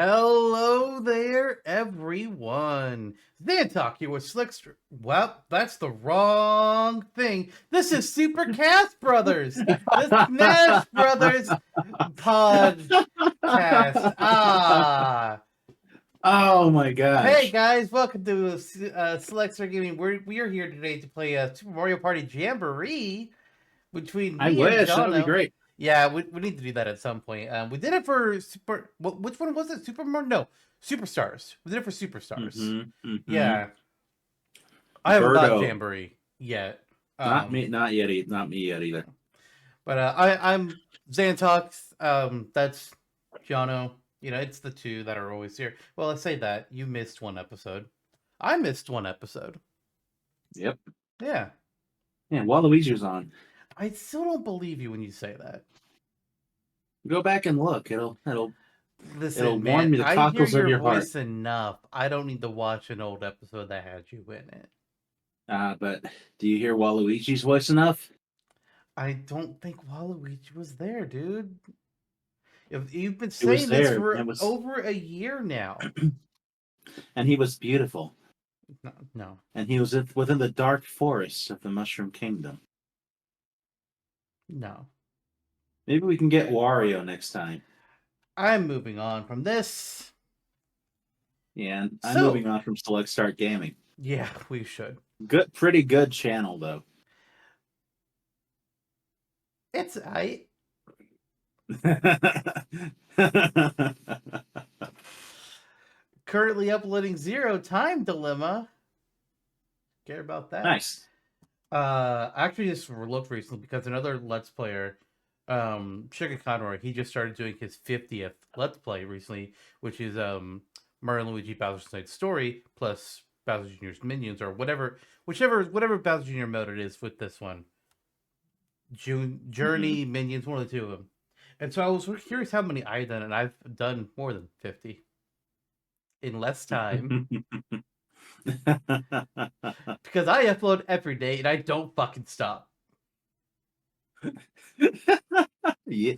Hello there, everyone. Zantok here with Slickster. Well, that's the wrong thing. This is Super Cast Brothers, the Smash Brothers podcast. Oh my gosh. Hey guys, welcome to Slickster Gaming. We are here today to play Super Mario Party Jamboree between me I and wish that would be Jono. great. Yeah, we need to do that at some point. We did it for Super. Which one was it? Super Mario? No, Superstars. We did it for Superstars. Yeah, I haven't got Birdo. Jamboree yet. Not me yet either. But I'm Xantox. That's Jono. You know, it's the two that are always here. Well, let's say that you missed one episode. I missed one episode. Yep. Yeah. Yeah, Waluigi was on. I still don't believe you when you say that. Go back and look. It'll Listen, warm man, me the I cockles hear of your your heart. voice enough. I don't need to watch an old episode that had you in it. But do you hear Waluigi's voice enough? I don't think Waluigi was there, dude. If you've been It was saying this there. for It was... over a year now. And he was beautiful. No. And he was within the dark forests of the Mushroom Kingdom. No. Maybe we can get Wario next time. I'm moving on from this. Yeah, and I'm moving on from Select Start Gaming. Yeah, we should. Pretty good channel, though. It's aight. Currently uploading Zero Time Dilemma. Care about that? Nice. I actually just looked recently because another Let's Player, Sugar Conroy, he just started doing his 50th Let's Play recently, which is Mario and Luigi Bowser's Inside Story plus Bowser Jr.'s Minions, or whatever Bowser Jr. mode it is with this one. Journey, Minions, one of the two of them. And so I was curious how many I've done, and I've done more than 50 in less time. Because I upload every day and I don't fucking stop. You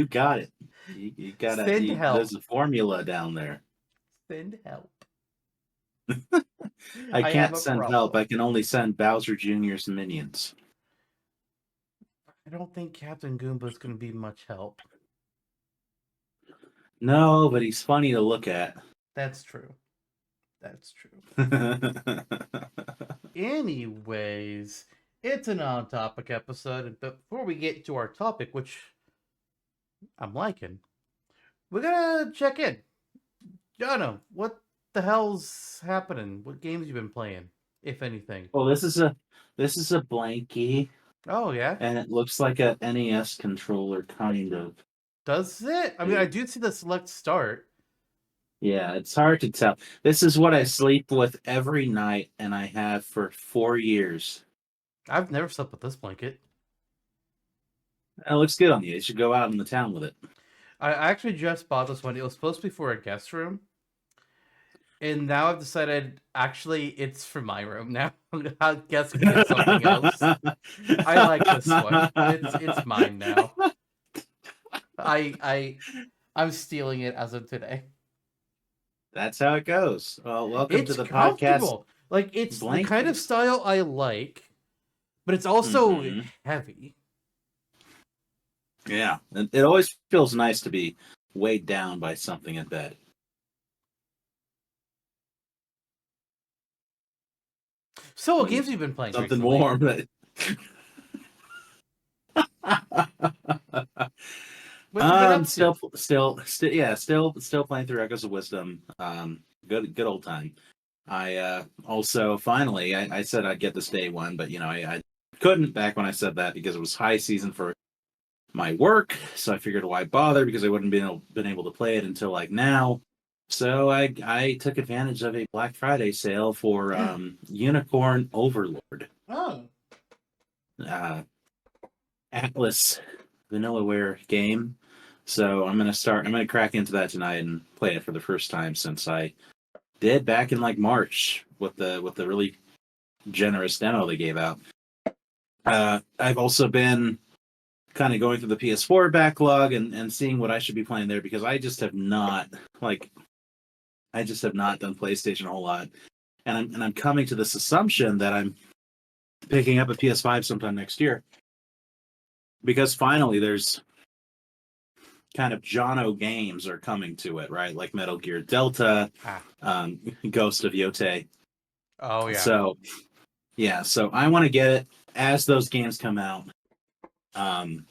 got it. You got it. Send help. There's a formula down there. Send help. I can't send help. I can only send Bowser Jr.'s minions. I don't think Captain Goomba's going to be much help. No, but he's funny to look at. That's true. That's true. Anyways, it's an on-topic episode, but before we get to our topic, which I'm liking, we're gonna check in. Jono, what the hell's happening? What games you been playing, if anything? Well, this is a blankie. Oh yeah, and it looks like a NES controller, kind of. Does it? I mean, I do see the select start. Yeah, it's hard to tell. This is what I sleep with every night, and I have for 4 years. I've never slept with this blanket. It looks good on you. You should go out in the town with it. I actually just bought this one. It was supposed to be for a guest room. And now I've decided, actually, it's for my room now. I guess we get something else. I like this one. It's mine now. I'm stealing it as of today. That's how it goes. Well, welcome to the podcast. Like, it's the kind of style I like, but it's also heavy. Yeah, it always feels nice to be weighed down by something in bed. So, what games have you been playing? Something recently? warm. Still playing through Echoes of Wisdom. Good old time. I also finally I said I'd get this day one, but I couldn't back when I said that because it was high season for my work, so I figured why bother, because I wouldn't been able to play it until like now. So I took advantage of a Black Friday sale for Unicorn Overlord. Oh. Atlas Vanillaware game. So I'm gonna crack into that tonight and play it for the first time since I did back in like March with the really generous demo they gave out. I've also been kind of going through the PS4 backlog and seeing what I should be playing there, because I just have not, like, I just have not done PlayStation a whole lot, and I'm coming to this assumption that I'm picking up a PS5 sometime next year because finally there's kind of Jono games are coming to it, right? Like Metal Gear Delta, Ah. Ghost of Yote. Oh yeah. So yeah, so I want to get it as those games come out. Um,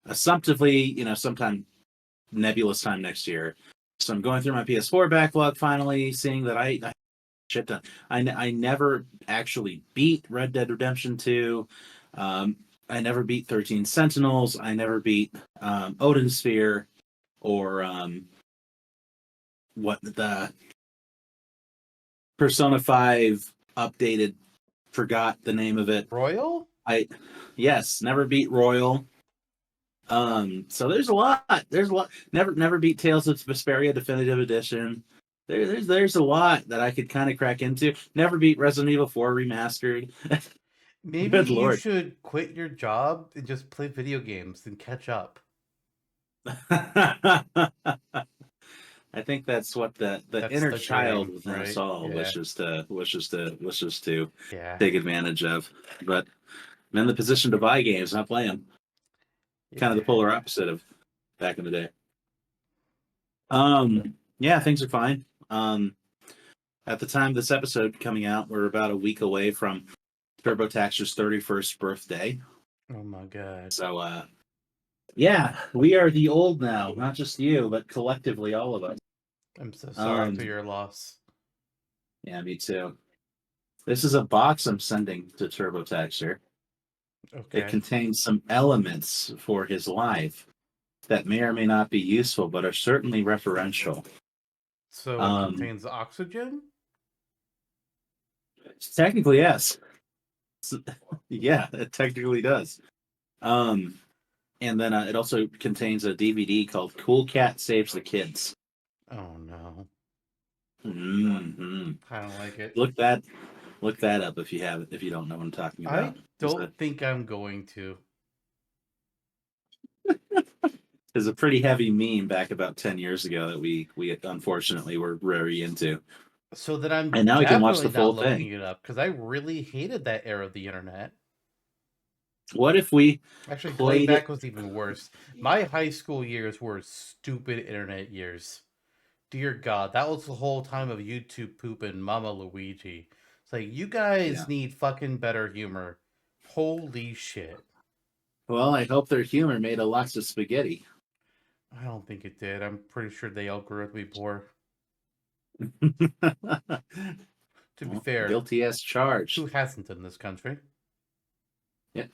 Assumptively, sometime nebulous time next year. So I'm going through my PS4 backlog finally, seeing that I shit done. I never actually beat Red Dead Redemption 2. I never beat 13 Sentinels. I never beat Odin Sphere or what the Persona 5 updated. Forgot the name of it. Royal? Yes, never beat Royal. So there's a lot. There's a lot. Never beat Tales of Vesperia Definitive Edition. There's a lot that I could kind of crack into. Never beat Resident Evil 4 Remastered. Maybe Good you lord. should quit your job and just play video games and catch up. I think that's what the That's inner the child dream, within us right? all Yeah. wishes to Yeah. take advantage of. But I'm in the position to buy games, not play them. Kind of the Yeah. polar opposite of back in the day. Yeah, things are fine. At the time of this episode coming out, we're about a week away from TurboTax's 31st birthday. Oh my god. So, yeah, we are the old now, not just you, but collectively all of us. I'm so sorry for Um, your loss. yeah, me too. This is a box I'm sending to TurboTaxer. It Okay. contains some elements for his life that may or may not be useful, but are certainly referential. So it Um, contains oxygen? Technically, yes. Yeah, it technically does. Um, and then it also contains a DVD called "Cool Cat Saves the Kids." Oh no. Mm-hmm. I don't like it. Look that look that up if you don't know what I'm talking I about. don't think I'm going to. There's a pretty heavy meme back about 10 years ago that we unfortunately were very into, So that I'm and now we can watch definitely the not full looking thing. it up because I really hated that era of the internet. What if we Actually, going played it? back was even worse. My high school years were stupid internet years. Dear God, that was the whole time of YouTube poop and Mama Luigi. It's like, you Yeah. guys need fucking better humor. Holy shit. Well, I hope their humor made a lots of spaghetti. I don't think it did. I'm pretty sure they all grew up to be poor. To be Well, fair, guilty as who charged. hasn't in this country? Yeah.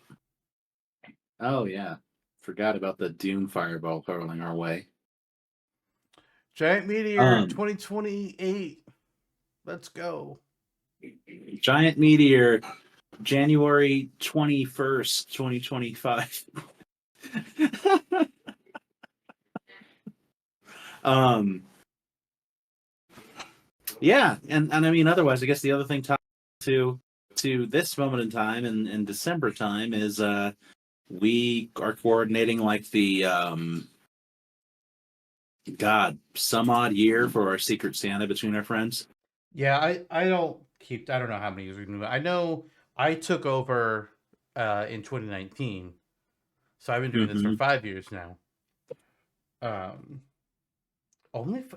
Oh yeah. Forgot about the Dune fireball hurling our way. Giant Meteor Um, 2028. Let's go. Giant meteor, January 21st, 2025. um, yeah, and I mean otherwise, I guess the other thing to this moment in time in December time is we are coordinating like the God some odd year for our Secret Santa between our friends. Yeah, I don't know how many years we've been doing it. I know I took over in 2019. So I've been doing this for Mm-hmm. 5 years now. Um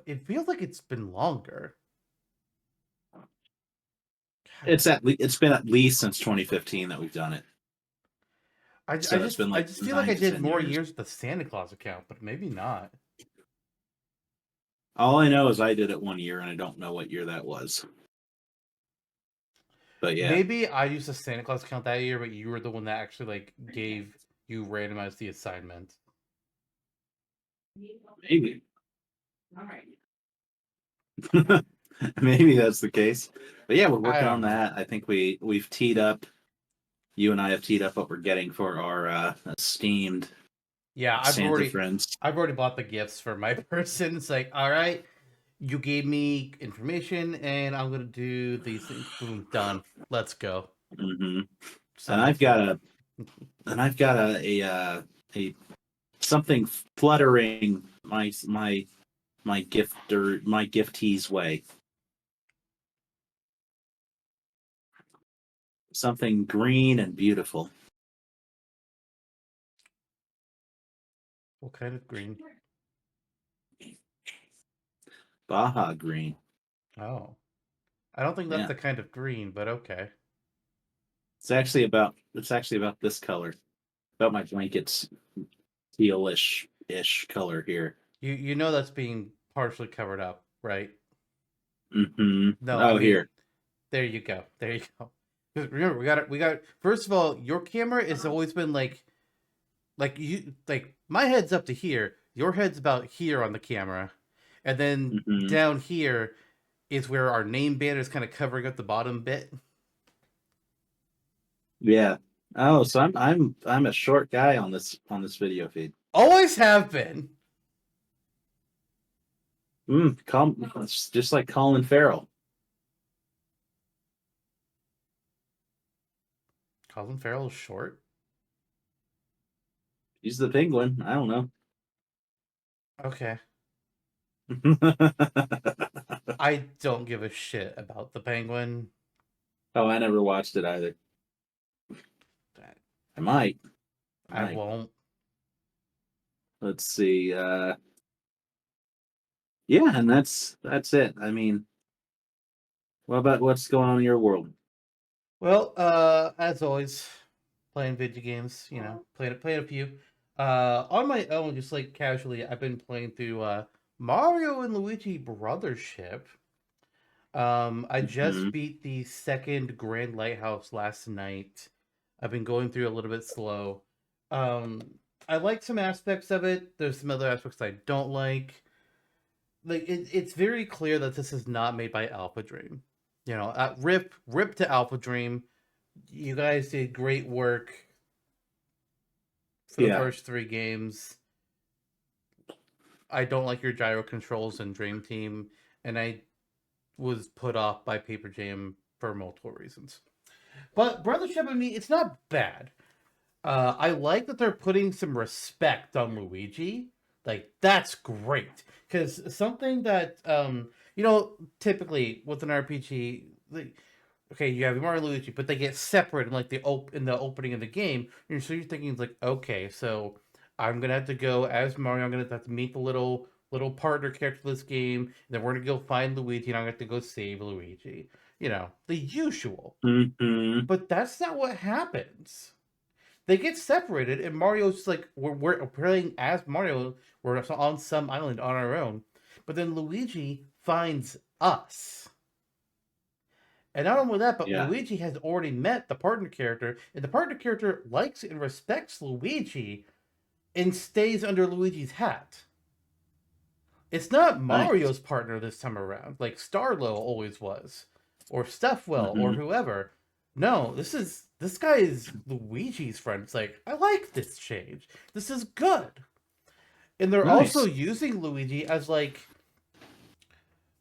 it feels like it's been longer. God. It's been at least since 2015 that we've done it. So it's been I like just feel like nine I to did ten more years. years with the Santa Claus account, but maybe not. All I know is I did it 1 year, and I don't know what year that was. But yeah, Maybe I used the Santa Claus account that year, but you were the one that actually like gave you randomized the assignment. maybe. Maybe that's the case. But yeah, we're I working don't on know. that. I think we've teed up. You and I have teed up what we're getting for our esteemed Yeah, Santa friends. I've already bought the gifts for my person. It's like, all right, you gave me information and I'm gonna do these things. Boom, done. Let's go. Hmm. And Simple as that. I've got a something fluttering my my giftee's way. Something green and beautiful. What kind of green? Baja green. Oh, I don't think that's Yeah. the kind of green, but okay. It's actually about this color. About my blanket's tealish color here. You know that's being partially covered up, right? Mm-hmm. No, I Oh, mean, here. there you go. There you go. 'Cause remember, we got. First of all, your camera has always been like my head's up to here. Your head's about here on the camera, and then Mm-hmm. down here is where our name banner is kind of covering up the bottom bit. Yeah. Oh, so I'm a short guy on this video feed. Always have been. It's just like Colin Farrell. Colin Farrell is short. He's the penguin. I don't Okay. know. I don't give a shit about the Penguin. Oh, I never watched it either. I might. I I might. won't. Let's see. Yeah, and that's it. I mean, what about what's going on in your world? Well, as always, playing video games. Playing a few. On my own, just like casually, I've been playing through Mario and Luigi Brothership. I just Hmm. beat the second Grand Lighthouse last night. I've been going through a little bit slow. Um, I like some aspects of it. There's some other aspects I don't like. It's very clear that this is not made by Alpha Dream. Rip to Alpha Dream. You guys did great work for the Yeah. first three games. I don't like your gyro controls in Dream Team, and I was put off by Paper Jam for multiple reasons. But Brothership, I mean, it's not bad. I like that they're putting some respect on Luigi. Like that's great because something that typically with an RPG, okay, you have Mario and Luigi, but they get separate in like in the opening of the game, and so you're thinking like, okay, so I'm gonna have to go as Mario. I'm gonna have to meet the little partner character of this game. And then we're gonna go find Luigi, and I'm gonna have to go save Luigi. The usual. Hmm. But that's not what happens. They get separated, and Mario's just like, we're playing as Mario. We're on some island on our own. But then Luigi finds us. And not only that, but Yeah. Luigi has already met the partner character, and the partner character likes and respects Luigi and stays under Luigi's hat. It's not Nice. Mario's partner this time around, like Starlo always was, or Stuffwell, or Hmm. whoever. No, this guy is Luigi's friend. It's like, I like this change. This is good. And they're also Nice. using Luigi as like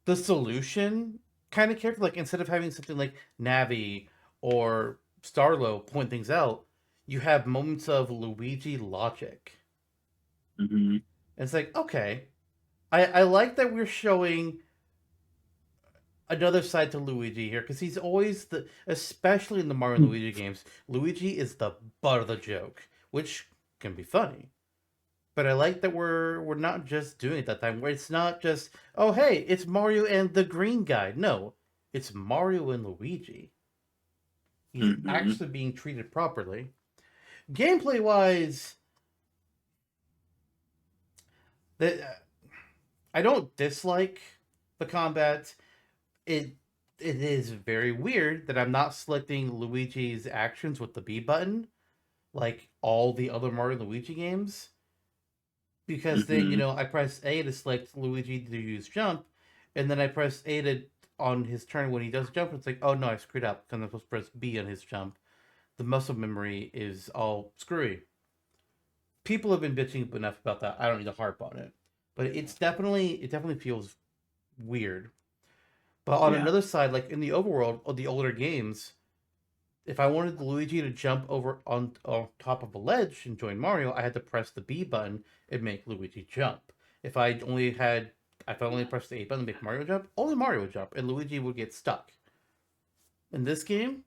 the solution kind of character. Like instead of having something like Navi or Starlo point things out, you have moments of Luigi logic. Hmm. And it's like, okay, I like that we're showing another side to Luigi here because he's always especially in the Mario and Luigi games, Luigi is the butt of the joke, which can be funny. But I like that we're not just doing it that time. Where it's not just, oh hey, it's Mario and the green guy. No, it's Mario and Luigi. He's Hmm. actually being treated properly. Gameplay wise, that I don't dislike the combat. It it is very weird that I'm not selecting Luigi's actions with the B button like all the other Mario and Luigi games. Because then Hmm. I press A to select Luigi to use jump, and then I press A to on his turn when he does jump. It's like, oh no, I screwed up because I'm supposed to press B on his jump. The muscle memory is all screwy. People have been bitching enough about that. I don't need to harp on it, but it definitely feels weird. But on Yeah. another side, like in the overworld of the older games, if I wanted Luigi to jump over on top of a ledge and join Mario, I had to press the B button and make Luigi jump. If I only had if I only press the A button to make Mario jump, only Mario would jump, and Luigi would get stuck. In this game,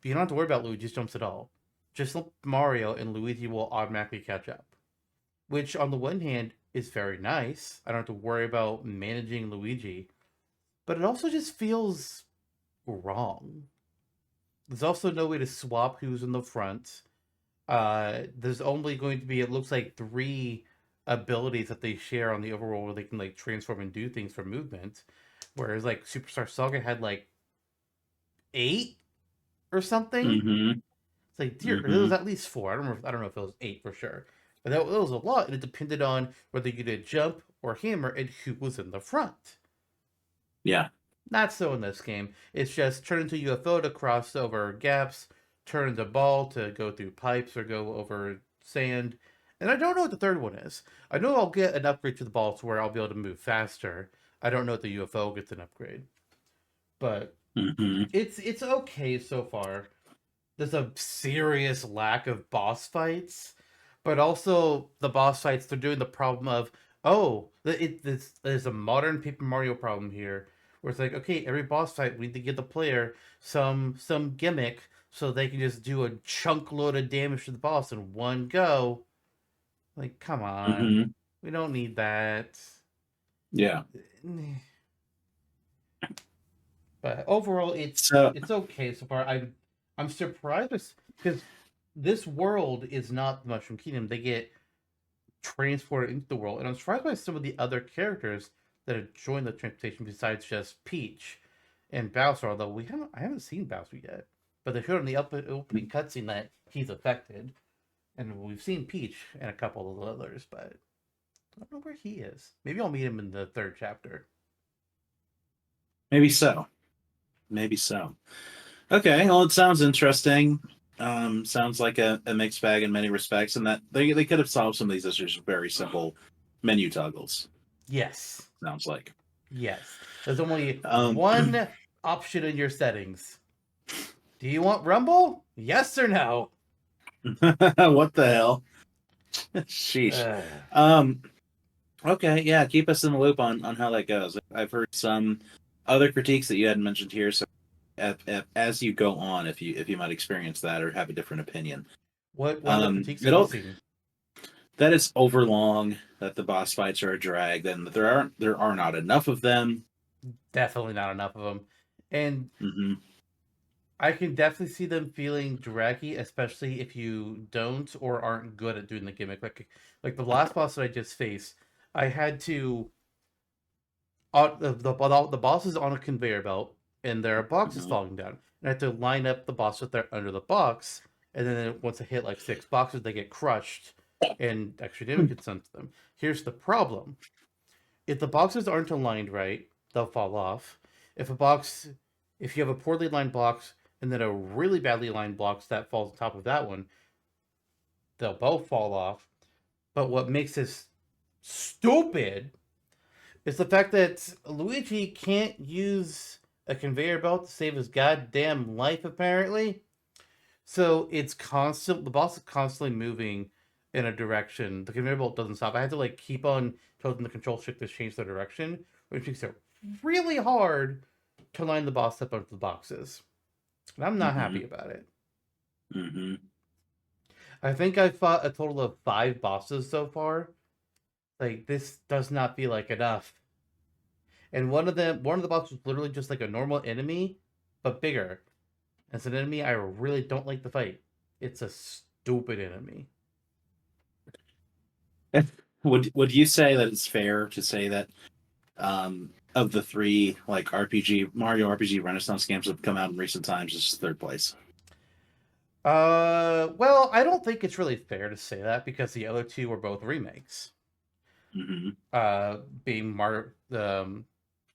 you don't have to worry about Luigi's jumps at all. Just let Mario and Luigi will automatically catch up. Which, on the one hand, is very nice. I don't have to worry about managing Luigi. But it also just feels wrong. There's also no way to swap who's in the front. There's only going to be, it looks like, 3 abilities that they share on the overworld where they can like transform and do things for movement. Whereas like Superstar Saga had like 8 or something. Mm-hmm. It's like, dear, it was Mm-hmm. at least 4. I don't know if it was 8 for sure. But that was a lot, and it depended on whether you did jump or hammer and who was in the front. Yeah. Not so in this game. It's just turn into UFO to cross over gaps, turn into ball to go through pipes or go over sand. And I don't know what the third one is. I know I'll get an upgrade to the ball to where I'll be able to move faster. I don't know if the UFO gets an upgrade. But Mm-hmm. it's okay so far. There's a serious lack of boss fights, but also the boss fights they're doing the problem of there's a modern Paper Mario problem here where it's like okay every boss fight we need to give the player some gimmick so they can just do a chunk load of damage to the boss in one go. Like come on, Mm-hmm. we don't need that. Yeah. But overall, So. it's okay so far. I'm surprised because this world is not the Mushroom Kingdom. They get transported into the world, and I'm surprised by some of the other characters that have joined the transportation besides just Peach and Bowser. Although I haven't seen Bowser yet, but they showed in the opening cutscene that he's affected, and we've seen Peach and a couple of others, but I don't know where he is. Maybe I'll meet him in the third chapter. Maybe so. Maybe so. Okay, well, it sounds interesting. Sounds like a mixed bag in many respects, and that they could have solved some of these issues with very simple menu toggles. Yes. Sounds like. Yes. There's only Um, one option in your settings. Do you want Rumble? Yes or no? what the hell? Sheesh. Ugh. Um, okay, yeah, keep us in the loop on how that goes. I've heard some other critiques that you hadn't mentioned here, so as you go on, if you might experience that or have a different opinion. What other critiques have you It'll seen? that it's overlong, that the boss fights are a drag, then that there are not enough of them. Definitely not enough of them. And Hmm. I can definitely see them feeling draggy, especially if you don't or aren't good at doing the gimmick. Like the last boss that I just faced, I had to the boss is on a conveyor belt and there are boxes Hmm. falling down. And I have to line up the boss with their under the box, and then once I hit like 6 boxes, they get crushed, and extra damage gets sent to them. Here's the problem: if the boxes aren't aligned right, they'll fall off. If a box, if you have a poorly aligned box and then a really badly aligned box that falls on top of that one, they'll both fall off. But what makes this stupid is the fact that Luigi can't use a conveyor belt to save his goddamn life, apparently. So it's constant. The boss is constantly moving in a direction. The conveyor belt doesn't stop. I had to like keep on tilting the control stick to change the direction, which makes it really hard to line the boss up onto the boxes. And I'm not Hmm. happy about it. Hmm. I think I fought a total of 5 bosses so far. Like this does not feel like enough. And one of the bosses was literally just like a normal enemy, but bigger. As an enemy, I really don't like the fight. It's a stupid enemy. Would you say that it's fair to say that of the three like RPG Mario RPG Renaissance games that have come out in recent times, this is third place? Well, I don't think it's really fair to say that because the other two were both remakes. Hmm. Being Mario,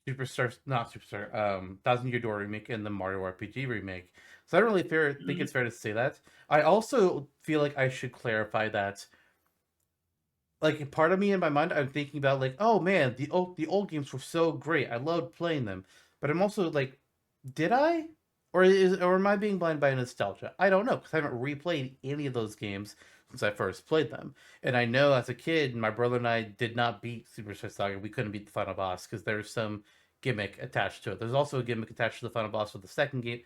Superstar, not Superstar, Thousand Year Door remake and the Mario RPG remake. So I don't really think Hmm. it's fair to say that. I also feel like I should clarify that like part of me in my mind I'm thinking about like oh man the old games were so great I loved playing them, but I'm also like did I or am I being blind by nostalgia? I don't know because I haven't replayed any of those games since I first played them. And I know as a kid, my brother and I did not beat Super Star Saga. We couldn't beat the final boss because there's some gimmick attached to it. There's also a gimmick attached to the final boss for the second game.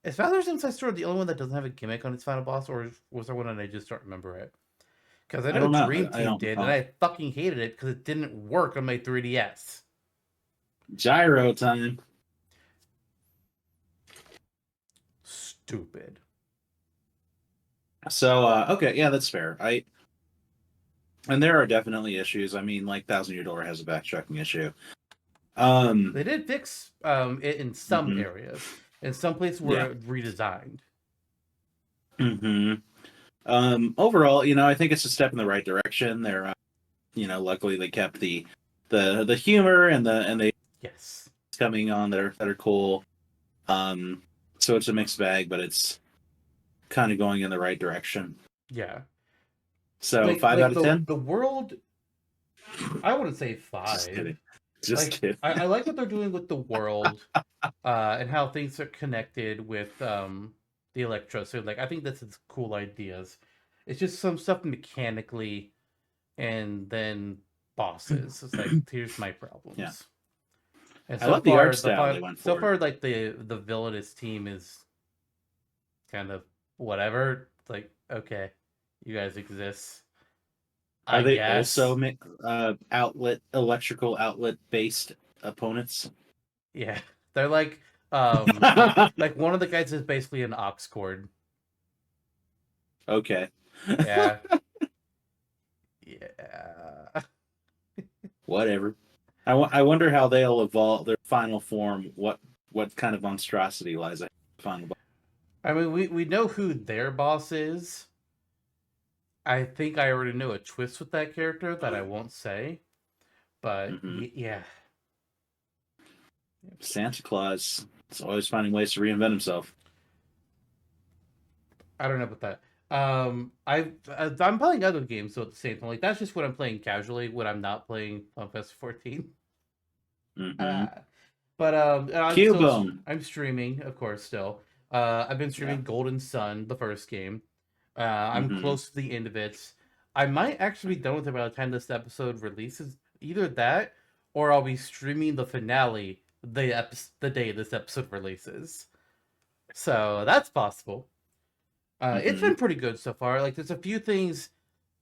Is Father's Inside Story the only one that doesn't have a gimmick on its final boss, or was there one and I just don't remember it? Because I I know don't know. Dream I Team don't did, and recall. I fucking hated it because it didn't work on my 3DS. Gyro time. Stupid. So okay, yeah, that's fair. And there are definitely issues. I mean, like Thousand Year Door has a backtracking issue. They did fix it in some Mhm, areas. In some places yeah. were redesigned. hmm Overall, I think it's a step in the right direction. Luckily they kept the humor and the Yes. coming on that are cool. Um, so it's a mixed bag, but it's kind of going in the right direction. Yeah. So Like five like out of the 10. the world, I wouldn't say Just five. kidding. Just Like kidding. I like what they're doing with the world, and how things are connected with the Electro. So like I think that's cool ideas. It's just some stuff mechanically, and then bosses. It's like here's my Yeah, problems. And I so love the art far style they went for. like the villainous team is kind of whatever. It's like okay, you guys exist, Are I they also guess. electrical outlet based opponents? Yeah, they're like one of the guys is basically an aux cord. Okay. Yeah, yeah. Whatever. I wonder how they'll evolve their final form. What kind of monstrosity lies ahead of the final boss? I mean, we know who their boss is. I think I already know a twist with that character that I won't say, but hmm yeah, Santa Claus is always finding ways to reinvent himself. I don't know about that. I'm playing other games so at the same time. Like that's just what I'm playing casually when I'm not playing Final Fantasy 14. hmm Uh, but Cubone. I'm streaming, of course, still. I've been Yeah. streaming Golden Sun, the first game. I'm hmm close to the end of it. I might actually be done with it by the time this episode releases. Either that, or I'll be streaming the finale the day this episode releases. So that's possible. It's hmm been pretty good so far. Like, there's a few things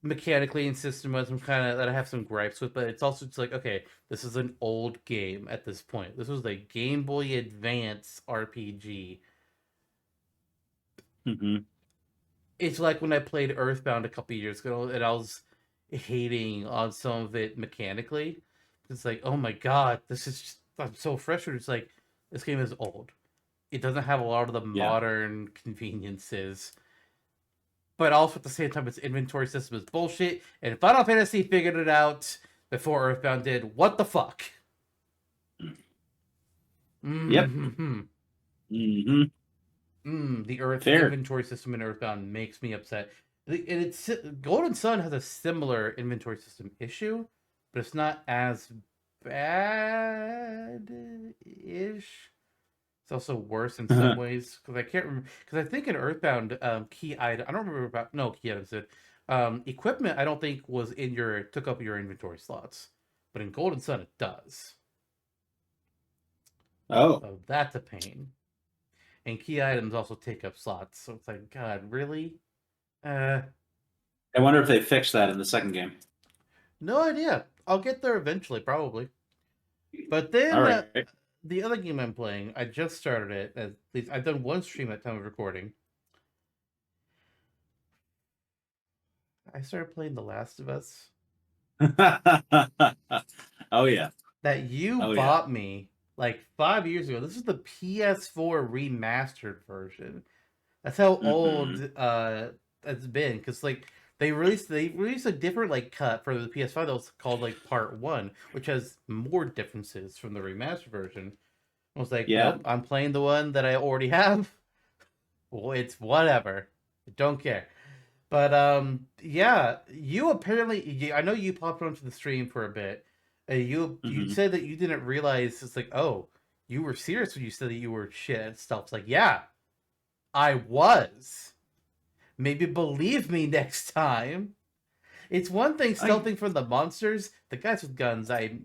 mechanically and system wise I'm kind of that I have some gripes with, but it's also just like, okay, this is an old game at this point. This was a Game Boy Advance RPG. hmm It's like when I played Earthbound a couple years ago, and I was hating on some of it mechanically. It's like, oh my god, this is just, I'm so frustrated. It's like this game is old. It doesn't have a lot of the Yeah. modern conveniences, but also at the same time, its inventory system is bullshit. And Final Fantasy figured it out before Earthbound did. What the fuck? Yep. Mm-hmm. hmm The Fair. inventory system in Earthbound makes me upset. And it's Golden Sun has a similar inventory system issue, but it's not as bad ish. It's also worse in some ways because I can't remember because I think in Earthbound, key item I don't remember about no key items. Equipment I don't think was in your took up your inventory slots, but in Golden Sun it does. Oh, So that's a pain. And key items also take up slots. So it's like, God, really? Uh, I wonder if they fixed that in the second game. no idea. I'll get there eventually, probably. But All then right. the other game I'm playing, I just started it. At least I've done one stream at time of recording. I started playing The Last of Us. Oh yeah. That you Oh yeah. bought me like 5 years ago. This is the PS4 remastered version. That's how hmm old it's been. Because like they released a different like cut for the PS5 that was called like Part One, which has more differences from the remastered version. I was like, Yeah. nope, I'm playing the one that I already have. Well, it's whatever. I don't care. But yeah, you apparently I know you popped onto the stream for a bit. You hmm said that you didn't realize it's like, oh, you were serious when you said that you were shit at stuff. It's like, yeah, I was. Maybe believe me next time. It's one thing I stealthing from the monsters. The guys with guns, I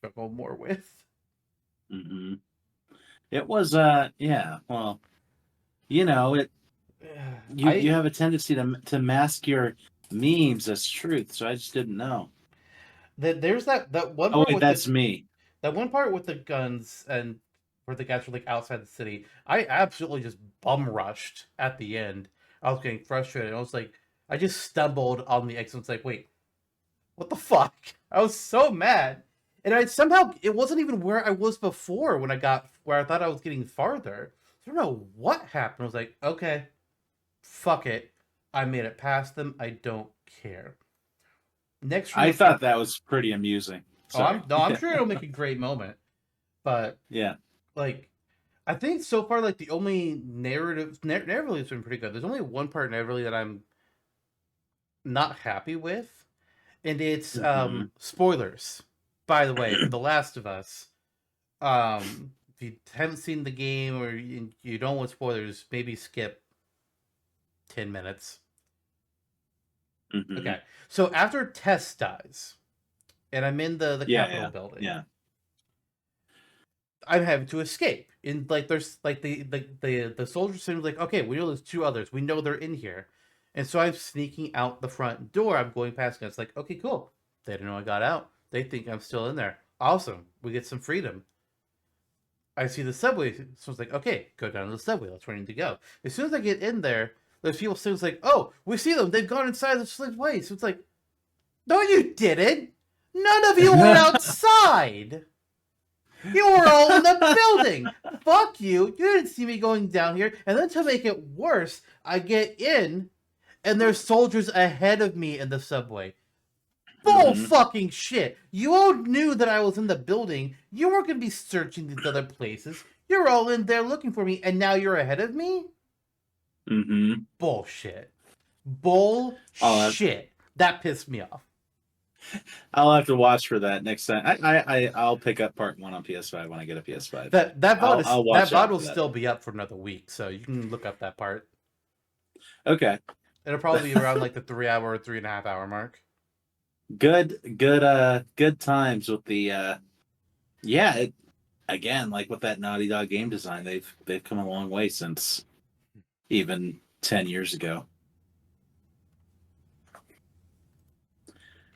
struggle more with. hmm It was yeah, well, it you I have a tendency to mask your memes as truth, so I just didn't know. there's that one Oh part wait, with that's me. the guns and where the guys were like outside the city. I absolutely just bum rushed at the end. I was getting frustrated. I was like, I just stumbled on the exit. It's like, wait, what the fuck? I was so mad. And I somehow it wasn't even where I was before when I got where I thought I was getting farther. I don't know what happened. I was like, okay, fuck it. I made it past them. I don't care. Next I relocation. thought that was pretty amusing. Oh, Sorry. I'm sure it'll make a great moment. But Yeah. like, I think so far, like the only narratively has been pretty good. There's only one part narratively that I'm not happy with, and it's hmm spoilers. By the way, for The Last of Us, if you haven't seen the game or you don't want spoilers, maybe skip 10 minutes. hmm Okay, so after Tess dies, and I'm in the Yeah, Capitol yeah, building, yeah. I'm having to escape. And like there's like the soldier seems like, okay, we know there's two others. We know they're in here. And so I'm sneaking out the front door. I'm going past and it's like, okay, cool. They don't know I got out. They think I'm still in there. Awesome. We get some freedom. I see the subway. So it's like, okay, go down to the subway. That's where I need to go. As soon as I get in there, there's people still like, oh, we see them. They've gone inside the subway. So it's like, no, you didn't. None of you went outside. You were all in the building. Fuck you. You didn't see me going down here. And then to make it worse, I get in and there's soldiers ahead of me in the subway. Bull hmm fucking shit. You all knew that I was in the building. You weren't going to be searching these other places. You're all in there looking for me, and now you're ahead of me? hmm Bullshit. I'll have, Bullshit. That pissed me off. I'll have to watch for that next time. I'll pick up part one on PS5 when I get a PS5. I'll That watch VOD out will for that. still be up for another week, so you can look up that part. Okay. It'll probably be around like the 3 hour or 3.5 hour mark. Good times with the yeah, again, like with that Naughty Dog game design, they've come a long way since even 10 years ago.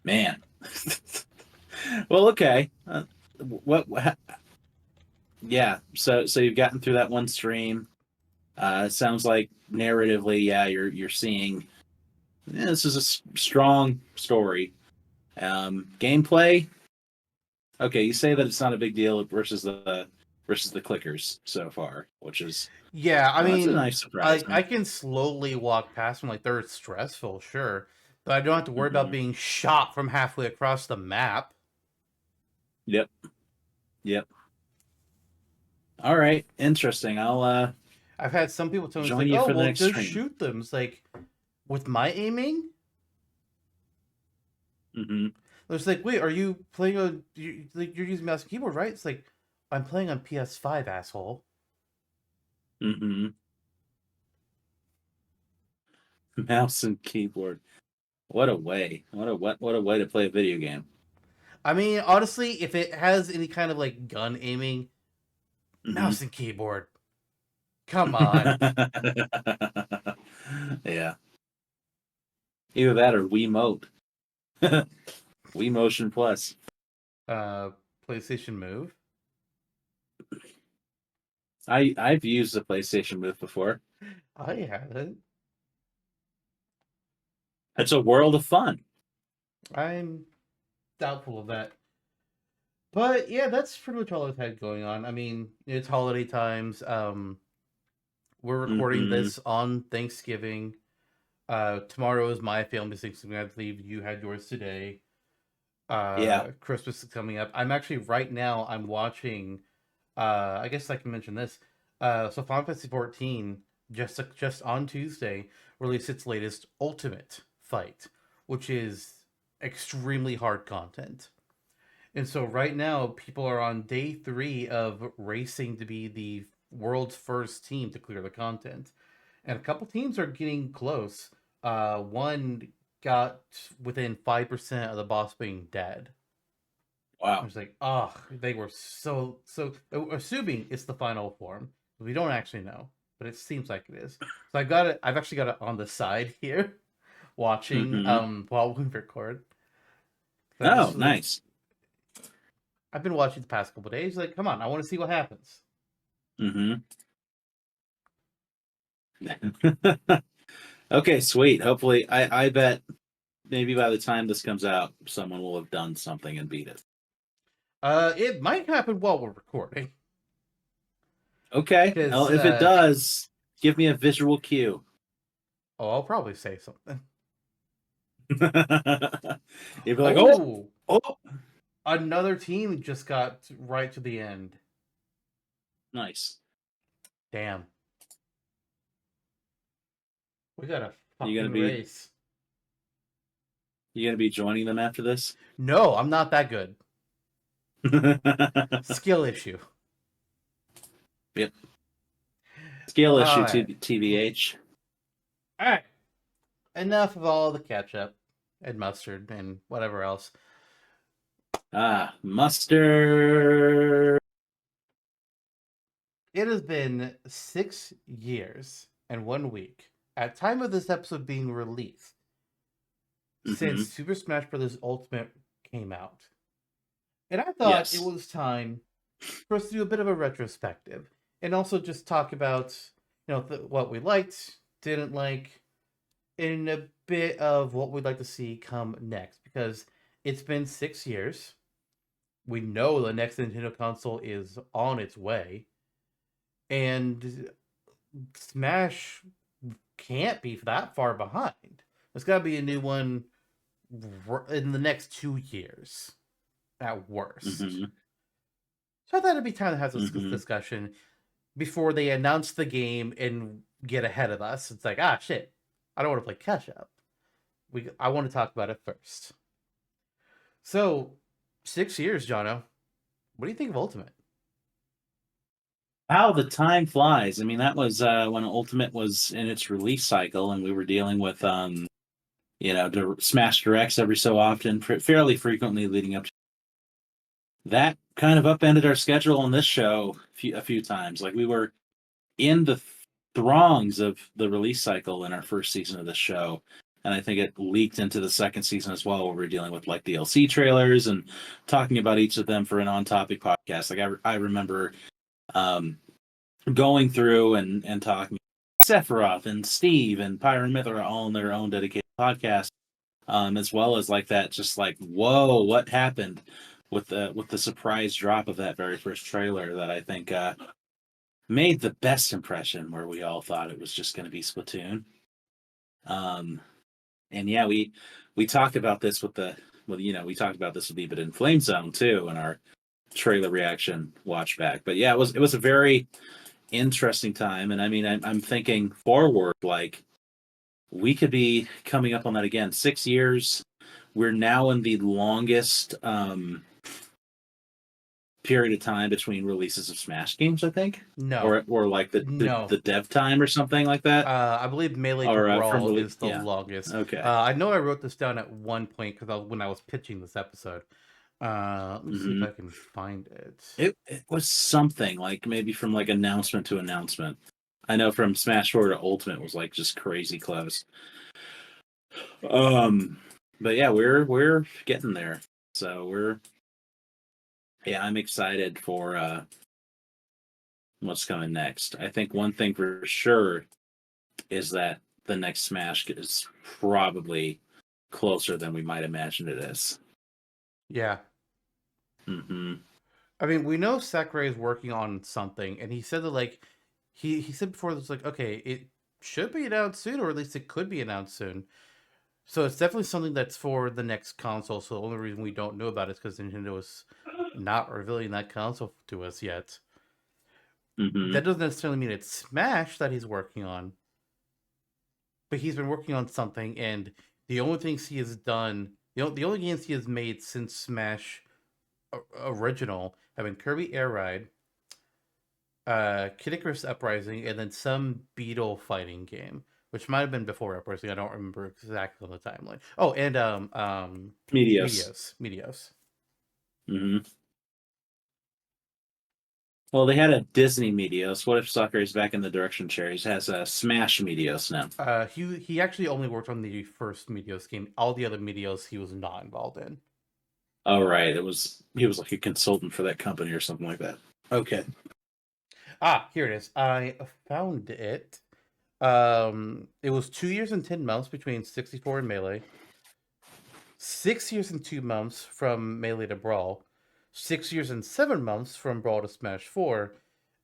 Man. Well, okay. What yeah, so you've gotten through that one stream. Sounds like narratively, yeah, you're seeing this is a strong story. Gameplay, okay, you say that it's not a big deal versus the clickers so far, which is Yeah, I that's a mean, nice surprise. I can slowly walk past them. Like they're stressful, sure, but I don't have to worry about hmm being shot from halfway across the map. Yep, yep. All right, interesting. I'll I've had some people tell me it's join like, you "Oh, for the well, next just stream. shoot them." It's like, with my aiming, hmm it's like, wait, are you playing on? Like you're using mouse and keyboard, right? It's like, I'm playing on PS5, asshole. hmm Mouse and keyboard. What a way! What a way to play a video game. I mean, honestly, if it has any kind of like gun aiming, hmm mouse and keyboard. Come on. Yeah, either that or Wiimote. Wii Motion Plus. Uh, PlayStation Move. I've used the PlayStation Move before. I haven't. It's a world of fun. I'm doubtful of that. But yeah, that's pretty much all I've had going on. I mean, it's holiday times. We're recording hmm this on Thanksgiving. Tomorrow is my family's Thanksgiving. I believe you had yours today. Yeah, Christmas is coming up. I'm actually right now. I'm watching. I guess I can mention this. So Final Fantasy 14 just on Tuesday released its latest Ultimate Fight, which is extremely hard content. And so right now, people are on day 3 of racing to be the world's first team to clear the content. and a couple teams are getting close. One got within 5% of the boss being dead. I Wow. was like, oh, they were so. Assuming it's the final form, we don't actually know, but it seems like it is. So I got it. I've actually got it on the side here, watching Hmm. while we record. So I Oh, just like nice. I've been watching the past couple days. Like, come on, I want to see what happens. Hmm. Okay, sweet. Hopefully, I bet maybe by the time this comes out, someone will have done something and beat it. It might happen while we're recording Okay. Well, because if it does, give me a visual cue. I'll probably say something. You'd be like, oh, Oh, oh, another team just got right to the end. nice. Damn, we got a You gonna fucking be race. you gonna be joining them after this? No, I'm not that good. Skill issue. Yep. Skill All issue, right, TBH. all right. Enough of all the ketchup and mustard and whatever else. Ah, mustard. It has been 6 years and 1 week at time of this episode being released since Hmm. Super Smash Bros. Ultimate came out. And I thought it Yes. was time for us to do a bit of a retrospective and also just talk about, what we liked, didn't like, and a bit of what we'd like to see come next because it's been 6 years. We know the next Nintendo console is on its way, and Smash can't be that far behind. There's got to be a new one in the next 2 years at worst. Hmm. So I thought it'd be time to have this Hmm. discussion before they announce the game and get ahead of us. It's like, ah, shit, I don't want to play catch up. I want to talk about it first. So, 6 years, Jono. What do you think of Ultimate? How the time flies. I mean, that was when Ultimate was in its release cycle, and we were dealing with Smash Directs every so often, fairly frequently leading up to that. Kind of upended our schedule on this show a few times. Like we were in the throngs of the release cycle in our first season of the show. And I think it leaked into the second season as well, where we're dealing with like DLC trailers and talking about each of them for an on-topic podcast. Like I remember um, going through and talking Sephiroth and Steve and Pyron Myth are all in their own dedicated podcast, as well as like that, just like whoa, what happened with the surprise drop of that very first trailer that I think made the best impression, where we all thought it was just going to be Splatoon. Um, and yeah, we talked about this with we talked about this with Even in Flame Zone too in our trailer reaction watch back. But yeah, it was a very interesting time, and I mean, I'm thinking forward, like we could be coming up on that again. 6 years. We're now in the longest period of time between releases of Smash games, I think, No, or like the no. dev time or something like that, I believe Melee to or from Brawl release. is the Yeah. longest. Okay. I know I wrote this down at one point because when I was pitching this episode. Let me see if Hmm. I can find it. It was something like maybe from like announcement to announcement. I know from Smash 4 to Ultimate was like just crazy close. Um, but yeah, we're getting there. So I'm excited for what's coming next. I think one thing for sure is that the next Smash is probably closer than we might imagine it is. Yeah. Hmm. I mean, we know Sakurai is working on something, and he said that like he said before this like okay, it should be announced soon, or at least it could be announced soon. So it's definitely something that's for the next console. So the only reason we don't know about it is because Nintendo is not revealing that console to us yet. Hmm. That doesn't necessarily mean it's Smash that he's working on, but he's been working on something, and the only things he has done, the only games he has made since Smash original have been Kirby Air Ride, Kid Icarus Uprising, and then some beetle fighting game, which might have been before Uprising. I don't remember exactly on the timeline. Oh, and Medios. Medios. Hmm. Well, they had a Disney Medios. What if Soccer is back in the direction Cherries has a Smash Medios now? He actually only worked on the first Medios game. All the other Medios he was not involved in. Oh, right. He was like a consultant for that company or something like that. Okay. Here it is. I found it. It was 2 years and 10 months between 64 and Melee. 6 years and 2 months from Melee to Brawl. 6 years and 7 months from Brawl to Smash 4,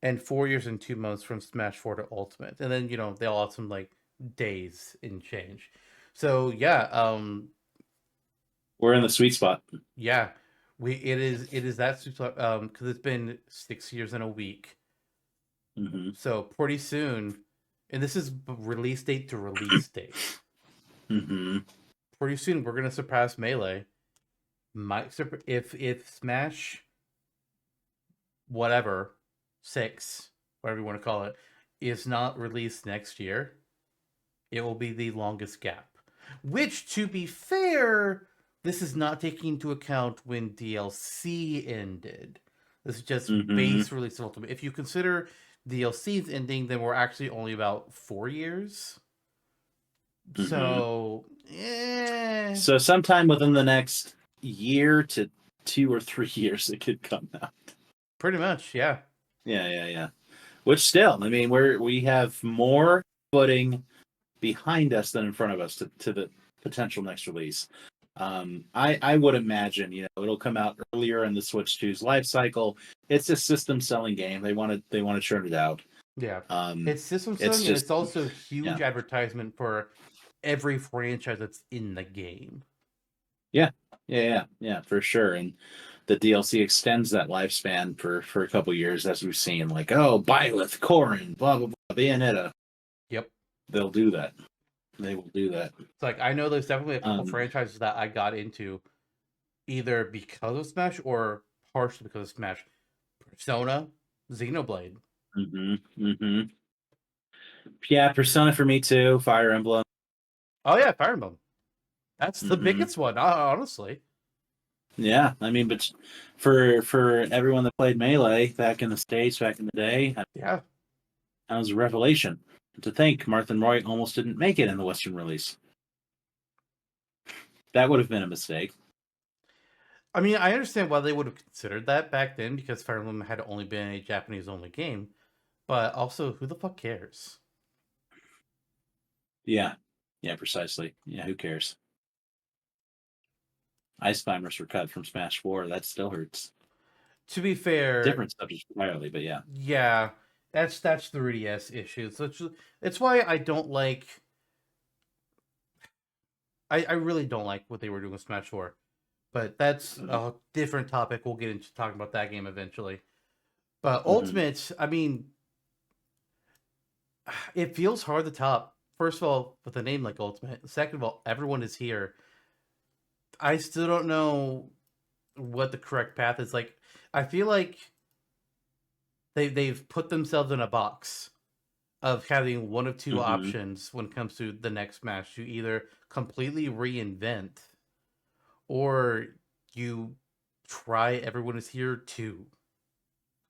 and 4 years and 2 months from Smash 4 to Ultimate. And then they all have some like days in change. So yeah, We're in the sweet spot. yeah, it is that because it's been 6 years and a week. Hmm. So pretty soon, and this is release date to release date. Hmm. Pretty soon we're gonna surpass Melee. Might if Smash whatever 6, whatever you want to call it, is not released next year, it will be the longest gap. Which, to be fair, this is not taking into account when DLC ended. This is just Hmm. base release of Ultimate. If you consider DLC's ending, then we're actually only about 4 years. Hmm. So, So sometime within the next year to 2 or 3 years, it could come out. pretty much, yeah. Yeah, yeah, yeah. Which still, I mean, we have more footing behind us than in front of us to the potential next release. I would imagine it'll come out earlier in the Switch 2's life cycle. It's a system selling game. They want to churn it out. Yeah. Um, It's system it's selling, and just it's also huge yeah, advertisement for every franchise that's in the game. yeah, yeah, yeah, yeah, for sure. And the DLC extends that lifespan for a couple years, as we've seen. Like, oh, Byleth, Corrin, blah blah blah, Bayonetta. Yep. They'll do that. They will do that. It's like I know there's definitely a couple Um, franchises that I got into either because of Smash or partially because of Smash. Persona, Xenoblade. hmm. Hmm. Yeah, Persona for me too. Fire Emblem. Oh yeah, Fire Emblem. That's the Hmm. biggest one, honestly. Yeah, I mean, but for everyone that played Melee back in the States back in the day, Yeah. that was a revelation. To think Martha Roy almost didn't make it in the Western release. That would have been a mistake. I mean, I understand why they would have considered that back then because Fire Emblem had only been a Japanese only game, but also who the fuck cares? Yeah, yeah, precisely. Yeah, who cares? Ice Climbers were cut from Smash 4. That still hurts. To be fair, Different subject entirely, but yeah. yeah, that's the 3DS issue. So it's why I don't like. I really don't like what they were doing with Smash 4. But that's a different topic. We'll get into talking about that game eventually. But Mm-hmm. Ultimate, I mean, it feels hard to top. First of all, with a name like Ultimate. Second of all, everyone is here. I still don't know what the correct path is. Like, I feel like they've put themselves in a box of having one of two Mm-hmm. options when it comes to the next match. You either completely reinvent or you try everyone is here too.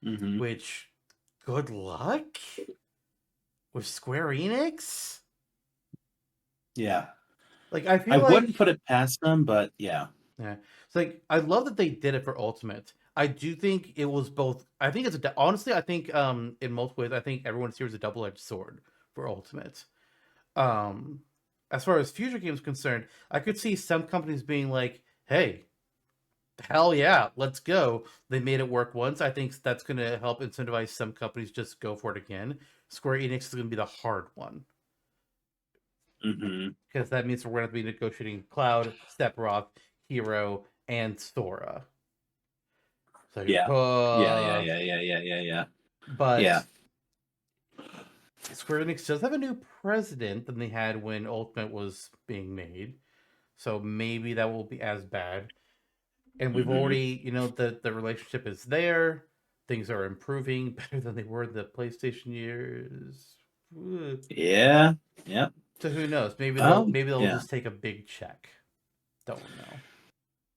Mm-hmm. Which, good luck with Square Enix. Yeah. Like, I I feel wouldn't like, put it past them, but yeah. yeah, it's like I love that they did it for Ultimate. I do think it was both. I think honestly, I think in multiple ways, I think everyone's here is a double edged sword for Ultimate. Um, as far as future games concerned, I could see some companies being like, "Hey, hell yeah, let's go." They made it work once. I think that's going to help incentivize some companies just go for it again. Square Enix is going to be the hard one Mm-hmm. because that means we're going to be negotiating Cloud, Sephiroth, Hero, and Sora. So you're, Yeah. Yeah, yeah, yeah, yeah, yeah, yeah, yeah. Yeah. but Square Enix does have a new president than they had when Ultimate was being made, so maybe that will be as bad. And we've Mm-hmm. already, the relationship is there. things are improving better than they were in the PlayStation years. Yeah. Yep. So who knows? Oh, Maybe they'll yeah. just take a big check. Don't know.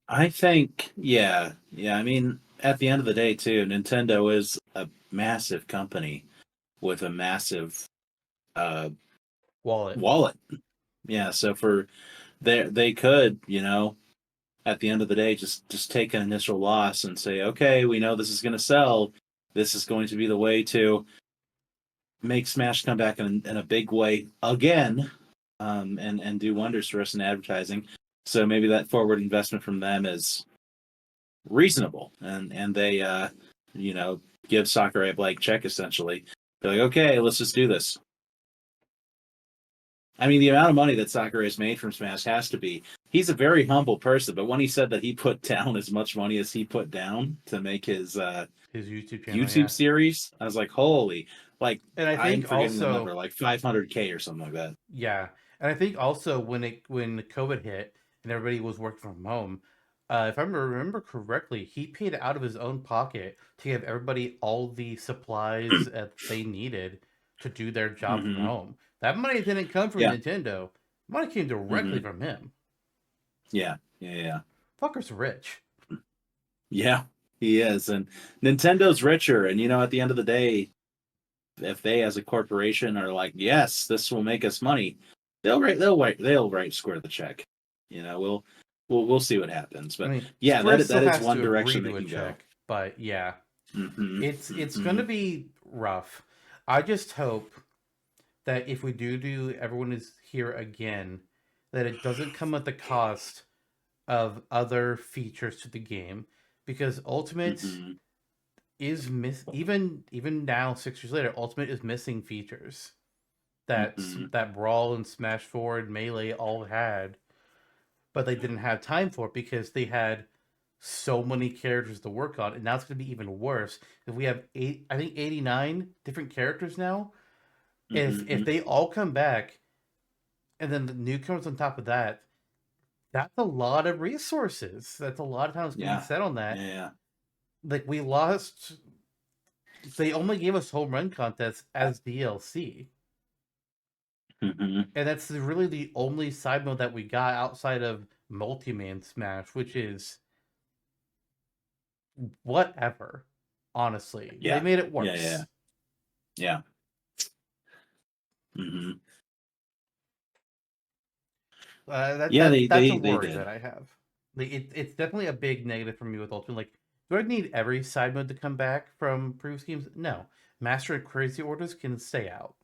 I think, yeah, yeah. I mean, at the end of the day, too, Nintendo is a massive company with a massive uh, Wallet. wallet. Yeah, so for they could, at the end of the day, just take an initial loss and say, okay, we know this is going to sell. This is going to be the way to make Smash come back in a big way again, and do wonders for us in advertising. So maybe that forward investment from them is reasonable, and they you know give Sakurai a blank check essentially. They're like, okay, let's just do this. I mean, the amount of money that Sakurai's made from Smash has to be. He's a very humble person, but when he said that he put down as much money as he put down to make his His YouTube channel, YouTube yeah. series, I was like, holy, like And I I'm think forgetting the also, number, like 500K or something like that. yeah, and I think also when COVID hit and everybody was working from home, if I remember correctly, he paid out of his own pocket to give everybody all the supplies that they needed to do their job from Hmm. home. That money didn't come from Yeah. Nintendo. Money came directly Hmm. from him. Yeah. Yeah. Yeah. Fucker's rich. Yeah. He is, and Nintendo's richer. And at the end of the day, if they as a corporation are like, yes, this will make us money, they'll write square the check. We'll see what happens. I But mean, yeah, Square that still is has one to agree direction they to a can go. check, but yeah, Hmm. it's Hmm. gonna be rough. I just hope that if we do everyone is here again, that it doesn't come at the cost of other features to the game, because Ultimate Hmm. is even now 6 years later, Ultimate is missing features Hmm. that Brawl and Smash 4 and Melee all had, but they didn't have time for it because they had so many characters to work on, and now it's going to be even worse if we have I think 89 different characters now. If Hmm. they all come back, and then the newcomers on top of that, that's a lot of resources. That's a lot of time that's going to be Yeah. set on that. Yeah. Like we lost, they only gave us home run contests as DLC, Yeah. Hmm. and that's really the only side mode that we got outside of Multi-Man Smash, which is whatever. Honestly, they Yeah. made it Yeah. Yeah. worse. Yeah. Hmm. Yeah. That's a They worry did. that I have. Like it's definitely a big negative for me with Ultimate. Like, do I need every side mode to come back from previous games? No. Master and Crazy Orders can stay out.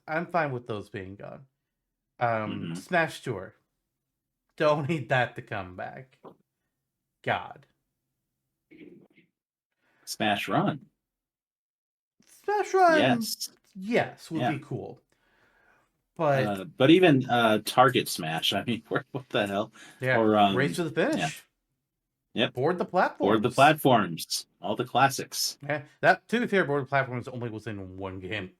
I'm fine with those being gone. Hmm. Smash Tour, don't need that to come back. God, Smash Run. Smash Run, Yes. yes, would Yeah. be cool, but But even Target Smash. I mean, what the hell? yeah, Or race to the yeah. finish, Yep. board the Board the platforms. platforms. All the classics. Yeah, that to be fair, board the platforms only was in one game.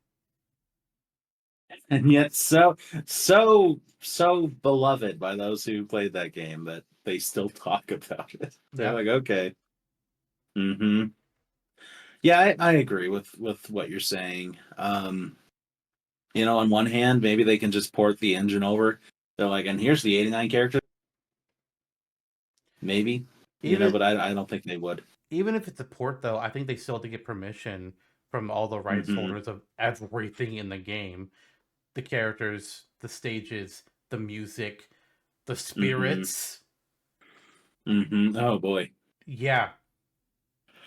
And yet so beloved by those who played that game that they still talk about it. They're Yeah. like, okay. Hmm. Yeah, I agree with what you're saying. On one hand, maybe they can just port the engine over. They're like, and here's the 89 characters. Maybe. Even But I don't think they would. even if it's a port, though, I think they still have to get permission from all the rights Hmm. holders of everything in the game: the characters, the stages, the music, the Hmm. spirits. Oh boy. Yeah,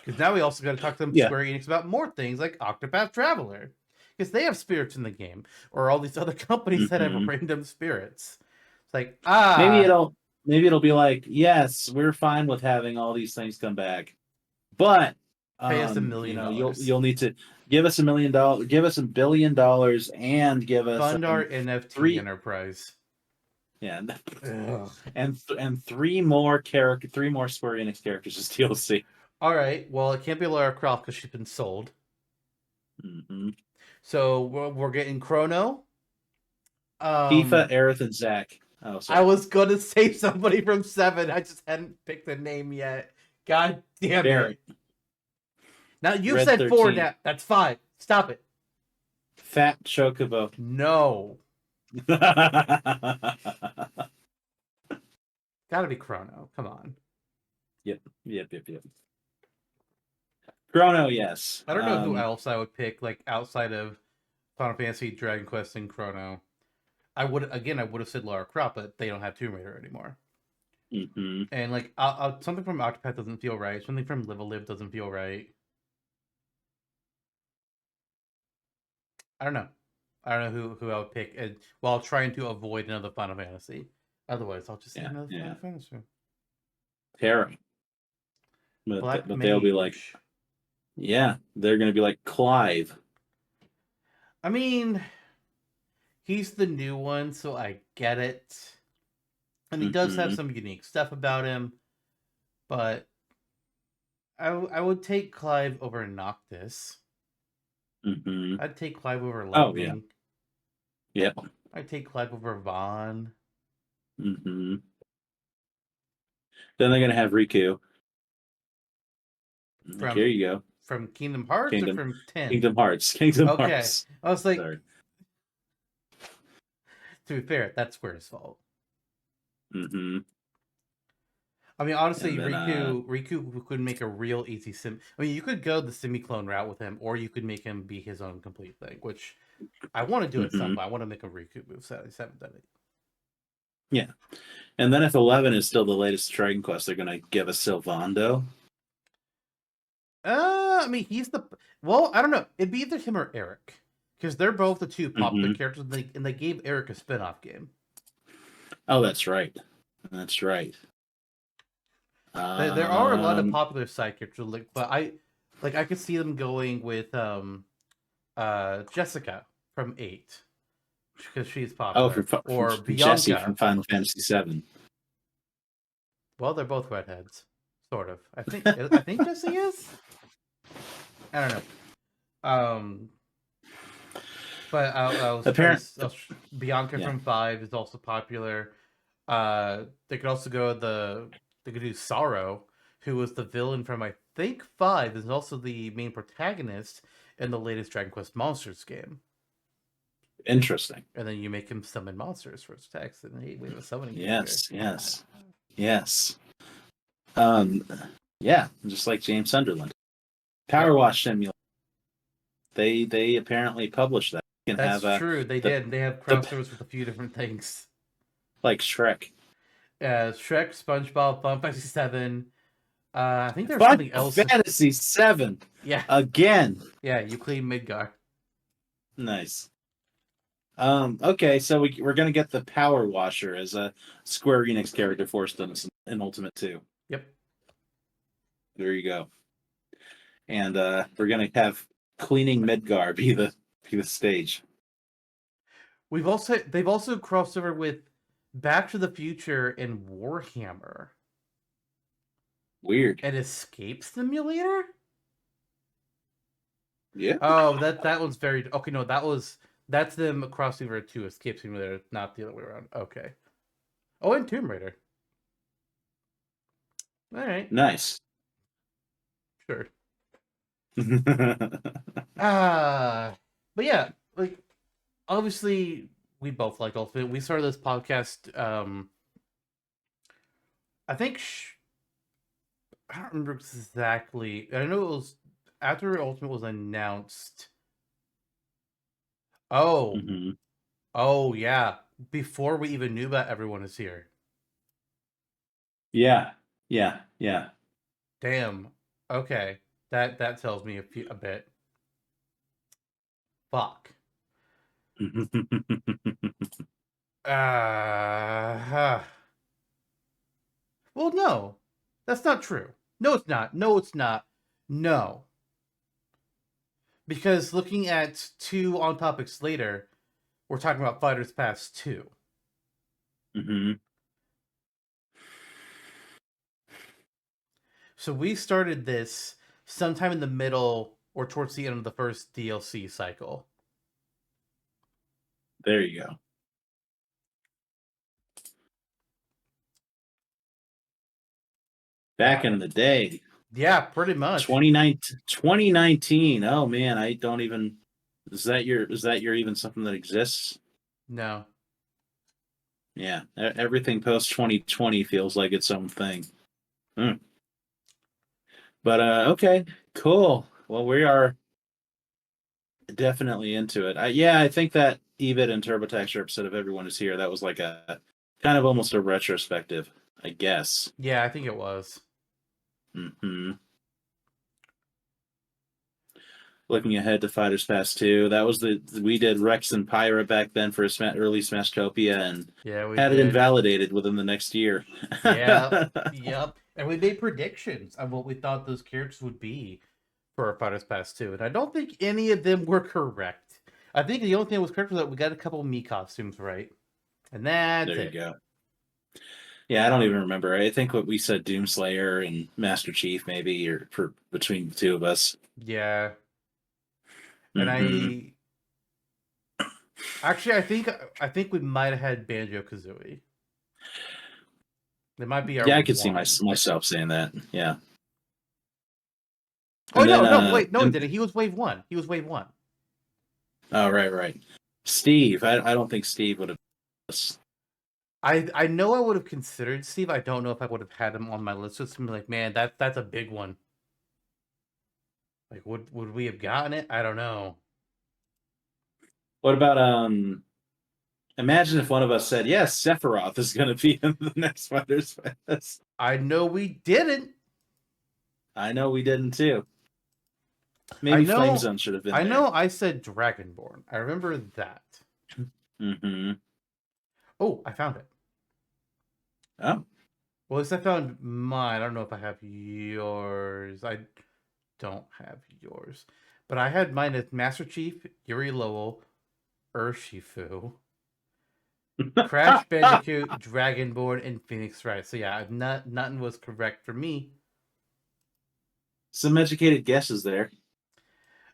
because now we also got to talk to them Yeah. Square Enix about more things like Octopath Traveler, because they have spirits in the game, or all these other companies that have Hmm. random spirits. It's like Maybe it'll be like, yes, we're fine with having all these things come back, but pay us $1 million, you'll need to give us $1 million, give us $1 billion, and give us fund our NFT three, enterprise. yeah, Ugh. and three more Square Enix characters as DLC. All right, well, it can't be Lara Croft because she's been sold. Hmm. So we're getting Chrono. Tifa, Um, Aerith, and Zack. Oh, I sorry, was gonna say somebody from Seven. I just hadn't picked a name yet. God damn it! Barrett. Now you've Red said 4 13. now. That's 5. Stop it. Fat Chocobo. No. Gotta be Chrono. Come on. Yep. Chrono, yes. I don't know who else I would pick, like outside of Final Fantasy, Dragon Quest, and Chrono. I would have said Lara Croft, but they don't have Tomb Raider anymore. Mm-hmm. And like something from Octopath doesn't feel right. Something from Live a Live doesn't feel right. I don't know. I don't know who I would pick, and while trying to avoid another Final Fantasy. Otherwise, I'll just say another Final Fantasy. Terra. Black But they'll be like, Mage. yeah, they're going to be like Clive. I mean, he's the new one, so I get it. And he does have some unique stuff about him, but I would take Clive over Noctis. Mm-hmm. I'd take Clive over Oh, yeah. Lightning. Yep. I'd take Clive over Vaughn. Mm-hmm. Then they're going to have Riku. Like, here you go. From Kingdom Hearts or from 10? Kingdom Hearts. Okay. I was like, Sorry. to be fair, that's Square's fault. Mm-hmm. I mean, honestly, Then, Riku could make a real easy sim. I mean, you could go the semi-clone route with him, or you could make him be his own complete thing, which I want to do at some point. I want to make a Riku move. So I just haven't done it. Yeah. And then if 11 is still the latest Dragon Quest, they're going to give us Sylvando. I mean, I don't know. It'd be either him or Eric, because they're both the two popular characters, and they gave Eric a spin-off game. Oh, that's right. That's right. There are a lot of popular side characters, but I could see them going with Jessica from 8, because she's popular, or Bianca. Jessie from Final Fantasy 7. Well, they're both redheads, sort of. I think Jessie is. I don't know. But Bianca from 5 is also popular. They could also they could do Sorrow, who was the villain from I think 5, is also the main protagonist in the latest Dragon Quest Monsters game. Interesting. And then you make him summon monsters for his attacks, and we have a summoning. Yes. Yeah, just like James Sunderland. Power Wash Simulator. They apparently published that. That's true. They did. They have crossovers with a few different things, like Shrek. Shrek, SpongeBob, Final Fantasy 7. I think there's something else. Fantasy 7. Yeah. Again. Yeah, you clean Midgar. Nice. Okay, so we're gonna get the Power Washer as a Square Enix character forced on us in Ultimate 2. Yep. There you go. And we're gonna have cleaning Midgar be the stage. They've also crossed over with Back to the Future and Warhammer. Weird. An escape simulator? Yeah. Oh, that one's very okay. No, that's them crossing over to Escape Simulator, not the other way around. Okay. Oh, and Tomb Raider. All right. Nice. Sure. But yeah, like obviously we both liked Ultimate. We started this podcast. I think I don't remember exactly. I know it was after Ultimate was announced. Oh. Mm-hmm. Oh yeah. Before we even knew about Everyone Is Here. Yeah. Damn. Okay. That tells me a bit. Fuck. Well, no. That's not true. No, it's not. No. Because looking at 2 on topics later, we're talking about Fighters Pass 2. Mm-hmm. So we started this sometime in the middle or towards the end of the first DLC cycle. There you go. Back in the day. Yeah, pretty much. 2019. Oh man, I don't even. Is that your even something that exists? No. Yeah, everything post 2020 feels like its own thing. Hmm. But okay, cool. Well, we are definitely into it. Yeah, I think that EBIT and TurboTax episode of Everyone Is Here, that was like a kind of almost a retrospective, I guess. Yeah, I think it was. Hmm. Looking ahead to Fighters Pass 2, that was we did Rex and Pyra back then for early Smashtopia and Yeah, we had it did. invalidated within the next year. Yeah. Yep. And we made predictions on what we thought those characters would be for our Fighters Pass 2. And I don't think any of them were correct. I think the only thing that was correct was that we got a couple Mii costumes right. And that's There you it. go. Yeah, I don't even remember. I think what we said Doomslayer and Master Chief maybe or for between the two of us. Yeah. And Hmm. I actually I think we might have had Banjo Kazooie. That might be our Yeah, I could see one. myself saying that. Yeah. Oh And then no, wait, no, he didn't. He was wave one. He was wave one. oh right. Steve. I don't think Steve would have. I know I would have considered Steve. I don't know if I would have had him on my list. So it's gonna be like, man, that's a big one. Like, would we have gotten it? I don't know. What about imagine if one of us said, yes, Sephiroth is gonna be in the next Fighters Fest. I know we didn't. I know we didn't too. I Maybe Flame know. Zone should have been I there. know. I said Dragonborn. I remember that. Hmm. Oh, I found it. Oh. Well, at least I found mine. I don't know if I have yours. I don't have yours, but I had mine as Master Chief, Yuri Lowell, Urshifu, Crash Bandicoot, Dragonborn, and Phoenix Wright. So yeah, nothing was correct for me. Some educated guesses there.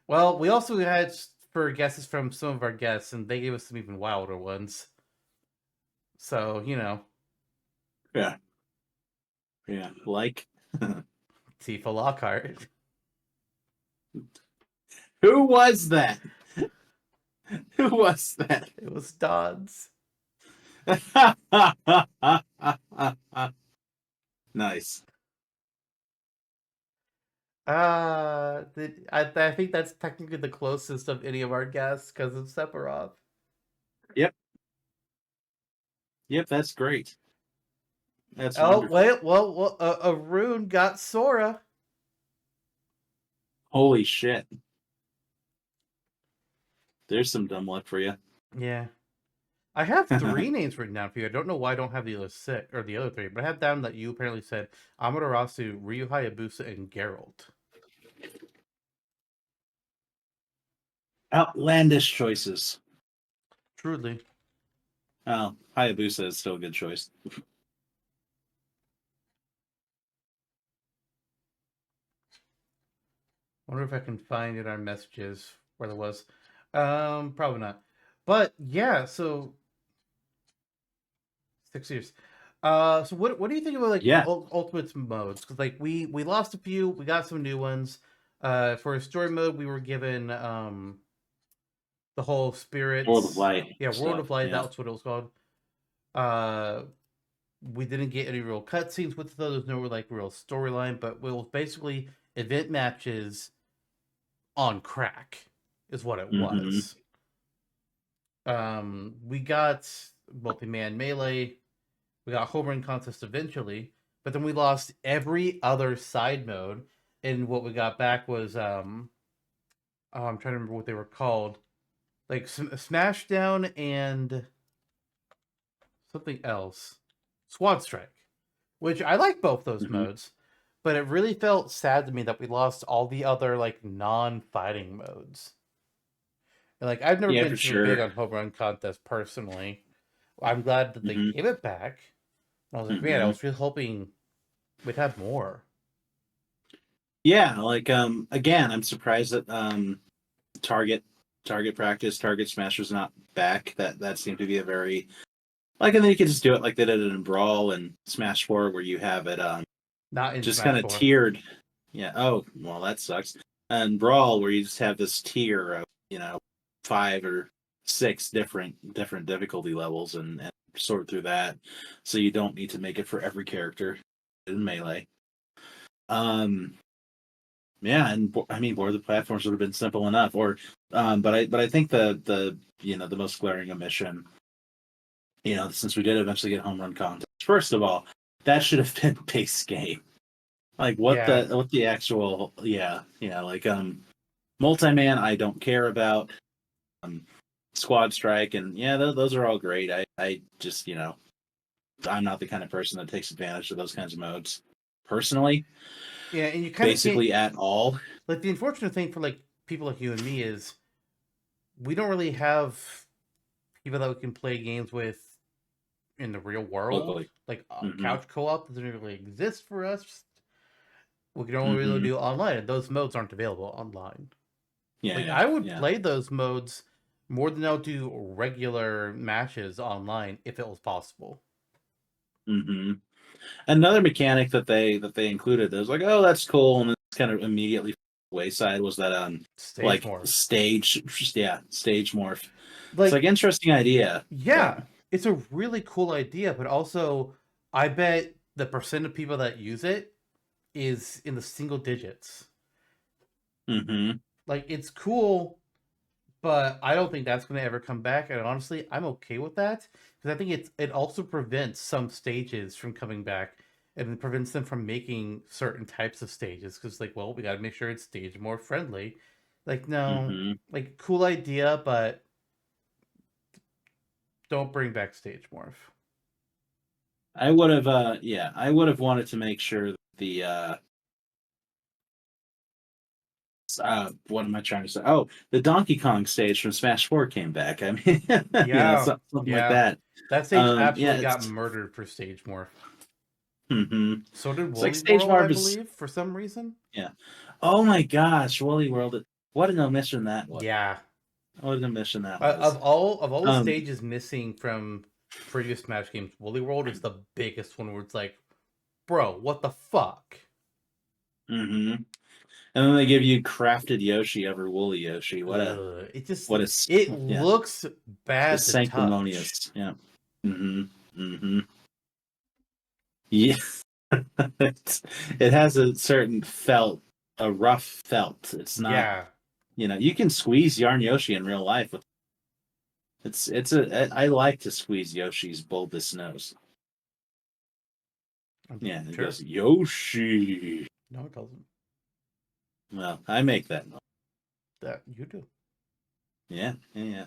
Well, we also had for guesses from some of our guests, and they gave us some even wilder ones. So Yeah. Yeah. Like Tifa Lockhart. who was that? Who was that? It was Dodds. Nice. I think that's technically the closest of any of our guests because of Sephiroth. Yep. Yep, that's great. That's Oh wonderful. wait, well, Arun got Sora. Holy shit. There's some dumb luck for you. Yeah, I have three names written down for you. I don't know why I don't have the other six or the other three, but I have down that you apparently said Amaterasu, Ryu Hayabusa, and Geralt. Outlandish choices. Truly. Oh, Hayabusa is still a good choice. Wonder if I can find in our messages where there was. Probably not. But yeah, so 6 years. So what do you think about like Yeah. Ultimate's modes? Because like we lost a few, we got some new ones. For story mode, we were given the whole World of spirits. Light Yeah, World stuff. of Light. Yeah. That's what it was called. Uh, we didn't get any real cutscenes with those. No like real storyline, but it was basically event matches on crack, is what it Hmm. was. We got multi-man melee. We got home run contest eventually, but then we lost every other side mode. And what we got back was oh, I'm trying to remember what they were called, like Smashdown and something else, Squad Strike, which I like both those Hmm. modes, but it really felt sad to me that we lost all the other like non-fighting modes. And like I've never Yeah, been for super big sure. on home run contest personally. I'm glad that they Hmm. gave it back. And I was like, man, I Hmm. was really hoping we'd have more. Yeah, like again, I'm surprised that Target Target Practice, Target Smasher's not back. That seemed to be a very like, and then you could just do it like they did it in Brawl and Smash 4 where you have it Not in just Smash kind of 4. tiered. Yeah. Oh, well, that sucks. And Brawl, where you just have this tier of, 5 or 6 different difficulty levels, and sort through that, so you don't need to make it for every character in Melee. Um, yeah, and I mean, board the platforms would have been simple enough. Or, but I think the most glaring omission, since we did eventually get home run contests. First of all, that should have been base game. Like Yeah, what the actual, yeah, like multi-man I don't care about. Um, Squad strike, and yeah, those are all great. I just, I'm not the kind of person that takes advantage of those kinds of modes personally, yeah, and you kind of can't. basically at all. Like the unfortunate thing for like people like you and me is we don't really have people that we can play games with in the real world. Locally. Like Mm-hmm. couch co-op doesn't really exist for us. We can only really Mm-hmm. do online, and those modes aren't available online. Yeah, Like yeah, I would yeah. play those modes more than I'll do regular matches online if it was possible. Mm-hmm. Another mechanic that they included that was like, oh, that's cool, and it's kind of immediately wayside was that Stage like morph. stage morph. It's like Like, interesting idea, but yeah, it's a really cool idea, but also I bet the percent of people that use it is in the single digits. mm-hmm. Like it's cool, but I don't think that's going to ever come back. And honestly, I'm okay with that because I think it also prevents some stages from coming back, and it prevents them from making certain types of stages. Because like, well, we got to make sure it's stage more friendly. Like no, Mm-hmm. like cool idea, but don't bring back stage morph. I would have I would have wanted to make sure that the what am I trying to say? Oh, the Donkey Kong stage from Smash 4 came back. I mean, Yeah, something like yeah, that. that stage Yeah, absolutely got it's murdered for stage morph. hmm So did it's like Woolly stage World, I morph is believe, for some reason. yeah. Oh my gosh, Woolly World! What an omission that was! Yeah, What an omission that was! of all the Um, stages missing from previous Smash games, Woolly World is the biggest one where it's like, bro, what the fuck? hmm And then they give you crafted Yoshi over Woolly Yoshi. Ugh, it just What is it yeah, looks the bad to touch. sanctimonious. Yeah. hmm hmm Yeah. It has a certain felt, a rough felt. It's not, Yeah, you can squeeze Yarn Yoshi in real life. I like to squeeze Yoshi's bulbous nose. I'm Yeah, and it sure. goes, Yoshi. No, it doesn't. Well, I make that noise. That you do. Yeah, yeah,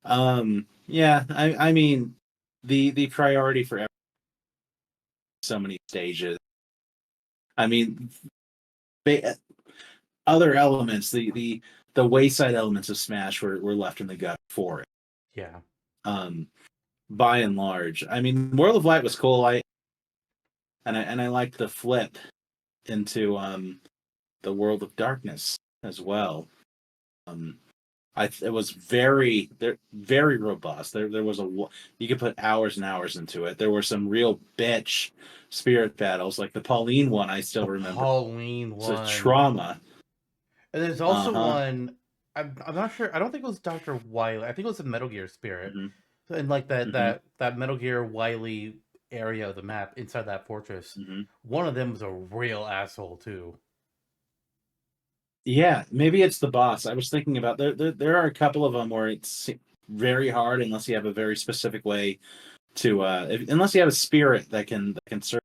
yeah. Yeah, I mean, the priority for so many stages. I mean, ba- other elements, the wayside elements of Smash were left in the gut for it. Yeah. Um, by and large, I mean, World of Light was cool. I liked the flip into the World of Darkness as well. Um, it was very robust. There was you could put hours and hours into it. There were some real bitch spirit battles, like the Pauline one. I The still remember. Pauline It's a one. trauma. And there's Uh also huh. one. I'm not sure. I don't think it was Dr. Wily. I think it was a Metal Gear Spirit. hmm And like that hmm that that Metal Gear Wily area of the map inside that fortress, hmm one of them was a real asshole too. Yeah, maybe it's the boss. I was thinking about there are a couple of them where it's very hard unless you have a very specific way to unless you have a spirit that can serve,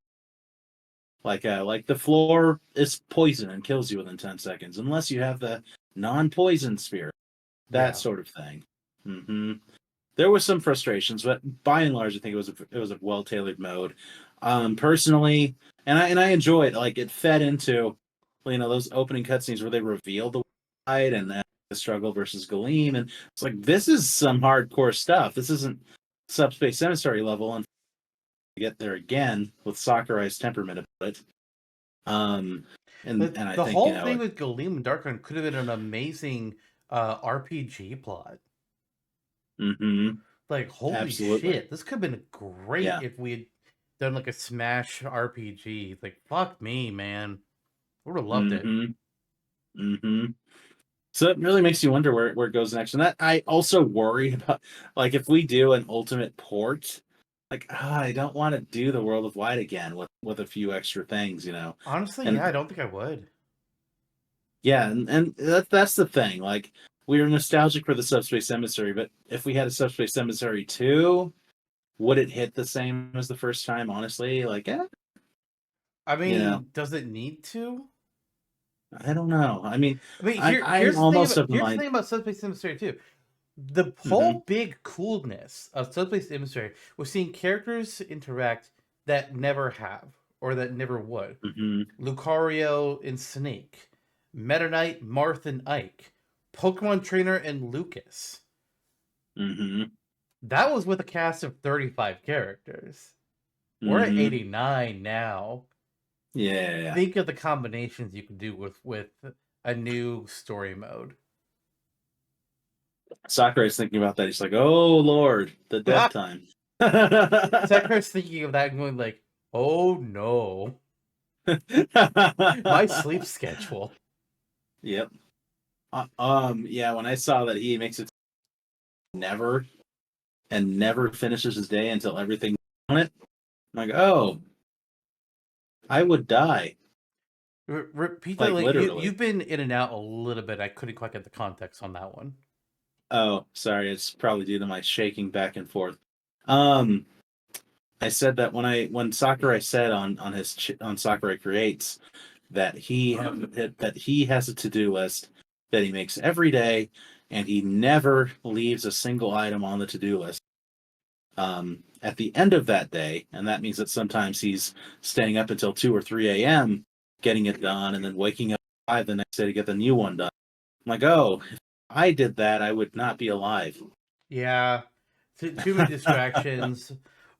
like the floor is poison and kills you within 10 seconds unless you have the non-poison spirit, that Yeah. sort of thing. There was some frustrations, but by and large I think it was a well-tailored mode. Personally, and I enjoyed, like, it fed into, those opening cutscenes where they revealed the fight and then the struggle versus Galeem, and it's like, this is some hardcore stuff. This isn't subspace emissary level, and get there again with Sakurai's temperament about it. Um, and The and I the think, whole thing with Galeem and Darkon could have been an amazing RPG plot. hmm Like holy absolutely, shit, this could have been great yeah. if we had done like a Smash RPG. Like fuck me, man. would have loved it. Mm-hmm. Mm-hmm. So it really makes you wonder where it goes next. And that I also worry about, like, if we do an ultimate port, like, I don't want to do the World of Light again with a few extra things, you know. Honestly, yeah, I And don't think I would. yeah, and that's the thing. Like, we are nostalgic for the Subspace Emissary, but if we had a Subspace Emissary 2, would it hit the same as the first time? Honestly, like, I you know, mean, does it need to? I don't know. I mean, I mean, I'm almost of the here's the mind. thing about Subspace Emissary too. The Hmm. whole big coolness of Subspace Emissary was seeing characters interact that never have or that never would. Hmm. Lucario and Snake, Meta Knight, Marth and Ike, Pokemon Trainer and Lucas. Hmm. That was with a cast of 35 characters. We're at Hmm. 89 now. Yeah. Think of the combinations you can do with a new story mode. Sakurai's thinking about that. He's like, "Oh Lord, the death time." Sakurai's thinking of that and going like, "Oh no, my sleep schedule." Yep. Yeah. When I saw that he makes it never and never finishes his day until everything's on it, I'm like, oh, I would die, Repeat that. like Like literally. you've been in and out a little bit. I couldn't quite get the context on that one. Oh, sorry. It's probably due to my shaking back and forth. Um, I said that when Sakurai said on Sakurai Creates that he has a to-do list that he makes every day, and he never leaves a single item on the to-do list. At the end of that day, and that means that sometimes he's staying up until 2 or 3 a.m. getting it done, and then waking up at 5 the next day to get the new one done. I'm like, oh, if I did that, I would not be alive. Yeah, too many distractions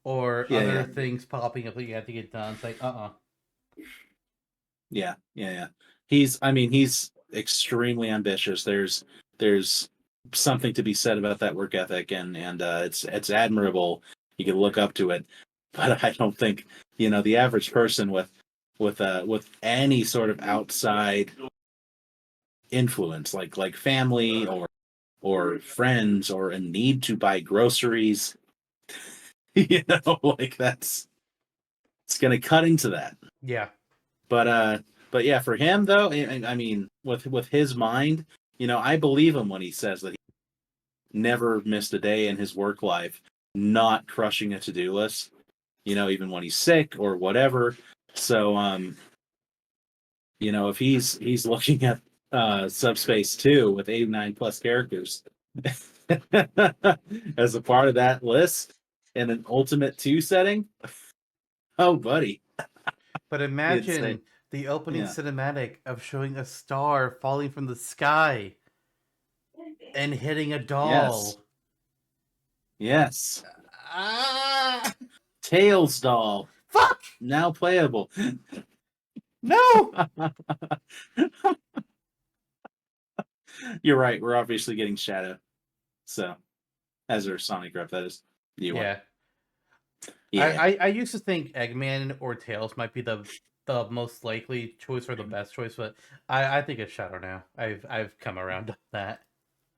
or Yeah, other yeah. things popping up that you have to get done. It's like, Yeah. He's extremely ambitious. There's something to be said about that work ethic, and it's admirable. You can look up to it, but I don't think the average person with any sort of outside influence, like family or friends, or a need to buy groceries, like that's it's going to cut into that. yeah. But but yeah, for him though, I mean, with his mind, I believe him when he says that he never missed a day in his work life, not crushing a to-do list. Even when he's sick or whatever. So if he's looking at Subspace 2 with 89 plus characters as a part of that list in an Ultimate 2 setting, oh buddy, But it's a imagine the opening yeah. cinematic of showing a star falling from the sky and hitting a Yes. doll. Yes. Ah, Tails doll, fuck! now playable. No! You're right. We're obviously getting Shadow. So, as our Sonic rep, that is. You are. Yeah. Yeah. I used to think Eggman or Tails might be the most likely choice or the best choice, but I think it's Shadow now. I've come around on that.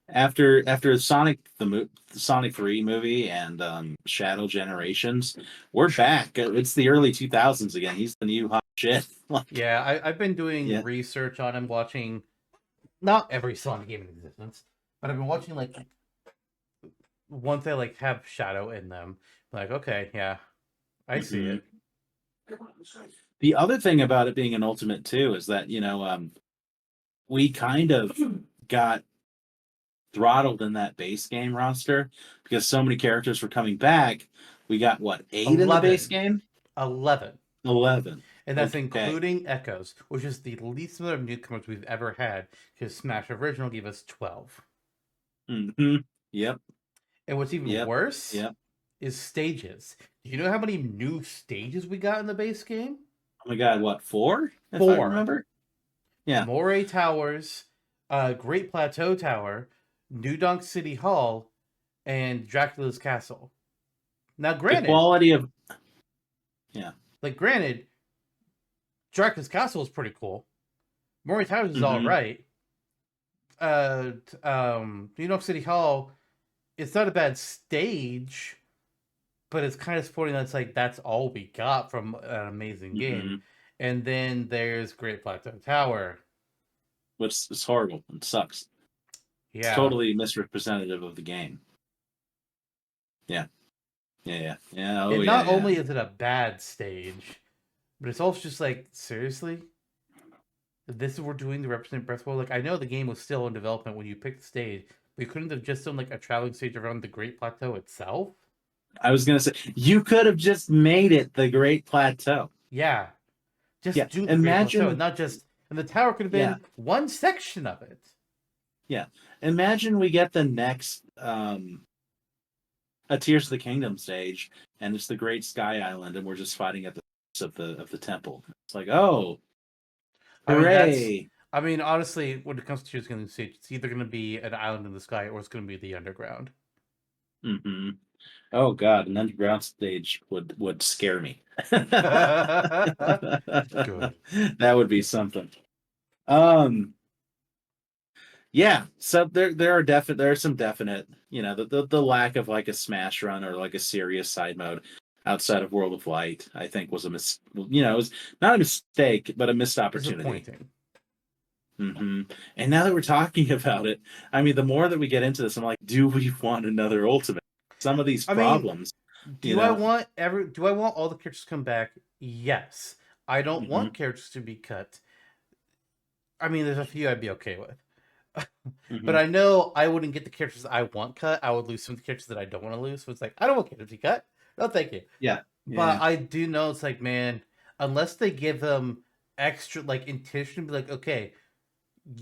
After the Sonic 3 movie and Shadow Generations, we're back. It's the early 2000s again. He's the new hot shit. Like, Yeah, I've been doing yeah. research on him, watching not every Sonic game in existence, but I've been watching like ones that like have Shadow in them. Like, okay, yeah, I see Hmm. it. The other thing about it being an Ultimate too is that we kind of got throttled in that base game roster because so many characters were coming back. We got what, 8 in the base 11. game? 11. 11. And that's Okay. including Echoes, which is the least number of newcomers we've ever had, because Smash Original gave us 12. Hmm. Yep. And what's even Yep. worse Yep. is stages. Do you know how many new stages we got in the base game? Oh my God, what, 4? If I 4. remember? Yeah. Moray Towers, Great Plateau Tower, New Donk City Hall, and Dracula's Castle. Now, The granted, quality of yeah. granted, Dracula's Castle is pretty cool. Maury Towers is all Mm-hmm. right. New York City Hall, it's not a bad stage, but it's kind of supporting that's like that's all we got from an amazing game. Mm-hmm. And then there's Great Plateau Tower. Which is horrible. It sucks. It's Yeah. totally misrepresentative of the game. Yeah. Yeah. Yeah. Yeah. Oh And yeah. not Yeah. only is it a bad stage, but it's also just like, seriously? This is what we're doing to represent Breath of the Wild? Like, I know the game was still in development when you picked the stage, but you couldn't have just done like a traveling stage around the Great Plateau itself? I was gonna say you could have just made it the Great Plateau. Yeah. Yeah. Just do the Great Plateau, and Imagine. not just. And the tower could have Yeah. been one section of it. Yeah. Imagine we get the next a Tears of the Kingdom stage, and it's the Great Sky Island, and we're just fighting at the base of the temple. It's like, oh, I mean, that's. hooray! I mean, honestly, when it comes to choosing the stage, it's either going to be an island in the sky or it's going to be the underground. Hmm. Oh god, an underground stage would scare me. Good. That would be something. Um, yeah. So there are some definite, the lack of like a smash run or like a serious side mode outside of World of Light, I think was it was not a mistake, but a missed opportunity. Disappointing. And now that we're talking about it, I mean, the more that we get into this, I'm like, do we want another Ultimate? Some of these I mean, problems, you do I know. want do I want all the characters to come back? Yes. I don't Hmm. want characters to be cut. I mean, there's a few I'd be okay with. But Hmm. I know I wouldn't get the characters I want cut. I would lose some of the characters that I don't want to lose. So it's like, I don't want characters to be cut. No, thank you. Yeah, But yeah, I do know it's like, man, unless they give them extra, like, intention, be like, okay,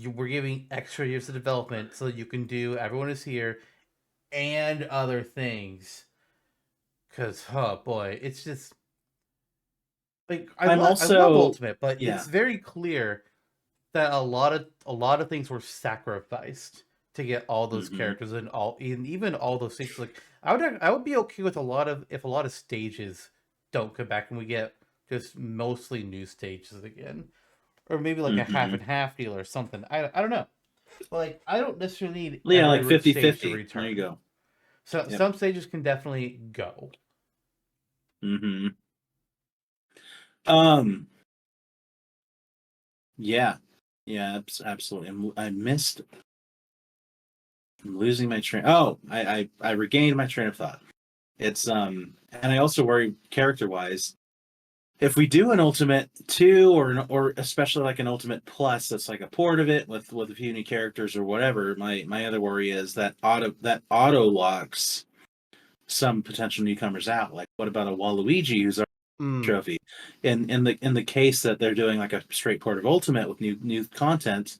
we're giving extra years of development so you can do Everyone Is Here and other things. Because, oh boy, it's just like I'm I love also, Ultimate, but yeah. it's very clear that a lot of things were sacrificed to get all those Hmm. characters and even all those things. Like I would be okay with a lot of if a lot of stages don't come back and we get just mostly new stages again, or maybe like a half Hmm. and half deal or something. I don't know. But like I don't necessarily need Yeah, like every 50 stage to 50. There you return. go. So Yep. some stages can definitely go. Hmm. Um, yeah, yeah, absolutely. I'm losing my train. Oh, I regained my train of thought. It's and I also worry character wise. If we do an Ultimate 2 or especially like an Ultimate Plus that's like a port of it with a few new characters or whatever, my other worry is that auto locks some potential newcomers out. Like what about a Waluigi who's our Mm. trophy? In the case that they're doing like a straight port of Ultimate with new content,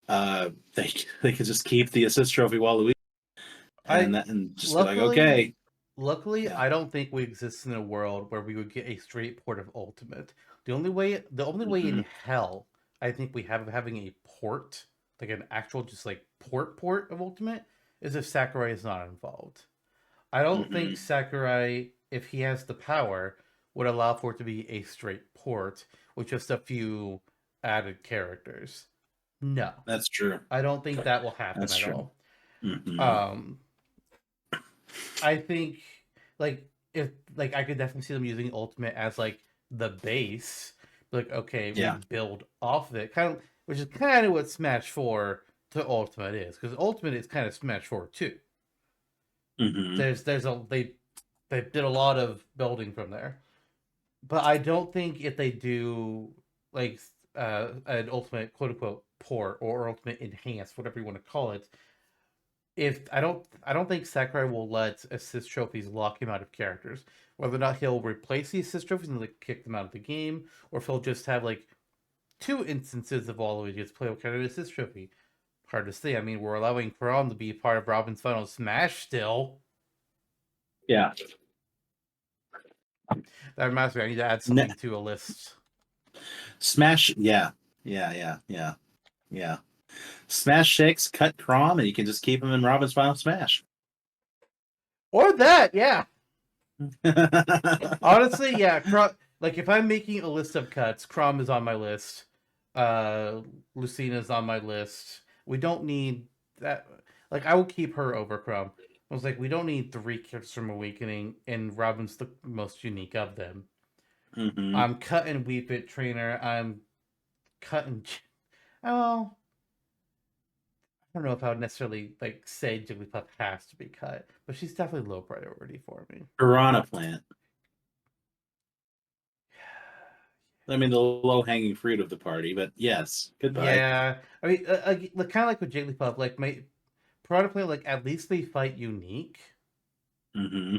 they they could just keep the assist trophy Waluigi I and just be like, luckily okay, Luckily, yeah. I don't think we exist in a world where we would get a straight port of Ultimate. The only way in Hmm. hell I think we have of having a port, like an actual just like port of Ultimate, is if Sakurai is not involved. I don't think Hmm. Sakurai, if he has the power, would allow for it to be a straight port with just a few added characters. No, That's true. I don't think that will happen That's at true. all. Hmm. Um, I think like if like I could definitely see them using Ultimate as like the base. Like okay, we Yeah. build off of it, kind of, which is kind of what Smash Four to Ultimate is, because Ultimate is kind of Smash Four too. Hmm. They did a lot of building from there, but I don't think if they do like an Ultimate quote unquote port or Ultimate enhanced, whatever you want to call it, if I don't think Sakurai will let assist trophies lock him out of characters. Whether or not he'll replace the assist trophies and like kick them out of the game, or if he'll just have like two instances of Waluigi's playable character assist trophy. Hard to say. I mean, we're allowing Karam to be part of Robin's final smash still. Yeah. That reminds me, I need to add Ne- something to a list. Smash. Yeah. Yeah. Yeah. Yeah. Yeah. Smash Shakes, cut Crom, and you can just keep him in Robin's Final Smash. Or that, yeah. Honestly, yeah. Like if I'm making a list of cuts, Crom is on my list. Uh, Lucina's on my list. We don't need that. Like, I will keep her over Crumb. I was like, we don't need three characters from Awakening, and Robin's the most unique of them. Mm-hmm. I'm cutting Weep It Trainer. I'm cutting. Oh, I don't know if I would necessarily like say Jigglypuff has to be cut, but she's definitely low priority for me. Piranha Plant. I mean, the low hanging fruit of the party, but yes, goodbye. Yeah, I mean, kind of like with Jigglypuff, like my Piranha Plant, like at least they fight unique. Mm-hmm.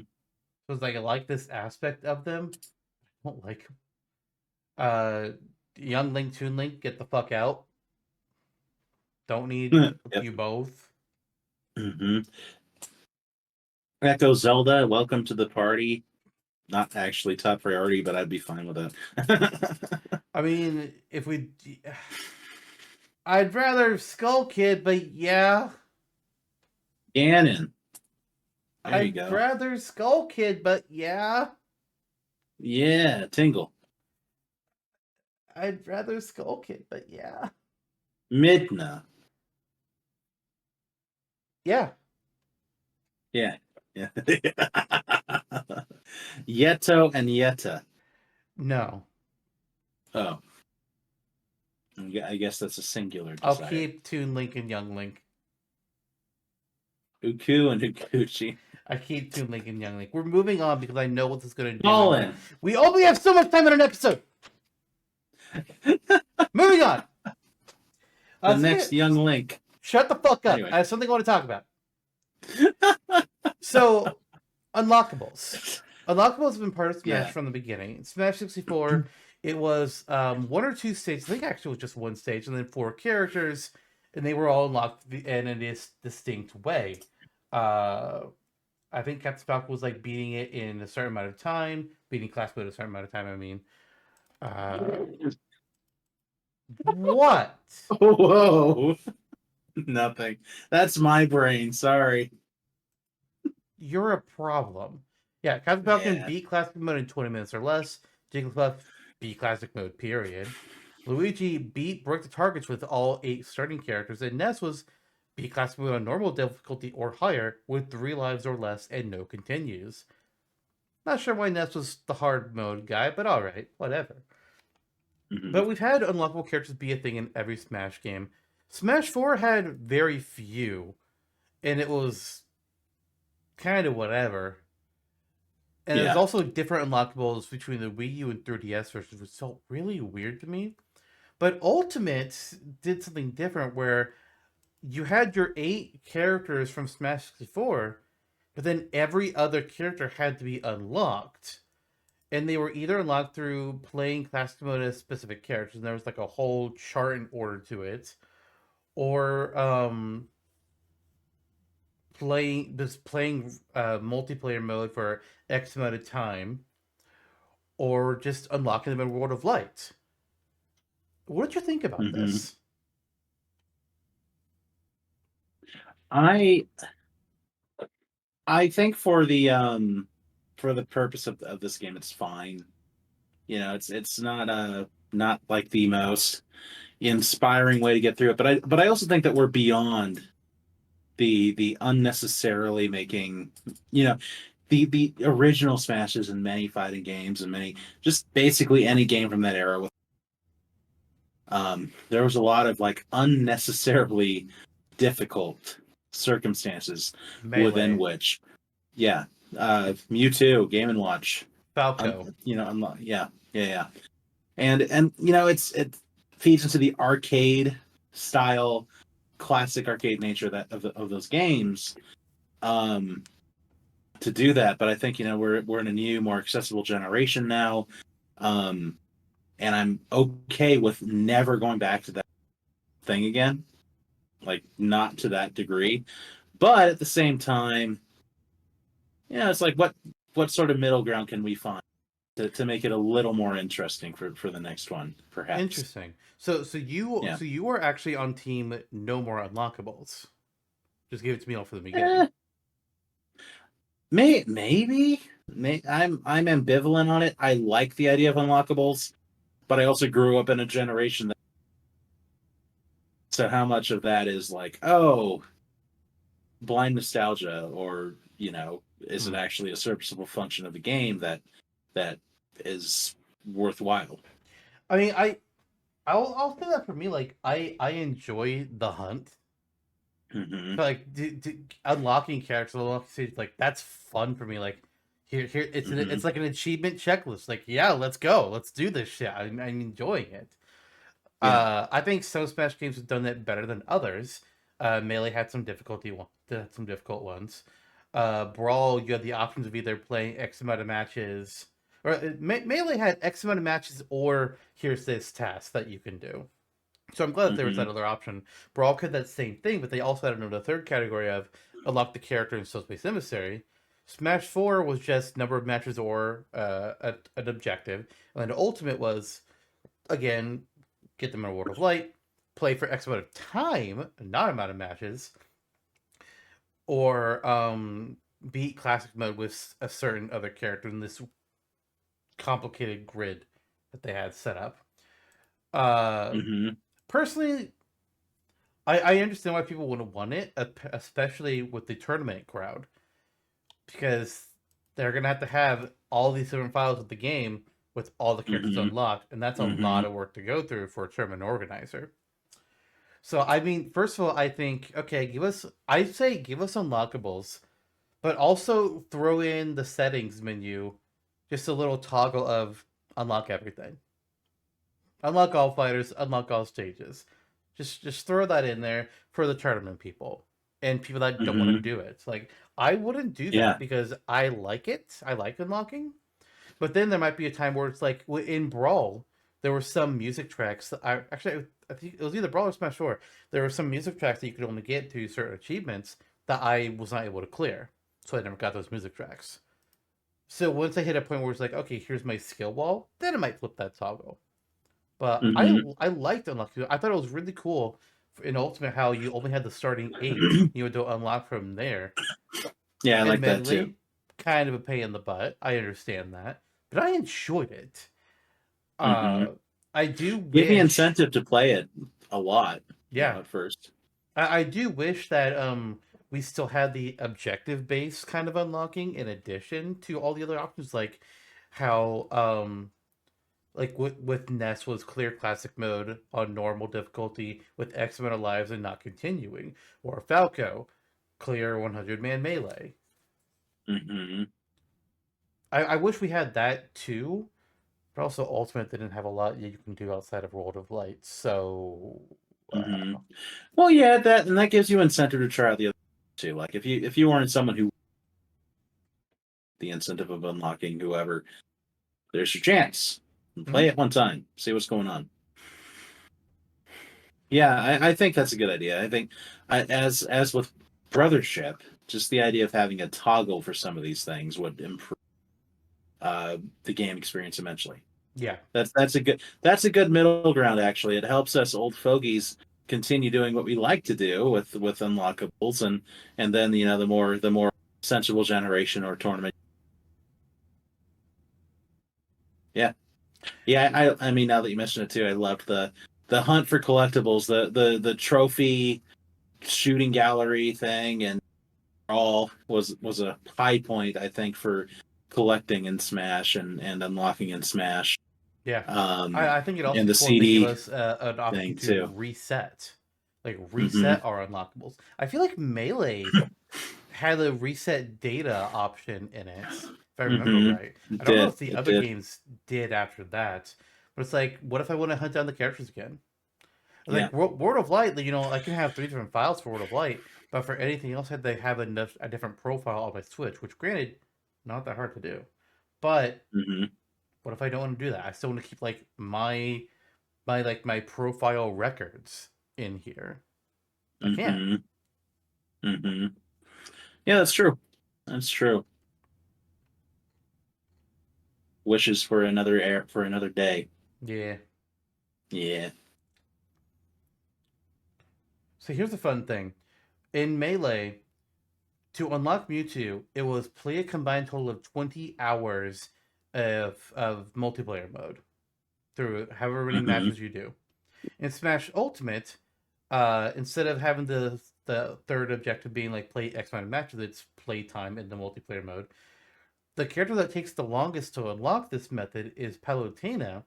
So it's like I like this aspect of them. I don't like uh Young Link, Toon Link, get the fuck out. Don't need Yep. you both. Mm-hmm. Echo Zelda, welcome to the party. Not actually top priority, but I'd be fine with that. I mean, if we, I'd rather Skull Kid, but yeah, Ganon. There you I'd go. rather Skull Kid, but yeah, Yeah, Tingle. I'd rather Skull Kid, but yeah, Midna. yeah. Yeah. Yeah. Yeto and Yetta. No, Oh, I guess that's a singular I'll desire. keep Toon Link and Young Link. Uku and Ukuchi. I keep Toon Link and Young Link. We're moving on because I know what this is going to do. Colin. We only have so much time in an episode. Moving on. The next Young Link. Shut the fuck up. Anyway. I have something I want to talk about. So, unlockables. Unlockables have been part of Smash from the beginning. In Smash 64, it was one or two stages. I think actually it was just one stage, and then four characters, and they were all unlocked in a distinct way. I think Captain Falcon was like beating it in a certain amount of time, beating Class Mode a certain amount of time. I mean, what? Whoa. Nothing. That's my brain. Sorry. You're a problem. Yeah, Captain Falcon Yeah. beat Classic Mode in 20 minutes or less. Jigglypuff beat Classic Mode, period. Luigi broke the targets with all 8 starting characters, and Ness was beat Classic Mode on normal difficulty or higher with 3 lives or less and no continues. Not sure why Ness was the hard mode guy, but alright, whatever. Mm-hmm. But we've had unlockable characters be a thing in every Smash game. Smash 4 had very few, and it was kind of whatever. And there's also different unlockables between the Wii U and 3DS versions, which felt really weird to me. But Ultimate did something different where you had your 8 characters from Smash 64, but then every other character had to be unlocked. And they were either unlocked through playing Classic Mode as specific characters, and there was like a whole chart and order to it, or playing multiplayer mode for X amount of time, or just unlocking them in World of Light. What did you think about this? I think for the purpose of this game, it's fine. You know, it's not like the most inspiring way to get through it, but I also think that we're beyond the unnecessarily making, you know, the original Smashes in many fighting games and many, just basically any game from that era with there was a lot of like unnecessarily difficult circumstances within which Mewtwo, Game and Watch, Falco, yeah, and you know it feeds into the arcade style, classic arcade nature of those games to do that. But I think, you know, we're in a new, more accessible generation now, and I'm okay with never going back to that thing again, like not to that degree. But at the same time, yeah, it's like what sort of middle ground can we find to make it a little more interesting for the next one, perhaps? Interesting. So you were actually on team no more unlockables. Just give it to me all for the beginning. Maybe. I'm ambivalent on it. I like the idea of unlockables, but I also grew up in a generation that So how much of that is like, oh, blind nostalgia, or is it Hmm. actually a serviceable function of the game that is worthwhile? I mean, I'll say that for me, like I enjoy the hunt. Hmm. Like unlocking characters, unlocking stages, like that's fun for me. Like here, Hmm. it's like an achievement checklist. Like yeah, let's go, let's do this shit. I'm enjoying it. Yeah. I think some Smash games have done that better than others. Melee had some some difficult ones. Brawl, you had the options of either playing X amount of matches, or Melee had X amount of matches, or here's this task that you can do. So I'm glad that there was that Hmm. other option. Brawl could that same thing, but they also had another third category of unlock the character in Soul Space Emissary. Smash 4 was just number of matches or an objective. And then the ultimate was, again, get them in a World of Light, play for X amount of time, not amount of matches, or beat classic mode with a certain other character in this complicated grid that they had set up. Uh, Hmm. Personally, I understand why people wouldn't want it, especially with the tournament crowd, because they're gonna have to have all these different files of the game with all the characters Hmm. unlocked, and that's a lot Hmm. of work to go through for a tournament organizer. So I mean, first of all, I think okay, I'd say give us unlockables, but also throw in the settings menu, just a little toggle of unlock everything. Unlock all fighters, unlock all stages. Just throw that in there for the tournament people and people that don't want to Hmm. do it. Like I wouldn't do that Yeah. because I like it. I like unlocking. But then there might be a time where it's like in Brawl, there were some music tracks that I think it was either Brawl or Smash 4. There were some music tracks that you could only get to certain achievements that I was not able to clear. So I never got those music tracks. So once I hit a point where it's like, okay, here's my skill wall, then I might flip that toggle. But Hmm. I liked Unlucky. I thought it was really cool in Ultimate how you only had the starting 8. You had to unlock from there. Yeah, I like that too. Admittedly, kind of a pain in the butt. I understand that, but I enjoyed it. Hmm. Uh, I do Give me wish, incentive to play it a lot, yeah, at first. I do wish that we still had the objective based kind of unlocking in addition to all the other options, like how like with Ness was clear classic mode on normal difficulty with X amount of lives and not continuing, or Falco clear 100-man melee. Hmm. I wish we had that too, but also Ultimate didn't have a lot you can do outside of World of Light. So Hmm. Well, yeah, that gives you incentive to try out the other too. Like if you weren't someone who the incentive of unlocking whoever, there's your chance. Play mhm. it one time, see what's going on. Yeah, I think that's a good idea. I think as with brothership, just the idea of having a toggle for some of these things would improve the game experience immensely. Yeah, That's a good middle ground. Actually, it helps us old fogies continue doing what we like to do with unlockables, and then the more sensible generation or tournament. Yeah, yeah. I mean, now that you mention it too, I loved the hunt for collectibles, the trophy shooting gallery thing, and all was a high point, I think, for collecting in Smash and unlocking in Smash. yeah. Um, I think it and also the cool that they give CD us an option thing to too. reset, like Hmm. reset our unlockables. I feel like Melee had a reset data option in it, if I remember Hmm. right. It I don't know did. if the It other did. games did after that, but it's like, what if I want to hunt down the characters again? Yeah. Like World of Light, I can have 3 different files for World of Light, but for anything else, I had to have a different profile on my Switch, which granted, not that hard to do. But Hmm. what if I don't want to do that? I still want to keep like my profile records in here. I can't. Hmm. Hmm. Yeah, that's true. That's true. Wishes for another air for another day. Yeah. Yeah. So here's the fun thing. In Melee, to unlock Mewtwo, it was play a combined total of 20 hours of multiplayer mode through however many Hmm. matches you do. In Smash Ultimate, Instead of having the third objective being like play X amount of matches, it's play time in the multiplayer mode. The character that takes the longest to unlock this method is Palutena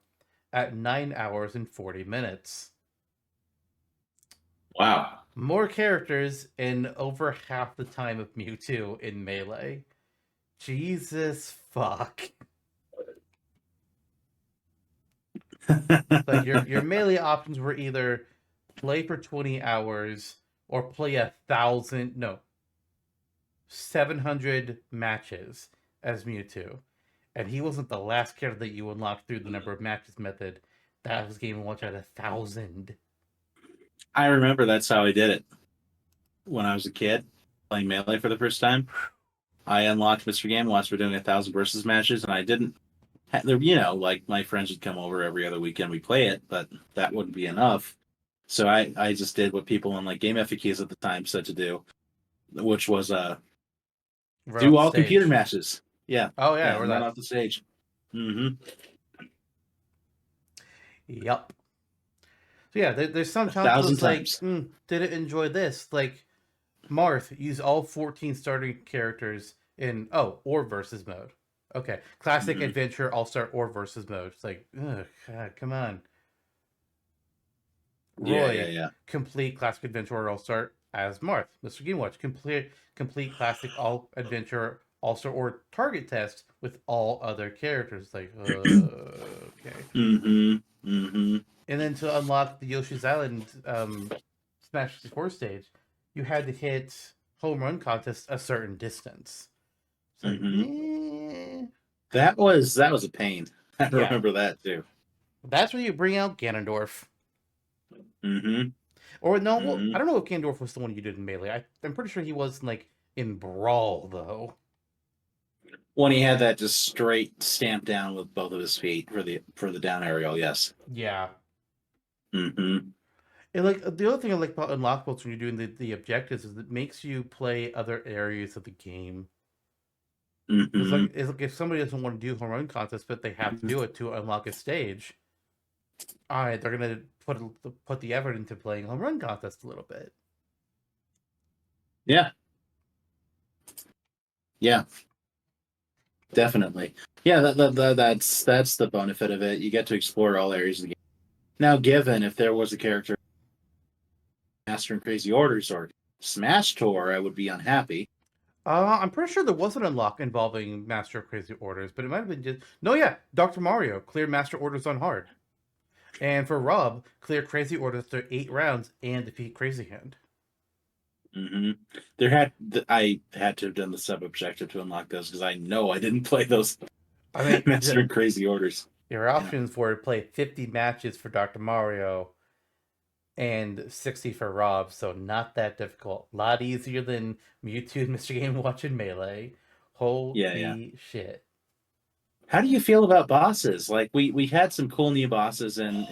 at 9 hours and 40 minutes. Wow. More characters in over half the time of Mewtwo in Melee. Jesus fuck. Like your Melee options were either play for 20 hours or play 1,000, no, 700 matches as Mewtwo. And he wasn't the last character that you unlocked through the number of matches method. That was Game & Watch at 1,000. I remember that's how I did it when I was a kid playing Melee for the first time. I unlocked Mr. Game & Watch for doing 1,000 versus matches, and I didn't. Like my friends would come over every other weekend. We play it, but that wouldn't be enough. So I just did what people on like Game FAQs at the time said to do, which was Run do off the all computer stage. matches. Yeah, Oh yeah, yeah, or and run that. off the stage. Mm-hmm. Yup. So yeah, there's some A challenges thousand that's like, times. didn't enjoy this. Like Marth, use all 14 starting characters in or versus mode. Okay, classic Mm-hmm. adventure all star or versus mode. It's like, ugh, God, come on. Yeah, yeah, Roy, yeah. complete classic adventure all star as Marth. Mr. Game Watch, complete classic all adventure all star or target test with all other characters. Like, okay. Mm-hmm. Mm-hmm. And then to unlock the Yoshi's Island Smash 64 stage, you had to hit home run contest a certain distance. It's like, Mm-hmm. eh. That was a pain. I Yeah. remember that too. That's where you bring out Ganondorf. Mm-hmm. Or no, well, Mm-hmm. I don't know if Ganondorf was the one you did in Melee. I'm pretty sure he was like in Brawl though. When he had that just straight stamp down with both of his feet for the down aerial, yes. Yeah. Mm-hmm. And like the other thing I like about unlockables when you're doing the objectives is it makes you play other areas of the game. Because Mm-hmm. like, it's like if somebody doesn't want to do home run contest, but they have to do it to unlock a stage, all right, they're gonna put the effort into playing home run contest a little bit. Yeah. Yeah. Definitely. Yeah, that's the benefit of it. You get to explore all areas of the game. Now, given if there was a character Master and Crazy Orders or Smash Tour, I would be unhappy. I'm pretty sure there was an unlock involving Master of Crazy Orders, but it might have been just no. Yeah, Dr. Mario cleared Master Orders on hard, and for Rob, clear Crazy Orders through 8 rounds and defeat Crazy Hand. Hmm I had to have done the sub objective to unlock those because I know I didn't play those I mean, Master and Crazy Orders. your Yeah. options were to play 50 matches for Dr. Mario and 60 for Rob, so not that difficult. A lot easier than Mewtwo and Mr. Game Watch and Melee. Yeah, yeah. Holy shit. How do you feel about bosses? Like we had some cool new bosses in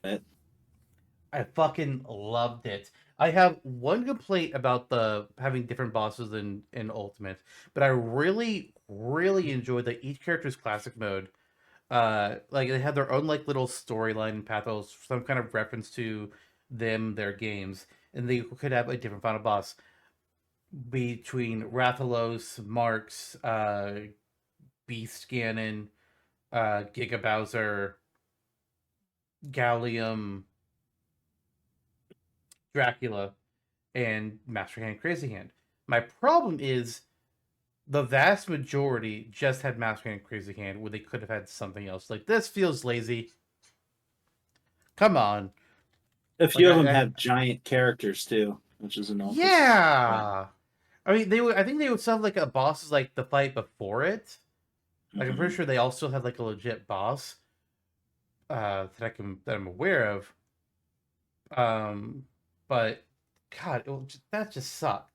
it. I fucking loved it. I have one complaint about the having different bosses in Ultimate, but I really enjoyed that each character's classic mode. Like they had their own like little storyline and pathos, some kind of reference to their games, and they could have a different final boss between Rathalos, Marks, Beast Ganon, Giga Bowser, Gallium, Dracula, and Master Hand Crazy Hand. My problem is the vast majority just had Master Hand Crazy Hand where they could have had something else. Like this feels lazy. Come on. A Like few of them have giant characters too, which is annoying. Yeah. yeah. I mean they would I think they would still have like a boss as like the fight before it. Like I'm pretty Hmm sure they all still had like a legit boss that I'm aware of. Um but God, that just sucked.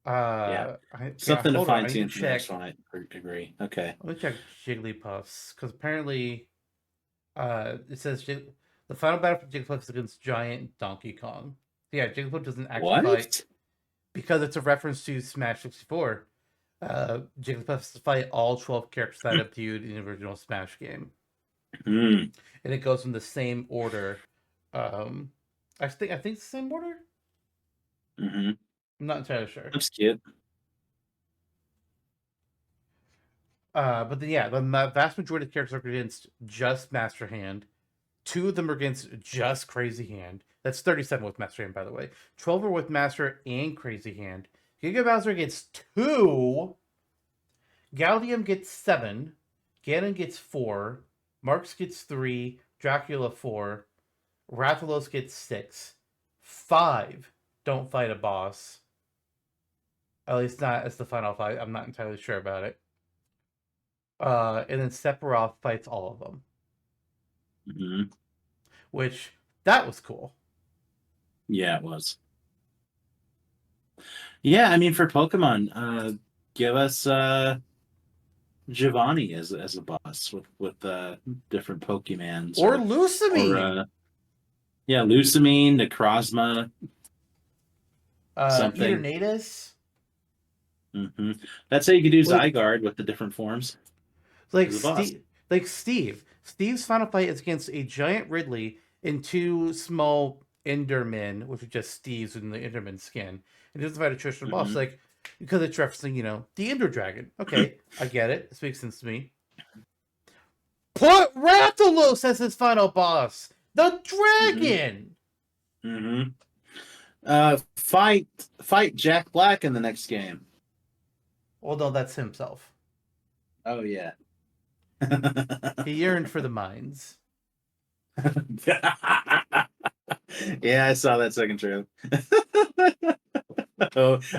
Yeah. Yeah, Something to hold on. fine I need to tune for the next check. one. I agree. Okay. Let me check Jigglypuffs because apparently, it says the final battle for Jigglypuff is against Giant Donkey Kong. Yeah, Jigglypuff doesn't actually fight What? because it's a reference to Smash 64. Jigglypuff has to fight all 12 characters that appeared in the original Smash game, Mm. and it goes in the same order. Um, I think it's the same order. Mm-hmm. I'm not entirely sure. That's cute. But then, yeah, the vast majority of characters are against just Master Hand. 2 of them are against just Crazy Hand. That's 37 with Master Hand, by the way. 12 are with Master and Crazy Hand. Giga Bowser gets 2. Gallium gets 7. Ganon gets 4. Marks gets 3. Dracula 4. Rathalos gets 6. 5 don't fight a boss. At least not as the final fight. I'm not entirely sure about it. And then Sephiroth fights all of them, Mm-hmm. which that was cool. Yeah, it was. Yeah, I mean, for Pokemon, give us Giovanni as a boss with different Pokemons Or or Lusamine. yeah, Lusamine, Necrozma, something. Eternatus. Hmm. That's how you could do Like Zygarde with the different forms like as a boss. Steve like Steve. Steve's final fight is against a giant Ridley and 2 small Endermen, which are just Steve's in the Enderman skin. And doesn't fight a traditional boss, Hmm. like because it's referencing, the Ender Dragon. Okay, I get it. This makes sense to me. Put Rathalos as his final boss. The Hmm. dragon. Hmm. Fight Jack Black in the next game. Well, no, that's himself. Oh yeah. He yearned for the mines. Yeah, I saw that second trailer.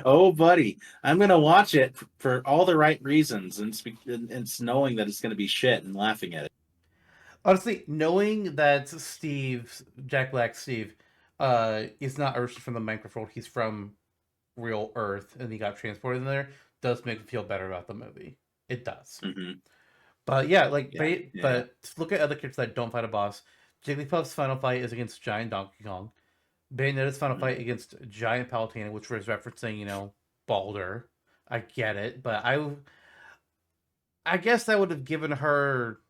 Oh, buddy, I'm gonna watch it for all the right reasons, and it's knowing that it's gonna be shit and laughing at it. Honestly, knowing that Jack Black Steve, is not Urson from the Minecraft world, he's from real Earth, and he got transported in there, does make me feel better about the movie. It does. Hmm. But yeah, Yeah, yeah. but look at other characters that don't fight a boss. Jigglypuff's final fight is against Giant Donkey Kong. Bayonetta's final fight against Giant Palutena, which was referencing, Balder. I get it, but I guess I would have given her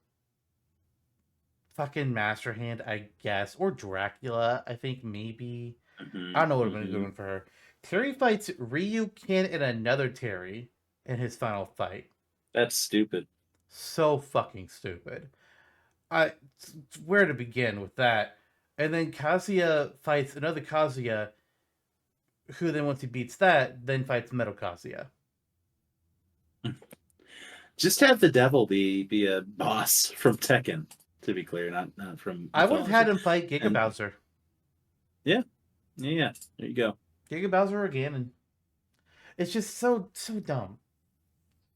fucking Master Hand, I guess, or Dracula. I think maybe. I Hmm. don't know what would have been a good Hmm. one for her. Terry fights Ryu, Ken, and another Terry in his final fight. That's stupid. So fucking stupid. I where to begin with that? And then Kazuya fights another Kazuya, who then once he beats that, then fights Metal Kazuya. Just have the devil be a boss from Tekken. To be clear, not from I would have had mythology. him fight Giga And Bowser. yeah, yeah, yeah. There you go. Giga Bowser again, and it's just so dumb.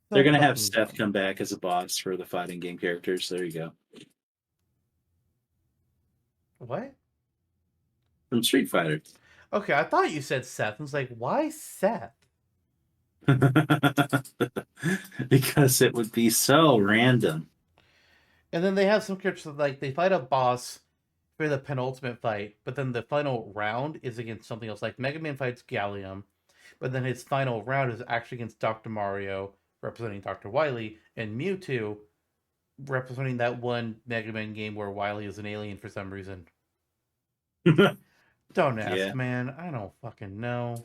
They're So gonna have fucking Seth dumb. come back as a boss for the fighting game characters. There you go. What? From Street Fighter. Okay, I thought you said Seth. I was like, why Seth? Because it would be so random. And then they have some characters that, like, they fight a boss for the penultimate fight, but then the final round is against something else. Like Mega Man fights Gallium, but then his final round is actually against Dr. Mario, representing Dr. Wily, and Mewtwo, representing that one Mega Man game where Wily is an alien for some reason. Don't ask, Yeah. man. I don't fucking know.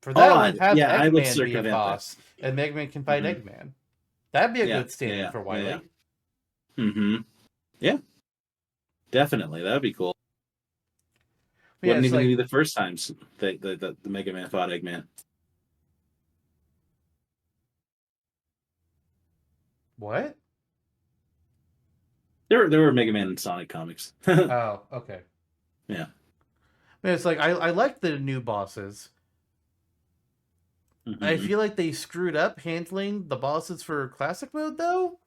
For that one, Odd. have Yeah, I would Eggman be a circumvent that. boss, and Mega Man can fight Hmm. Eggman. That'd be a Yeah, good yeah, stand-in yeah, for yeah, yeah. Wily. Hmm. Yeah, definitely. That would be cool. But yeah, Wouldn't it's even be like, the first time the Mega Man fought Eggman. what? There were Mega Man and Sonic comics. Oh, okay. Yeah. I mean, it's like I like the new bosses. I Hmm. feel like they screwed up handling the bosses for classic mode though.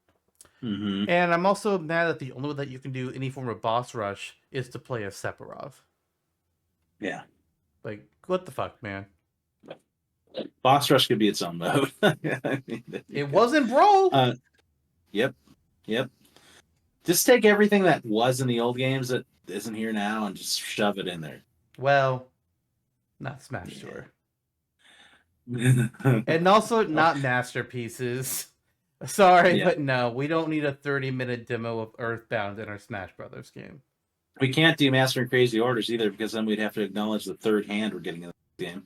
Hmm. And I'm also mad that the only way that you can do any form of boss rush is to play as Sephiroth. Yeah. Like, what the fuck, man? Boss Rush could be its own mode. I mean, there you It go. wasn't Brawl. Yep. Yep. Just take everything that was in the old games that isn't here now and just shove it in there. Well, not Smash Yeah. Tour. And also not masterpieces. Sorry, Yeah. but no, we don't need a 30-minute demo of Earthbound in our Smash Brothers game. We can't do Master and Crazy Orders either because then we'd have to acknowledge the third hand we're getting in the game.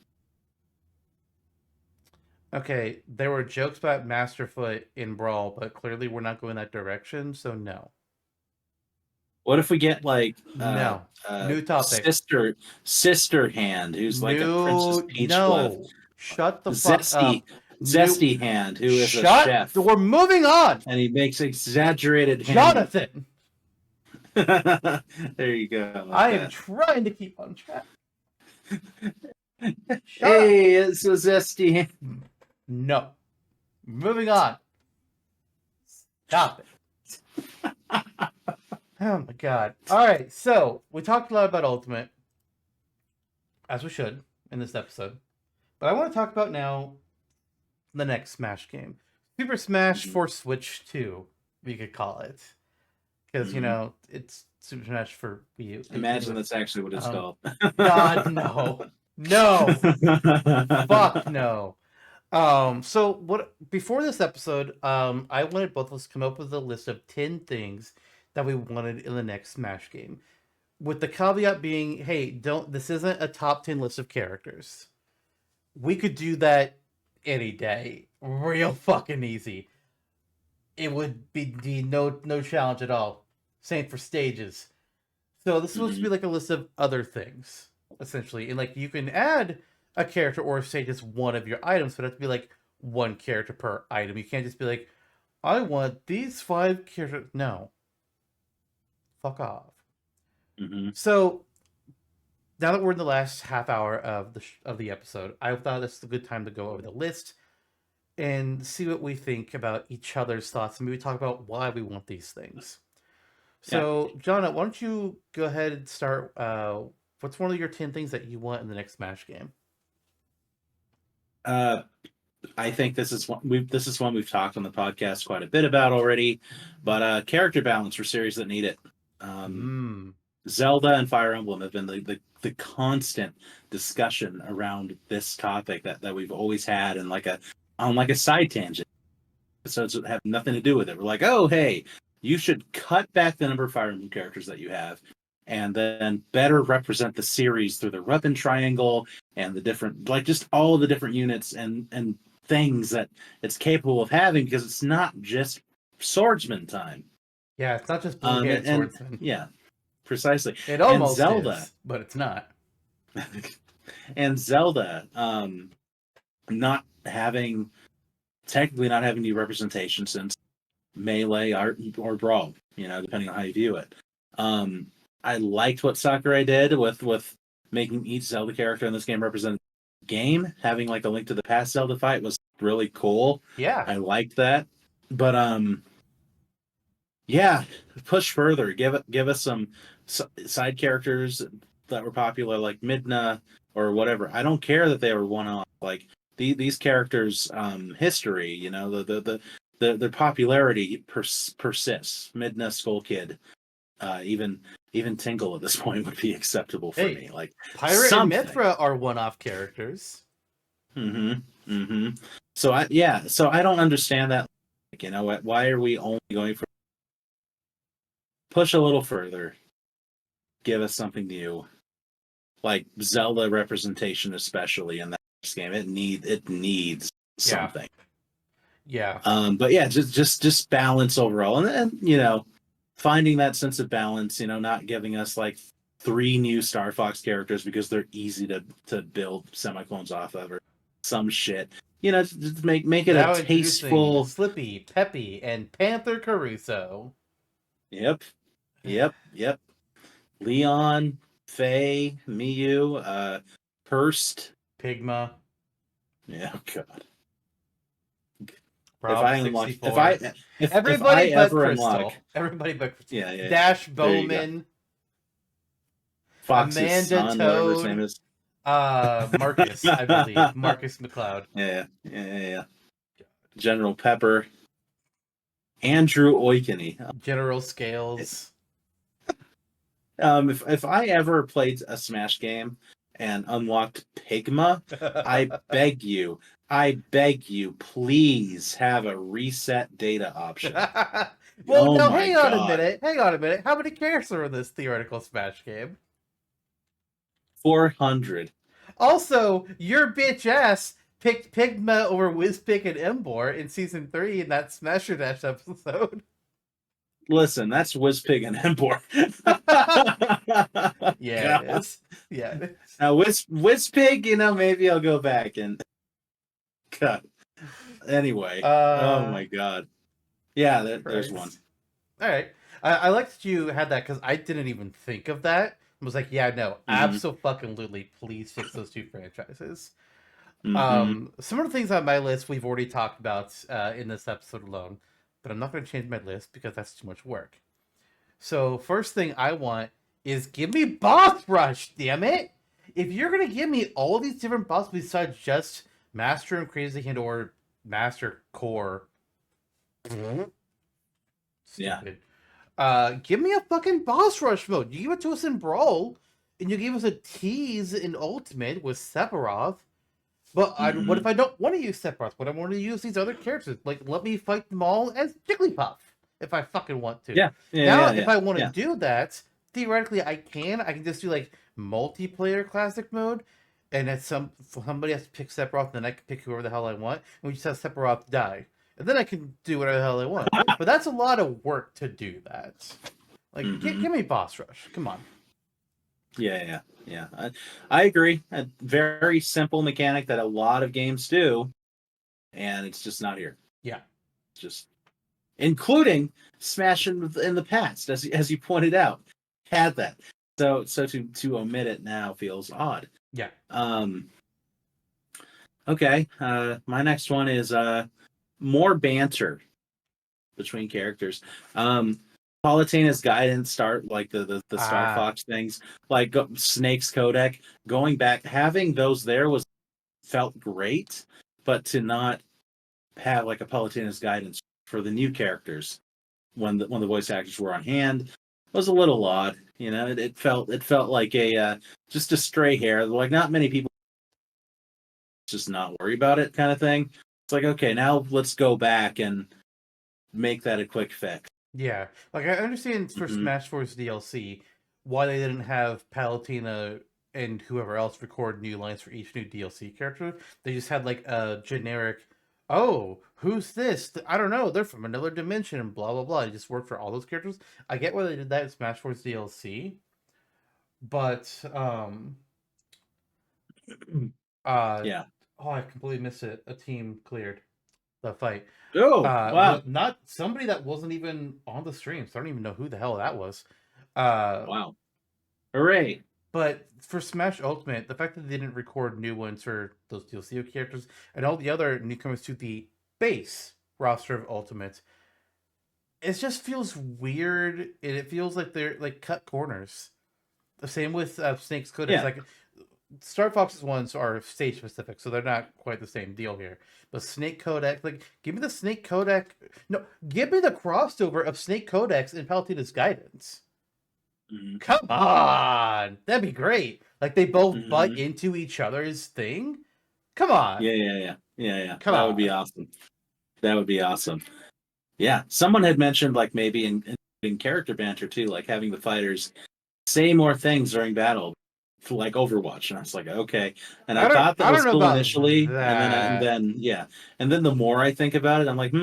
Okay, there were jokes about Masterfoot in Brawl, but clearly we're not going that direction, so no. What if we get like No. New topic. sister hand who's like a Princess Peach with No. Shut the fuck zesty up. New. zesty hand who is a Shut. chef We're moving on. and he makes exaggerated hand. Jonathan. There you go. I am trying to keep on track. Hey, it's a zesty hand. No. Moving on. Stop it. Oh my god. Alright, so we talked a lot about Ultimate. As we should in this episode. But I want to talk about now the next Smash game. Super Smash for Switch 2, we could call it. Because, you know, it's Super Smash for Wii U. Imagine that's actually what it's called. God, no. No. Fuck no. So what before this episode, I wanted both of us to come up with a list of 10 things that we wanted in the next Smash game. With the caveat being, hey, this isn't a top 10 list of characters. We could do that any day. Real fucking easy. It would be no challenge at all. Same for stages. So this is supposed to be like a list of other things, essentially. And like you can add a character or a stage as one of your items, but it has to be like one character per item. You can't just be like, I want these 5 characters. No. Fuck off. So now that we're in the last half hour of the episode, I thought this is a good time to go over the list and see what we think about each other's thoughts and maybe talk about why we want these things. So, Jonna, why don't you go ahead and start? What's one of your 10 things that you want in the next Smash game? I think this is one we've talked on the podcast quite a bit about already, but character balance for series that need it. Zelda and Fire Emblem have been the constant discussion around this topic that we've always had, and on a side tangent. Episodes that have nothing to do with it. We're like, oh hey, you should cut back the number of Fire Emblem characters that you have, and then better represent the series through the weapon triangle and the different, like just all the different units and things that it's capable of having, because it's not just swordsman time. Yeah, it's not just blue-handed swordsman. Yeah, precisely. It almost Zelda, is, but it's not. And Zelda, technically not having any representation since Melee or Brawl, depending on how you view it. I liked what Sakurai did with making each Zelda character in this game represent the game. Having like a Link to the Past Zelda fight was really cool. Yeah, I liked that. But yeah, push further. Give us some side characters that were popular, like Midna or whatever. I don't care that they were one-off. Like these characters' history, their popularity persists. Midna, Skull Kid, even Tingle at this point would be acceptable for me. Like Pirate and Mithra are one-off characters. So I don't understand that. Like, why are we only going for push a little further? Give us something new, like Zelda representation, especially in that game. It needs something. Yeah. But yeah, just balance overall, and finding that sense of balance. Not giving us like 3 new Star Fox characters because they're easy to build semi-clones off of, or some shit. Just make it now a tasteful Slippy, Peppy, and Panther Caruso. Yep. Leon, Faye, Miyu, Hurst, Pigma. Yeah, God. Everybody but Crystal. Everybody but Crystal. Yeah. Dash Bowman. Fox's Amanda son, whatever his name is. Marcus, I believe. Marcus McLeod. Yeah. General Pepper. Andrew Oikeny. General Scales. If I ever played a Smash game and unlocked Pigma, I beg you, please have a reset data option. Well, Oh now my hang on a god. minute. Hang on a minute. How many characters are in this theoretical Smash game? 400. Also, your bitch ass picked Pigma over Wizpig and Embor in season 3 in that Smasher Dash episode. Listen, that's Wizpig and Empor. Yeah, it God. is. Yeah, it is. Now, Wizpig, maybe I'll go back and. God. Anyway. Oh my god. Yeah, there's one. Christ. All right. I like that you had that because I didn't even think of that. I was like, yeah, no, Mm-hmm. absolutely, please fix those two franchises. Mm-hmm. Some of the things on my list we've already talked about in this episode alone, but I'm not going to change my list because that's too much work. So first thing I want is give me Boss Rush, damn it! If you're gonna give me all these different bosses besides just Master and Crazy Hand or Master Core, Yeah. stupid. Give me a fucking Boss Rush mode. You give it to us in Brawl, and you gave us a tease in Ultimate with Sephiroth. But what Mm-hmm. if I don't want to use Sephiroth? What I want to use these other characters? Like, let me fight them all as Jigglypuff if I fucking want to. Yeah. Yeah. Now, Yeah. if Yeah. I want to Yeah. do that, theoretically I can. I can just do like multiplayer classic mode, and then somebody has to pick Sephiroth, and then I can pick whoever the hell I want, and we just have Sephiroth die, and then I can do whatever the hell I want. But that's a lot of work to do that. Like, Mm-hmm. give me Boss Rush. Come on. Yeah. Yeah. Yeah. I agree. A very simple mechanic that a lot of games do, and it's just not here. Yeah. Just including Smash in the past, as you pointed out, had that. So to omit it now feels odd. Yeah. Okay. My next one is more banter between characters. Palutena's guidance start like the Star Ah. Fox things, like Snake's codec. Going back, having those there was felt great, but to not have like a Palutena's guidance for the new characters when the voice actors were on hand was a little odd. It felt like a just a stray hair. Like not many people just not worry about it kind of thing. It's like okay, now let's go back and make that a quick fix. Yeah, like I understand for Hmm. Smash Bros. DLC why they didn't have Palutena and whoever else record new lines for each new DLC character. They just had like a generic, oh, who's this? I don't know. They're from another dimension and blah blah blah. It just worked for all those characters. I get why they did that in Smash Bros. DLC, but uh Yeah. oh, I completely missed it. A team cleared the fight. Oh wow, What not somebody that wasn't even on the stream, so I don't even know who the hell that was. Uh, wow, hooray! but for Smash Ultimate, the fact that they didn't record new ones for those DLC characters and all the other newcomers to the base roster of Ultimate, it just feels weird, and it feels like they're like cut corners. The same with Snake's Codex. Yeah. Like Star Fox's ones are stage specific, so they're not quite the same deal here. But Snake Codex, like, give me the Snake Codex. No, give me the crossover of Snake Codex and Palutena's Guidance. Hmm. Come on, that'd be great. Like they both butt Hmm. into each other's thing. Come on, Yeah, yeah, yeah, yeah, yeah. come That would be on. awesome. That would be awesome. Yeah, someone had mentioned like maybe in character banter too, like having the fighters say more things during battle, for like Overwatch, and I was like, okay. And I thought that I don't was know cool about initially, and that. then yeah, and then the more I think about it, I'm like,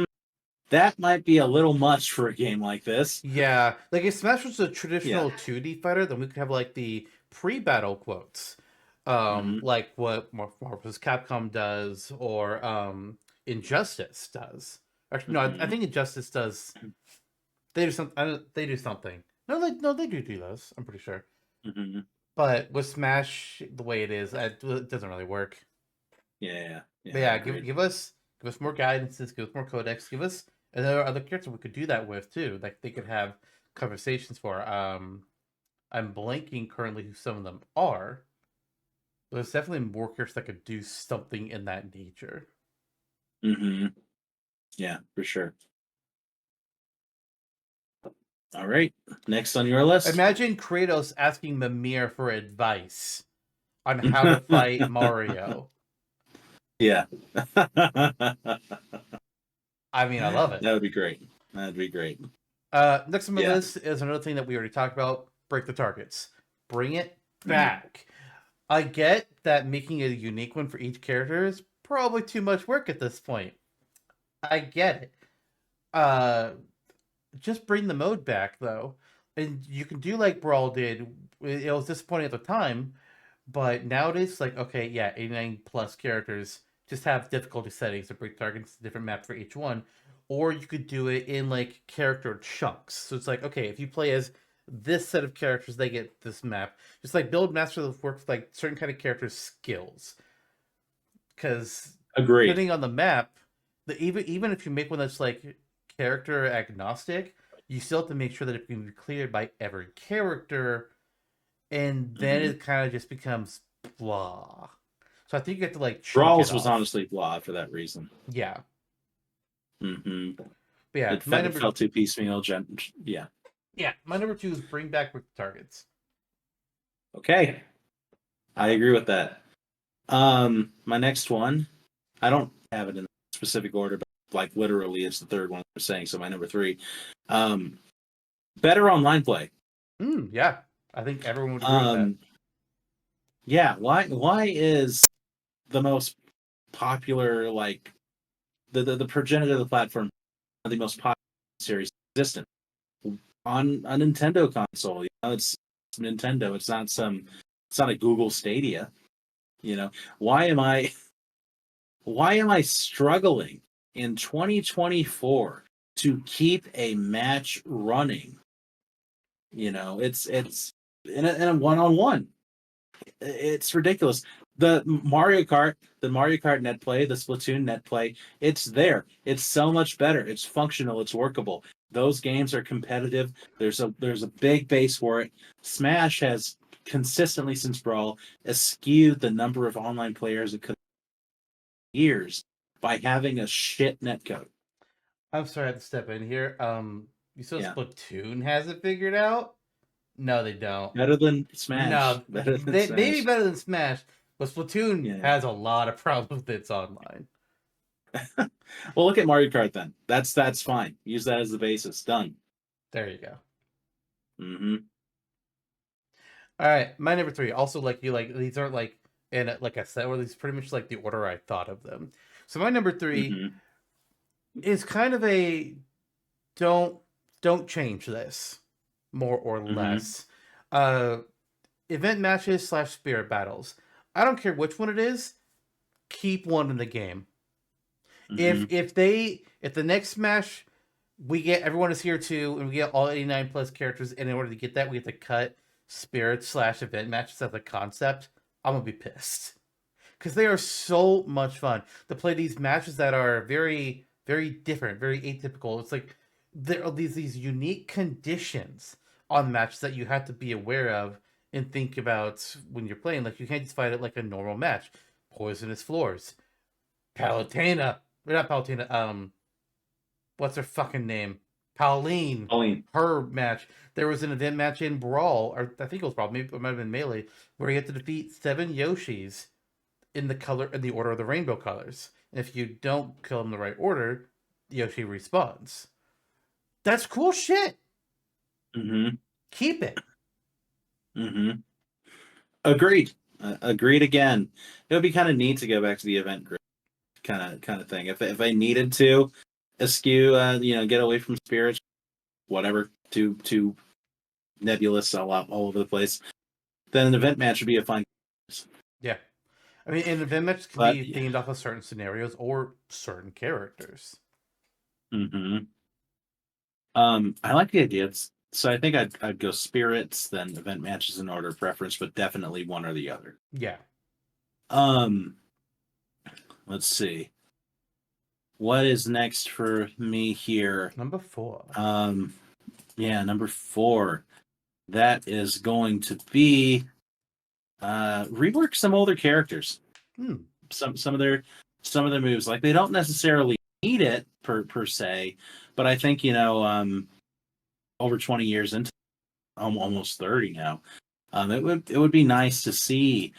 that might be a little much for a game like this. Yeah, like if Smash was a Yeah. traditional 2D fighter, then we could have like the pre-battle quotes, Hmm. like what Marvel's Capcom does or Injustice does. Actually, no, I Hmm. think Injustice does. They do something. They do something. No, they do those. I'm pretty sure. Hmm. But with Smash, the way it is, it doesn't really work. Yeah, But yeah, I yeah, agreed. give us more guidances, give us more codex, give us, and there are other characters we could do that with too. Like they could have conversations for. I'm blanking currently who some of them are, but there's definitely more characters that could do something in that nature. Hmm. Yeah, for sure. All right. Next on your list. Imagine Kratos asking Mimir for advice on how to fight Mario. Yeah. I mean, I love That it. would be great. That'd be great. Next on my Yeah. list is another thing that we already talked about: break the targets, bring it Mhm. back. I get that making a unique one for each character is probably too much work at this point. I get it. Uh, just bring the mode back though, and you can do like Brawl did. It was disappointing at the time, but nowadays, like, okay, yeah, 89 plus characters, just have difficulty settings to break targets, different map for each one. Or you could do it in like character chunks. So it's like, okay, if you play as this set of characters, they get this map. Just like build master of work with like certain kind of characters' skills. Because Agreed. depending on the map, even if you make one that's like character agnostic, you still have to make sure that it can be cleared by every character, and then Hmm. it kind of just becomes blah. So I think you have to like chunk it Brawls was off. honestly blah for that reason. Yeah, Hmm. but yeah, It, it felt too piecemeal. Yeah. my number two is bring back with targets. Okay. I agree with that. My next one, I don't have it in specific order, but like literally it's the third one I'm saying. So my number three, um, better online play. Yeah, I think everyone would agree with that. Um, yeah. Why is the most popular, like the progenitor of the platform, the most popular series existent on a Nintendo console? You know, it's Nintendo. It's not a Google Stadia. You know, why am I why am I struggling in 2024 to keep a match running? You know, it's in a one-on-one. It's ridiculous. The Mario Kart net play, the Splatoon net play, it's there. It's so much better. It's functional. It's workable. Those games are competitive. There's a big base for it. Smash has consistently since Brawl eschewed the number of online players it could years by having a shit netcode. I'm sorry I have to step in here. You said Yeah, Splatoon has it figured out? No, they don't. better than Smash. No, Better than they maybe Smash. better than Smash, but Splatoon Yeah. has a lot of problems with its online. Well, look at Mario Kart then. That's fine. Use that as the basis. Done. There you go. Hmm. All right, my number three. Also, like you, like these aren't like in like I said, or these pretty much like the order I thought of them. So my number three Hmm. is kind of a don't don't change this more or Hmm. less. Uh, event matches slash spirit battles. I don't care which one it is. Keep one in the game. Hmm. If the next Smash we get everyone is here too, and we get all 89 plus characters, and in order to get that, we have to cut spirit slash event matches as a concept. I'm gonna be pissed because they are so much fun to play these matches that are very very different, very atypical. It's like there are these unique conditions on matches that you have to be aware of and think about when you're playing. Like you can't just fight it like a normal match. Poisonous floors, Palutena, or not Palutena. What's her fucking name? Pauline. Pauline. Her match. There was an event match in Brawl, or I think it was Brawl, maybe it might have been Melee, where you have to defeat 7 Yoshis in the order of the rainbow colors. And if you don't kill them in the right order, Yoshi respawns. That's cool shit. Hmm. Keep it. Hmm. Agreed. Agreed again. It would be kind of neat to go back to the event grid kind of thing. If I needed to eschew, get away from spirits, whatever, too nebulous all over the place, then an event match would be a fun. Yeah. I mean, and event matches can But be yeah. themed off of certain scenarios or certain characters. Hmm. I like the idea. So I think I'd go spirits, then event matches in order of preference, but definitely one or the other. Yeah. Um, let's see. What is next for me here? Number 4. Um, yeah, number four. That is going to be rework some older characters. Hmm. Some of their moves. Like they don't necessarily need it per se, but I think over 20 years into almost 30 now. It would be nice to see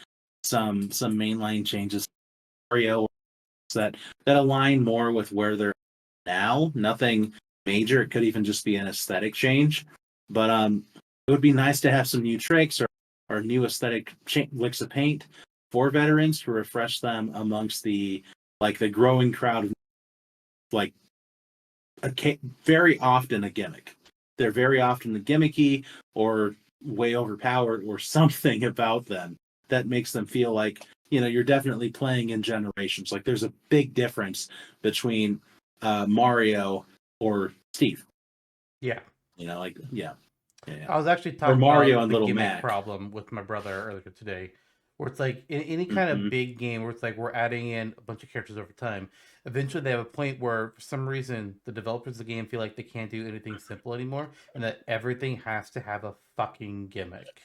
some mainline changes Mario that align more with where they're now. Nothing major. It could even just be an aesthetic change. But it would be nice to have some new tricks or new aesthetic licks of paint for veterans to refresh them amongst the growing crowd of like very often a gimmick. They're very often gimmicky or way overpowered or something about them that makes them feel like you're definitely playing in generations. Like there's a big difference between Mario or Steve. Yeah. Yeah. I was actually Or talking Mario about and the Little gimmick Mac. problem with my brother earlier today, where it's like in any kind Mm-hmm. of big game where it's like we're adding in a bunch of characters over time. Eventually, they have a point where, for some reason, the developers of the game feel like they can't do anything simple anymore, and that everything has to have a fucking gimmick,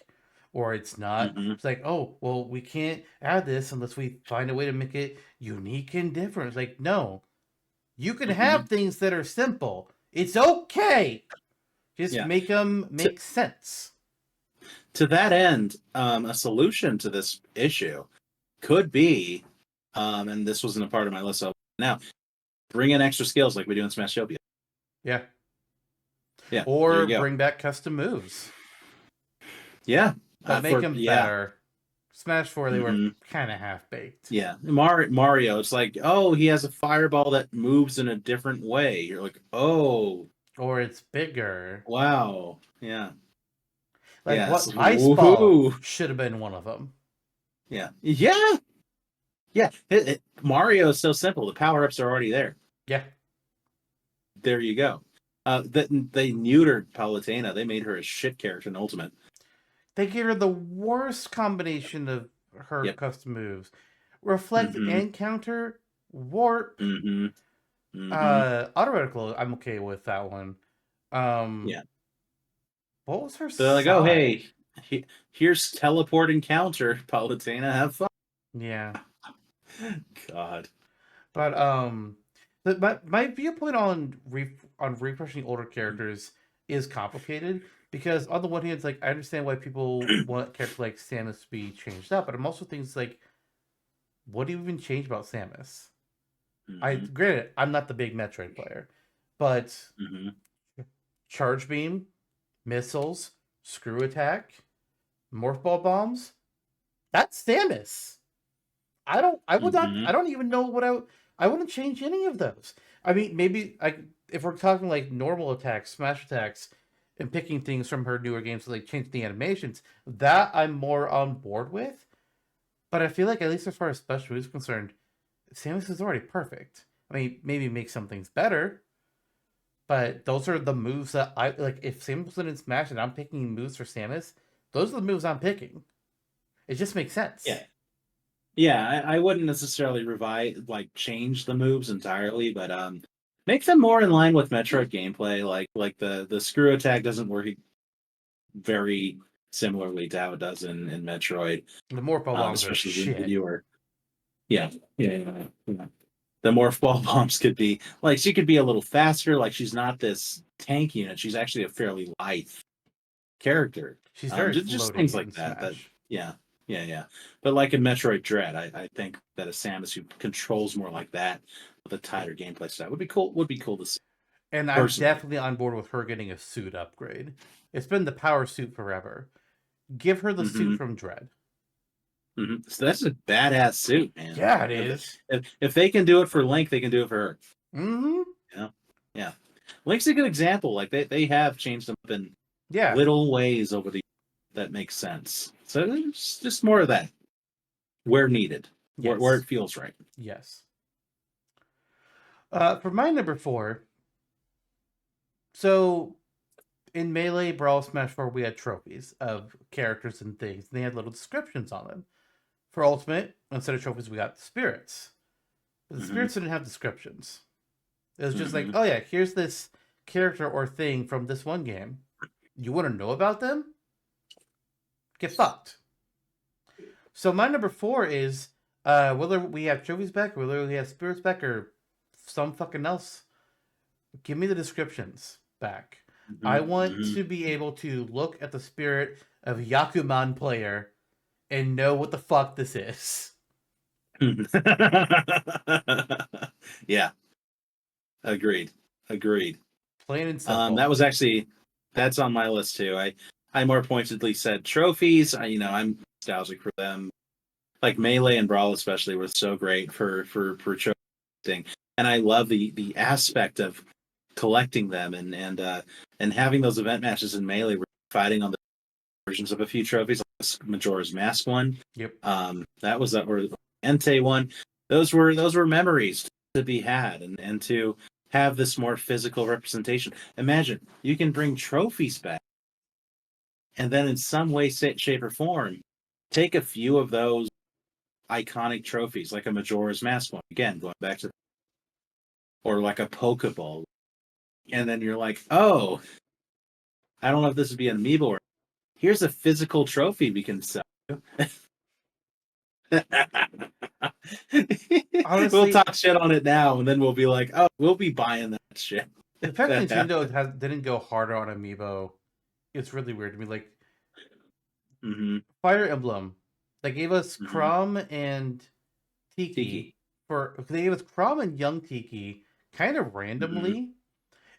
or it's not. Mm-hmm. It's like, oh, well, we can't add this unless we find a way to make it unique and different. It's like, no, you can Mm-hmm. have things that are simple. It's okay. Just Yeah. make them To, make sense. to that end, a solution to this issue could be, and this wasn't a part of my list now, bring in extra skills like we do in Smashopia. Yeah. Yeah, there Or you go. bring back custom moves, Yeah, but make for them yeah. better. Smash 4, they were Mm-hmm. kind of half baked. Yeah, Mario. It's like, oh, he has a fireball that moves in a different way. You're like, oh, Or it's bigger. wow, yeah, Like, yes, what? Ice Ball woohoo, should have been one of them. yeah. Mario is so simple. The power ups are already there. Yeah. There you go. That they neutered Palutena. They made her a shit character in Ultimate. They gave her the worst combination of her Yep. custom moves. Reflect Mm-hmm. and counter, warp, Mm-hmm. Mm-hmm. auto reticle. I'm okay with that one. Yeah. What was her So they're like, oh, side? hey, here's teleport and counter, Palutena. Have fun. Yeah. God. But my viewpoint on refreshing older characters is complicated because on the one hand, it's like I understand why people want characters like Samus to be changed up, but I'm also thinking it's like, what do you even change about Samus? I Mm-hmm. granted I'm not the big Metroid player, but Mm-hmm. charge beam, missiles, screw attack, morph ball bombs, that's Samus. I would not. Mm-hmm. I don't even know what I wouldn't change any of those. I mean, maybe if we're talking like normal attacks, smash attacks, and picking things from her newer games to like change the animations, that I'm more on board with. But I feel like at least as far as special moves is concerned, Samus is already perfect. I mean, maybe make some things better, but those are the moves that I like. If Samus was in Smash and I'm picking moves for Samus, those are the moves I'm picking. It just makes sense. Yeah. Yeah, I wouldn't necessarily change the moves entirely, but make them more in line with Metroid gameplay. Like the screw attack doesn't work very similarly to how it does in Metroid, The morph ball bombs are especially when shit. you were yeah. The morph ball bombs could be like she could be a little faster. Like she's not this tank unit. She's actually a fairly lithe character. She's very Just things floaty like in that. That Smash. yeah. But like in Metroid Dread, I think that a Samus who controls more like that with a tighter gameplay style would be cool. Would be cool to see And I'm personally. definitely on board with her getting a suit upgrade. It's been the power suit forever. Give her the suit Mm-hmm. from Dread. Mm-hmm. So that's a badass suit, man. Yeah, it is. If they can do it for Link, they can do it for her. Mm-hmm. Yeah, yeah. Link's a good example. Like they have changed them up in Yeah. little ways over the that makes sense. So there's just more of that where needed, where Yes. it feels right. Yes. For my number 4, so in Melee, Brawl, Smash 4, we had trophies of characters and things, and they had little descriptions on them. For Ultimate, instead of trophies, we got spirits. But the Mm-hmm. spirits didn't have descriptions. It was just like, Mm-hmm. oh yeah, here's this character or thing from this one game. You want to know about them? Get fucked. So my number 4 is whether we have trophies back, or whether we have spirits back, or some fucking else. Give me the descriptions back. I Mm-hmm. want Mm-hmm. to be able to look at the spirit of Yakuman player and know what the fuck this is. Yeah, agreed. Agreed. Plain and simple. That was actually that's on my list too. I more pointedly said trophies. I'm nostalgic for them. Like Melee and Brawl especially was so great for trophy, and I love the aspect of collecting them and having those event matches in Melee where you're fighting on the versions of a few trophies, like the Majora's Mask one. Yep. That was that or the Entei one. Those were memories to be had and to have this more physical representation. Imagine you can bring trophies back and then in some way, shape, or form, take a few of those iconic trophies, like a Majora's Mask one. Again, going back to, or like a Pokeball, and then you're like, oh, I don't know if this would be an amiibo or here's a physical trophy we can sell. We'll Honestly, talk shit on it now, and then we'll be like, oh, we'll be buying that shit. the fact Nintendo didn't go harder on Amiibo, it's really weird to me. Like Mm-hmm. Fire Emblem, they gave us Mm-hmm. Crom and Tiki. Tiki they gave us Crom and Young Tiki kind of Mm-hmm. randomly,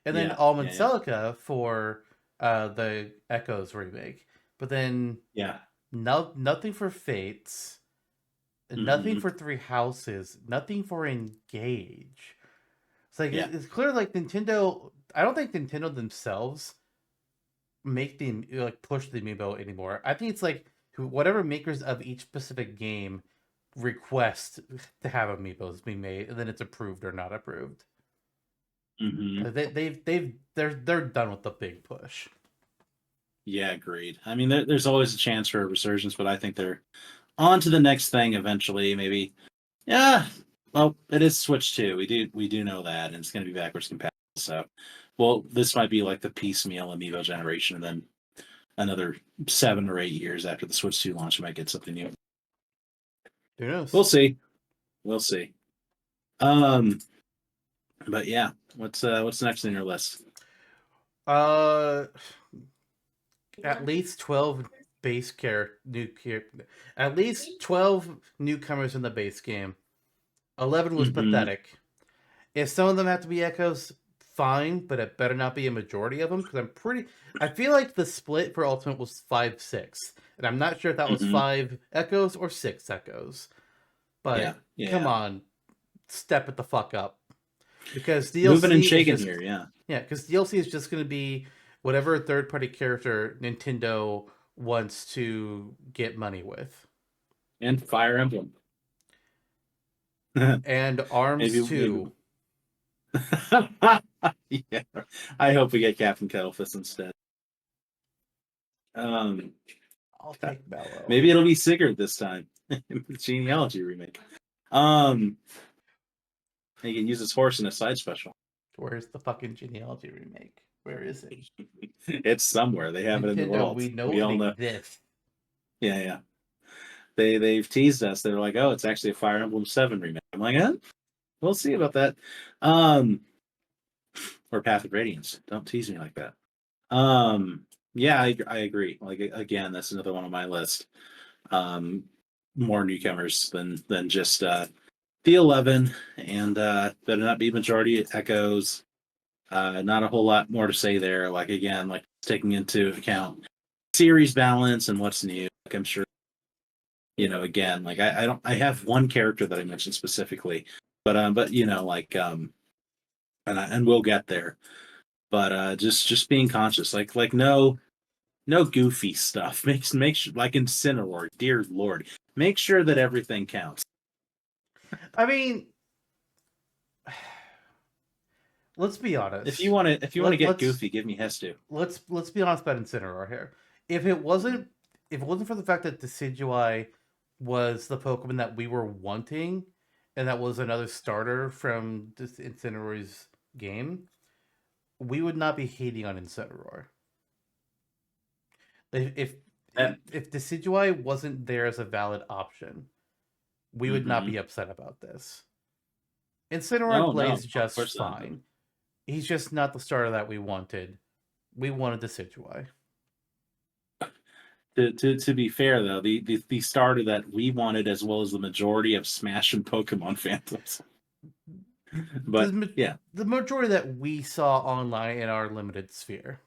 and then Yeah. Almond Yeah. Yeah. Celica for the Echoes remake. But then Yeah. nothing for Fates, nothing Mm-hmm. for Three Houses, nothing for Engage. It's like Yeah. it's clear like Nintendo. I don't think Nintendo themselves make the like push the amiibo anymore. I think it's like whatever makers of each specific game request to have amiibos be made, and then it's approved or not approved. Mm-hmm. They're done with the big push. Yeah. Agreed. I mean, there's always a chance for a resurgence, but I think they're on to the next thing eventually. Maybe. Yeah. Well, it is Switch 2. We do know that, and it's going to be backwards compatible. So, well, this might be like the piecemeal amiibo generation, and then another 7 or 8 years after the Switch 2 launch, we might get something new. Who knows? We'll see. We'll see. Um, but yeah, what's next on your list? Uh, at least 12 base care new at least 12 newcomers in the base game. 11 was Mm-hmm. pathetic. If some of them have to be echoes, fine, but it better not be a majority of them because I feel like the split for Ultimate was 5-6, and I'm not sure if that was Mm-hmm. 5 echoes or 6 echoes. Yeah. But Yeah. come Yeah. on, step it the fuck up because Moving and DLC is shaking just here. Yeah. because DLC is just going to be whatever third party character Nintendo wants to get money with, And Fire Emblem. and Arms Maybe. too. Yeah. I hope we get Captain Kettlefist instead. Um, I'll take Mellow. maybe it'll be Sigurd this time. The genealogy remake. Um, he can use his horse in a side special. Where's the fucking genealogy remake? Where is it? It's somewhere. They have it in the Nintendo, world. we know We it all know. exists. Yeah, yeah. They've teased us. They're like, oh, it's actually a Fire Emblem 7 remake. I'm like, we'll see about that. Um, or Path of Radiance. Don't tease me like that. Yeah, I agree. Like again, that's another one on my list. Um, more newcomers than just the 11, and better not be majority echoes. Not a whole lot more to say there. Like again, like taking into account series balance and what's new. Like I'm sure again, like I don't I have one character that I mentioned specifically, but and we'll get there. But just being conscious, like no goofy stuff. Make sure, like Incineroar, dear lord, make sure that everything counts. I mean, let's be If honest. you want to get Let's goofy, give me Hestu. let's be honest about Incineroar here. If it wasn't for the fact that Decidueye was the Pokemon that we were wanting, and that was another starter from this Incineroar's game, we would not be hating on Incineroar. If That, if Decidueye wasn't there as a valid option, we would not mm-hmm. be upset about this. Incineroar No, plays no, of just course not. fine. He's just not the starter that we wanted. We wanted Decidueye. To be fair though, the starter that we wanted as well as the majority of Smash and Pokemon fandoms. But yeah, The majority that we saw online in our limited sphere.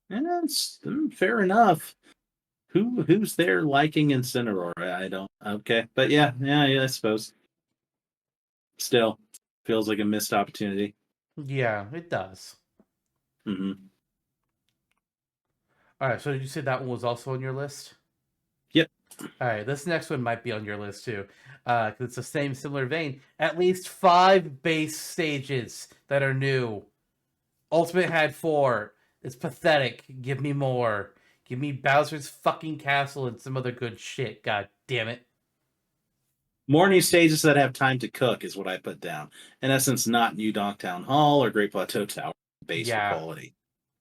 and that's fair enough. Who's there liking Incineroar? I don't. Okay, but yeah, I suppose. Still, feels like a missed opportunity. Yeah, it does. Hmm. All right, so did you say that one was also on your list? Yep. All right, this next one might be on your list too, because it's the same similar vein. At least 5 base stages that are new. Ultimate had 4. It's pathetic. Give me more. Give me Bowser's fucking castle and some other good shit. God damn it. More new stages that have time to cook is what I put down. In essence, not New Donktown Hall or Great Plateau Tower base for Yeah. quality.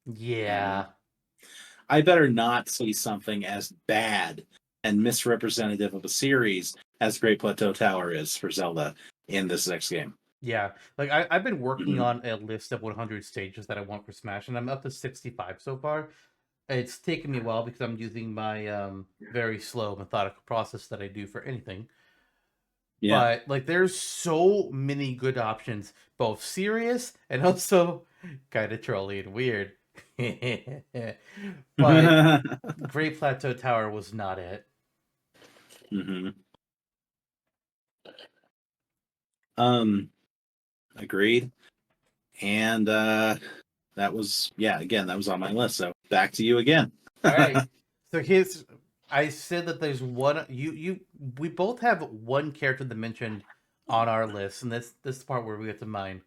Yeah. I better not see something as bad and misrepresentative of a series as Great Plateau Tower is for Zelda in this next game. Yeah. Like I've been working Mhm. on a list of 100 stages that I want for Smash, and I'm up to 65 so far. It's taken me a while because I'm using my very slow methodical process that I do for anything. Yeah. But like there's so many good options, both serious and also kind of trolly and weird. But Great Plateau Tower was not it. Hmm. Um, agreed. And that was again, that was on my list. So back to you again. All right. So here's I said that there's one you we both have one character that mentioned on our list, and this is the part where we get to mine.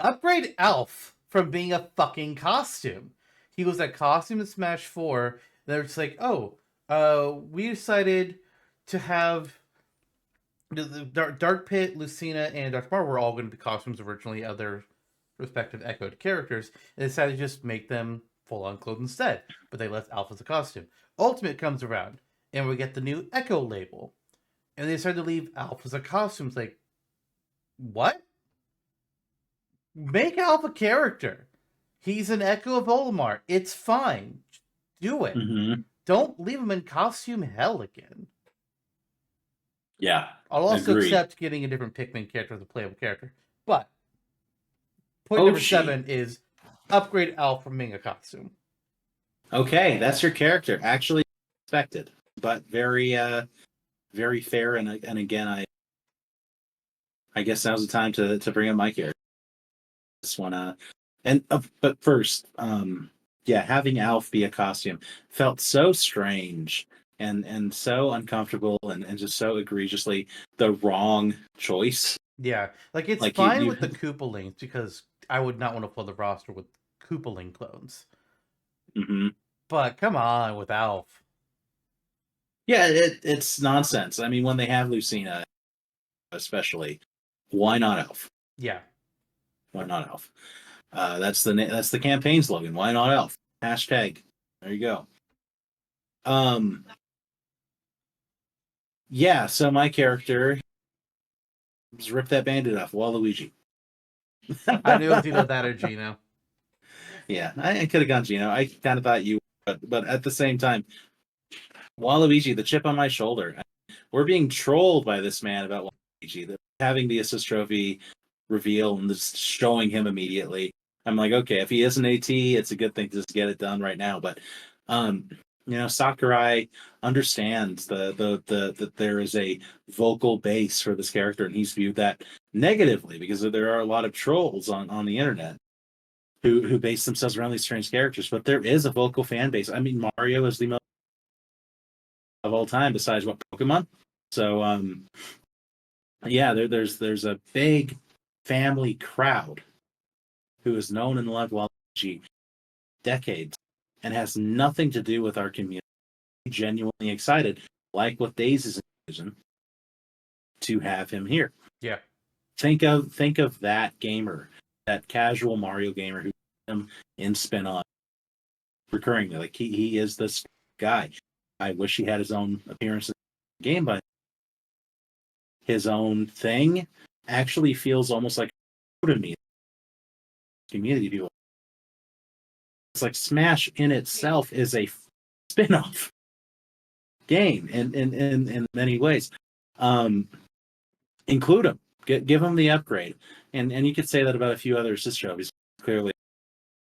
Upgrade Elf from being a fucking costume. He was a costume in Smash 4. They're just like, oh, we decided to have the Dark Pit, Lucina, and Dr. Bar were all going to be costumes originally of their respective echoed characters. They decided to just make them full on clothes instead, but they left Alpha as a costume. Ultimate comes around, and we get the new Echo label, and they decided to leave Alpha as a costume. It's like, what? Make Alpha character. He's an Echo of Olimar. It's fine. Do it. Hmm. Don't leave him in costume hell again. Yeah, I'll also agreed. accept getting a different Pikmin character as a playable character. But point number Ochi. 7 is upgrade Alpha from being a costume. Okay, that's your character. Actually expected, but very fair. And again, I guess now's the time to bring up my character. This one, but first, yeah, having Alf be a costume felt so strange and so uncomfortable and just so egregiously the wrong choice. Yeah, like it's Like fine you with the Koopalings because I would not want to fill the roster with Koopaling clones. Mhm. But come on with Alf. Yeah, it's nonsense. I mean, when they have Lucina, especially, why not Elf? Yeah, Why not Elf? That's the campaign slogan. Why not Elf? Hashtag. There you go. Um, yeah. So my character just rip that bandit off, Waluigi. I knew it was either that or Gino. Yeah, I could have gone Gino. I kind of thought you, but at the same time, Waluigi, the chip on my shoulder. We're being trolled by this man about Waluigi, having the assist trophy reveal and just showing him immediately. I'm like, okay, if he is an AT, it's a good thing to just get it done right now. But um, Sakurai understands that there is a vocal base for this character, and he's viewed that negatively because there are a lot of trolls on the internet who base themselves around these strange characters. But there is a vocal fan base. I mean, Mario is the most of all time besides what Pokemon. So yeah, there's a big family crowd who is known and loved Waluigi decades and has nothing to do with our community. Genuinely excited, like what Daisy's inclusion, to have him here. Yeah, Think of that gamer, that casual Mario gamer who him in spin on recurringly. Like he is this guy. I wish he had his own appearance in the game, but his own thing actually feels almost like to me. Community people. It's like Smash in itself is a spin-off game in many ways. Um, include them, give them the upgrade, and you could say that about a few other assist trophies. Clearly,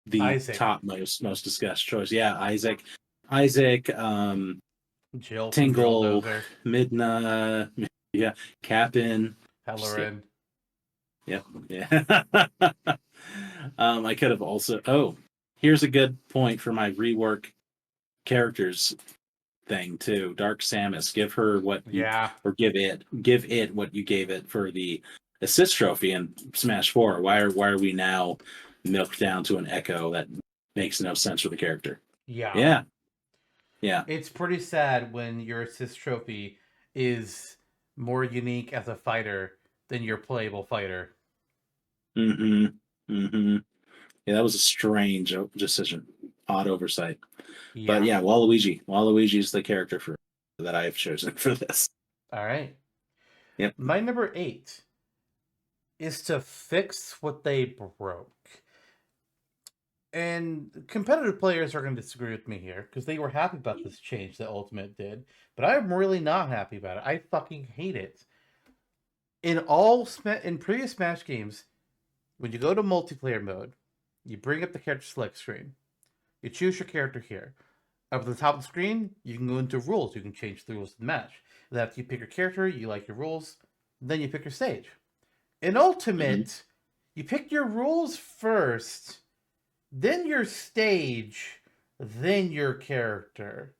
the Isaac, top most discussed choice. Yeah, Isaac, Jill from Tingle, Bulldozer, Midna, yeah, Captain. Just yeah, Halloran. yeah, yeah. I could have also. Oh, here's a good point for my rework characters thing too. Dark Samus, give her what you Yeah, or give it what you gave it for the assist trophy in Smash 4. Why are we now milked down to an Echo that makes no sense for the character? yeah. Yeah, yeah. It's pretty sad when your assist trophy is more unique as a fighter than your playable fighter. Mm-hmm. Mm-hmm. Yeah, that was a strange decision, odd oversight. But Yeah. yeah, Waluigi is the character for that I have chosen for this. All right. Yep. My number 8 is to fix what they broke. And competitive players are going to disagree with me here because they were happy about this change that Ultimate did, but I'm really not happy about it. I fucking hate it. In previous Smash games, when you go to multiplayer mode, you bring up the character select screen. You choose your character here. Up at the top of the screen, you can go into rules. You can change the rules of the match. Then after you pick your character, you like your rules, then you pick your stage. In Mm-hmm. Ultimate, you pick your rules first, then your stage, then your character.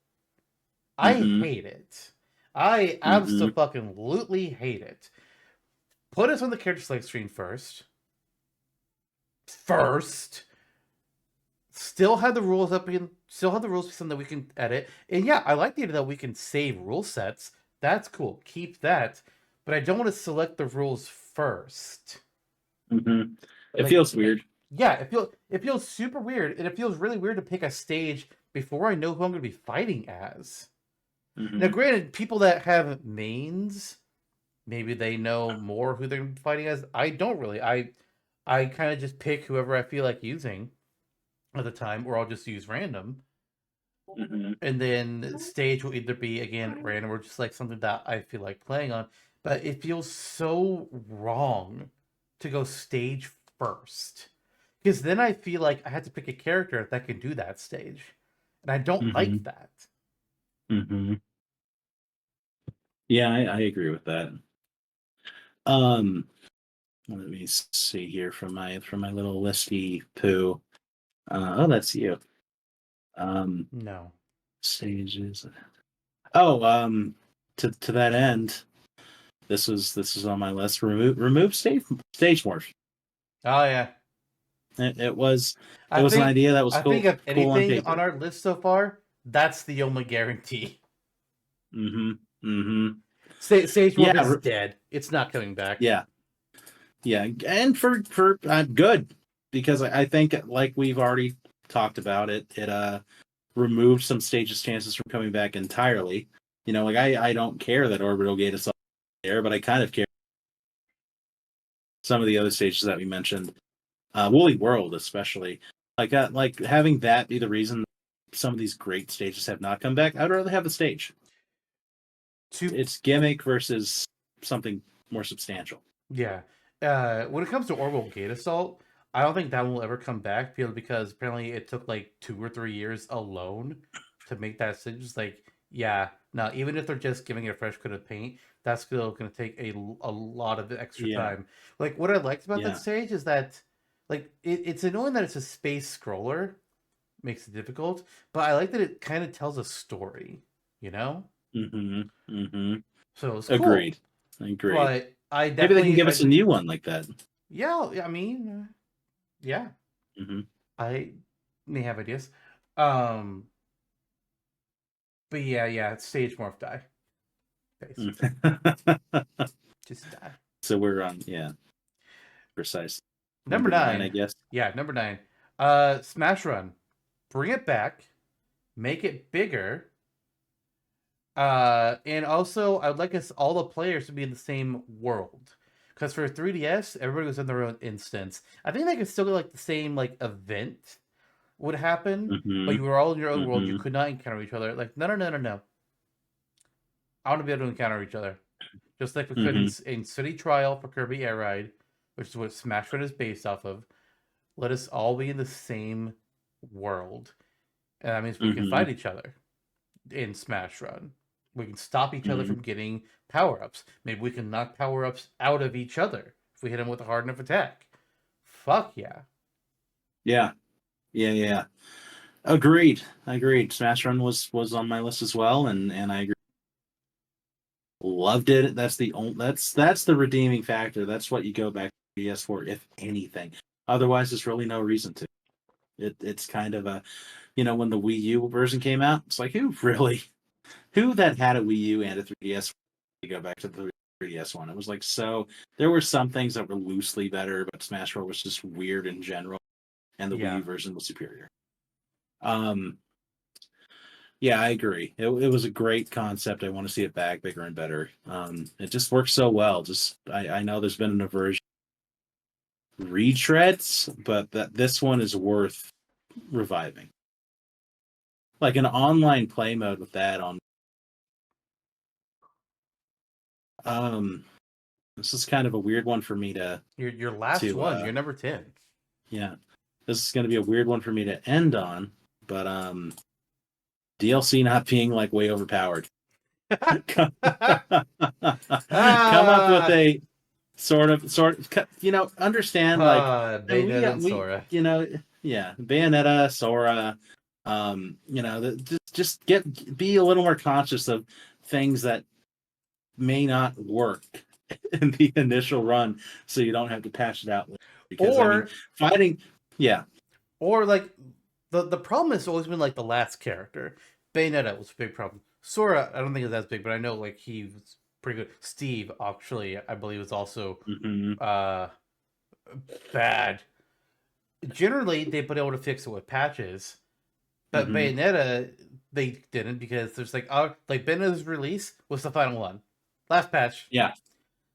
I Mm-hmm. hate it. I Mm-hmm. absolutely hate it. Put us on the character select screen first. First. Still have the rules up in still have the rules that we can edit. And yeah, I like the idea that we can save rule sets. That's cool. Keep that. But I don't want to select the rules first. Mm-hmm. It Like feels weird. yeah, it feels super weird, and it feels really weird to pick a stage before I know who I'm gonna be fighting as. Now Mm-hmm. granted, people that have mains, maybe they know more who they're fighting as. I don't really. I kind of just pick whoever I feel like using at the time, or I'll just use random. Mm-hmm. And then stage will either be again random or just like something that I feel like playing on. But it feels so wrong to go stage first. Because then I feel like I had to pick a character that can do that stage. And I don't Mm-hmm. like that. Mm-hmm. Yeah, I agree with that. Um, let me see here from my little listy poo. Oh, that's you. Um, No. stages. Oh, to that end, this was on my list. Remove stage morph. Oh yeah. It I was an think idea that was I think if cool on anything on paper. our list so far, that's the only guarantee. Mm-hmm. Mm-hmm. Sage Morph Yeah. is dead. It's not coming back. Yeah. Yeah. And for good because I think like we've already talked about it removed some stages chances from coming back entirely. Like I don't care that Orbital Gate is there, but I kind of care some of the other stages that we mentioned. Woolly World especially. Like having that be the reason some of these great stages have not come back. I'd rather have the stage. To It's gimmick versus something more substantial. Yeah. When it comes to Orbital Gate Assault, I don't think that will ever come back purely because apparently it took like 2 or 3 years alone to make that decision. Just like, yeah, no, even if they're just giving it a fresh coat of paint, that's still going to take a lot of extra Yeah. time. Like, what I liked about that Yeah. stage is that, like, it's annoying that it's a space scroller, makes it difficult, but I like that it kind of tells a story, you know? Mm-hmm. Mm-hmm. So it's cool. Agreed. Agreed. But I Maybe they can definitely, give us a new one like that. yeah, I mean, yeah, Mm-hmm. I may have ideas. Um, but yeah, stage morph die, basically. Just die. So we're on, yeah, precise. Number Number nine, I nine. guess. Yeah, number nine. Smash Run. Bring it back, make it bigger. And also I'd like us all the players to be in the same world. Because for 3DS, everybody was in their own instance. I think they could still get like the same like event, would happen, but Mm-hmm. you were all in your own world. You Mm-hmm. could not encounter each other. Like, no, no, no, no, no. I want to be able to encounter each other. Just like we could Mm-hmm. in City Trial for Kirby Air Ride, which is what Smash Run is based off of. Let us all be in the same world. And that means we can Mm-hmm. fight each other in Smash Run. We can stop each other Mm-hmm. from getting power ups. Maybe we can knock power ups out of each other if we hit them with a hard enough attack. Fuck yeah. Yeah. Yeah. Yeah. Agreed. Agreed. Smash Run was on my list as well, and I agree. Loved it. That's the only that's the redeeming factor. That's what you go back to DS for, if anything. Otherwise, there's really no reason to. It's kind of a, when the Wii U version came out, it's like, who that had a Wii U and a 3DS to go back to the 3DS one. It was like, so there were some things that were loosely better, but Smash Bros was just weird in general, and the Wii Yeah. U version was superior. Um, yeah, I agree. It was a great concept. I want to see it back, bigger and better. It just works so well. Just I know there's been an aversion retreads, but that this one is worth reviving. Like an online play mode with that on. Um, this is kind of a weird one for me Your last to one, your number 10. yeah. This is going to be a weird one for me to end on, but DLC not being like way overpowered. come, come up with Ah, a understand, like, Bayonetta and we Sora. yeah, Bayonetta, Sora, just be a little more conscious of things that may not work in the initial run, so you don't have to patch it out later. Because I mean, Or fighting, yeah. like the problem has always been like the last character. Bayonetta was a big problem. Sora, I don't think it's as big, but I know like he was pretty good. Steve, actually, I believe was also Hmm. uh bad. Generally, they've been able to fix it with patches, but Hmm. Bayonetta they didn't because there's like Bayonetta's release was the final one, last patch. Yeah,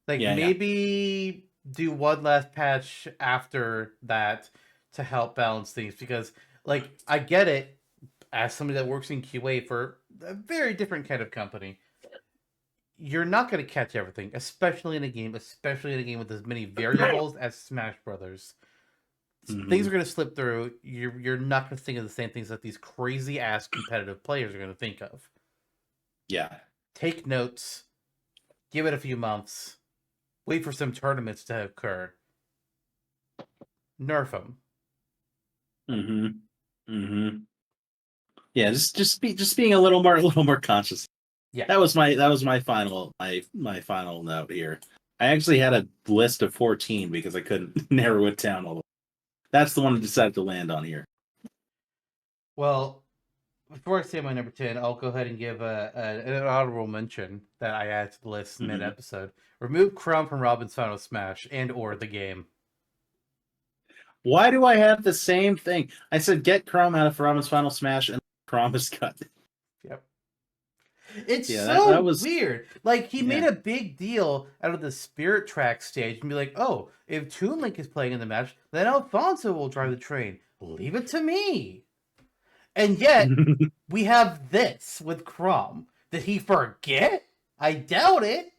Like yeah, yeah. maybe do one last patch after that to help balance things because like I get it as somebody that works in QA for a very different kind of company. You're not going to catch everything, especially in a game with as many variables as Smash Brothers. Things Hmm. are going to slip through. You're not going to think of the same things that these crazy ass competitive players are going to think of. Yeah. Take notes. Give it a few months. Wait for some tournaments to occur. Nerf them. Hmm. Hmm. Yeah, just being a little more conscious. Yeah. That was my my final note here. I actually had a list of 14 because I couldn't narrow it down all the way. That's the one I decided to land on here. Well, before I say my number 10, I'll go ahead and give an honorable mention that I added to the list mid Hmm. episode. Remove Crumb from Robin's Final Smash and or the game. Why do I have the same thing? I said get Chrome out of Robin's Final Smash, and Chrome is cut. Yep. It's Yeah, that so was weird. Like he made yeah. a big deal out of the Spirit Track stage and be like, "Oh, if Toon Link is playing in the match, then Alfonso will drive the train. Leave it to me." And yet, we have this with Crom. Did he forget? I doubt it.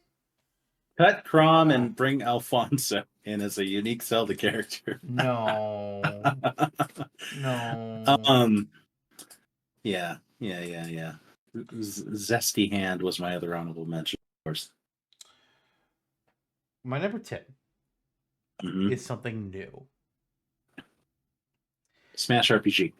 Cut Crom Uh, and bring Alfonso in as a unique Zelda character. no. No. um, yeah, yeah, yeah, yeah. Zesty Hand was my other honorable mention, of course. My number 10 Hmm. is something new. Smash RPG.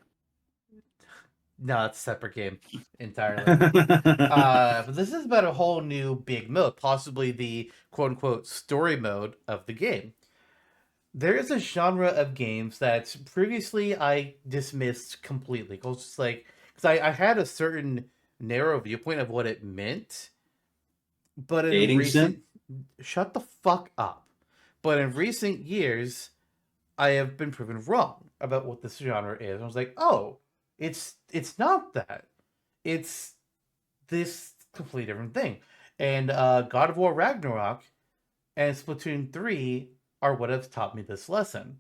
No, it's a separate game entirely. But this is about a whole new big mode, possibly the quote unquote story mode of the game. There is a genre of games that previously I dismissed completely. Because I had a certain narrow viewpoint of what it meant, but in Dating sim. recent shut the fuck up. But in recent years, I have been proven wrong about what this genre is. I was like, oh, it's not that. It's this completely different thing. And God of War Ragnarok and Splatoon 3 are what have taught me this lesson.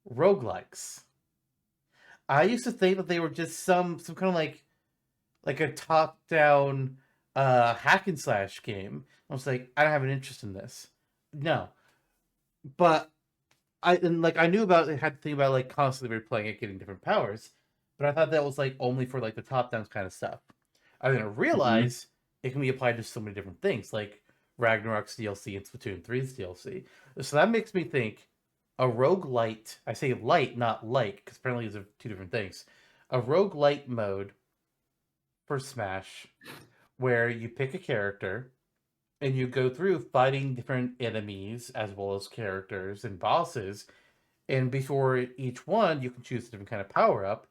Roguelikes. I used to think that they were just some kind of like a top down hack and slash game. I was like, I don't have an interest in this. No, but I knew about it, had to think about like constantly replaying it, getting different powers, but I thought that was like only for like the top down kind of stuff. I didn't Hmm. realize it can be applied to so many different things, like Ragnarok's DLC and Splatoon 3's DLC. So that makes me think a roguelite, I say light, not light, because apparently these are two different things. A roguelite mode for Smash where you pick a character and you go through fighting different enemies as well as characters and bosses. And before each one, you can choose a different kind of power up.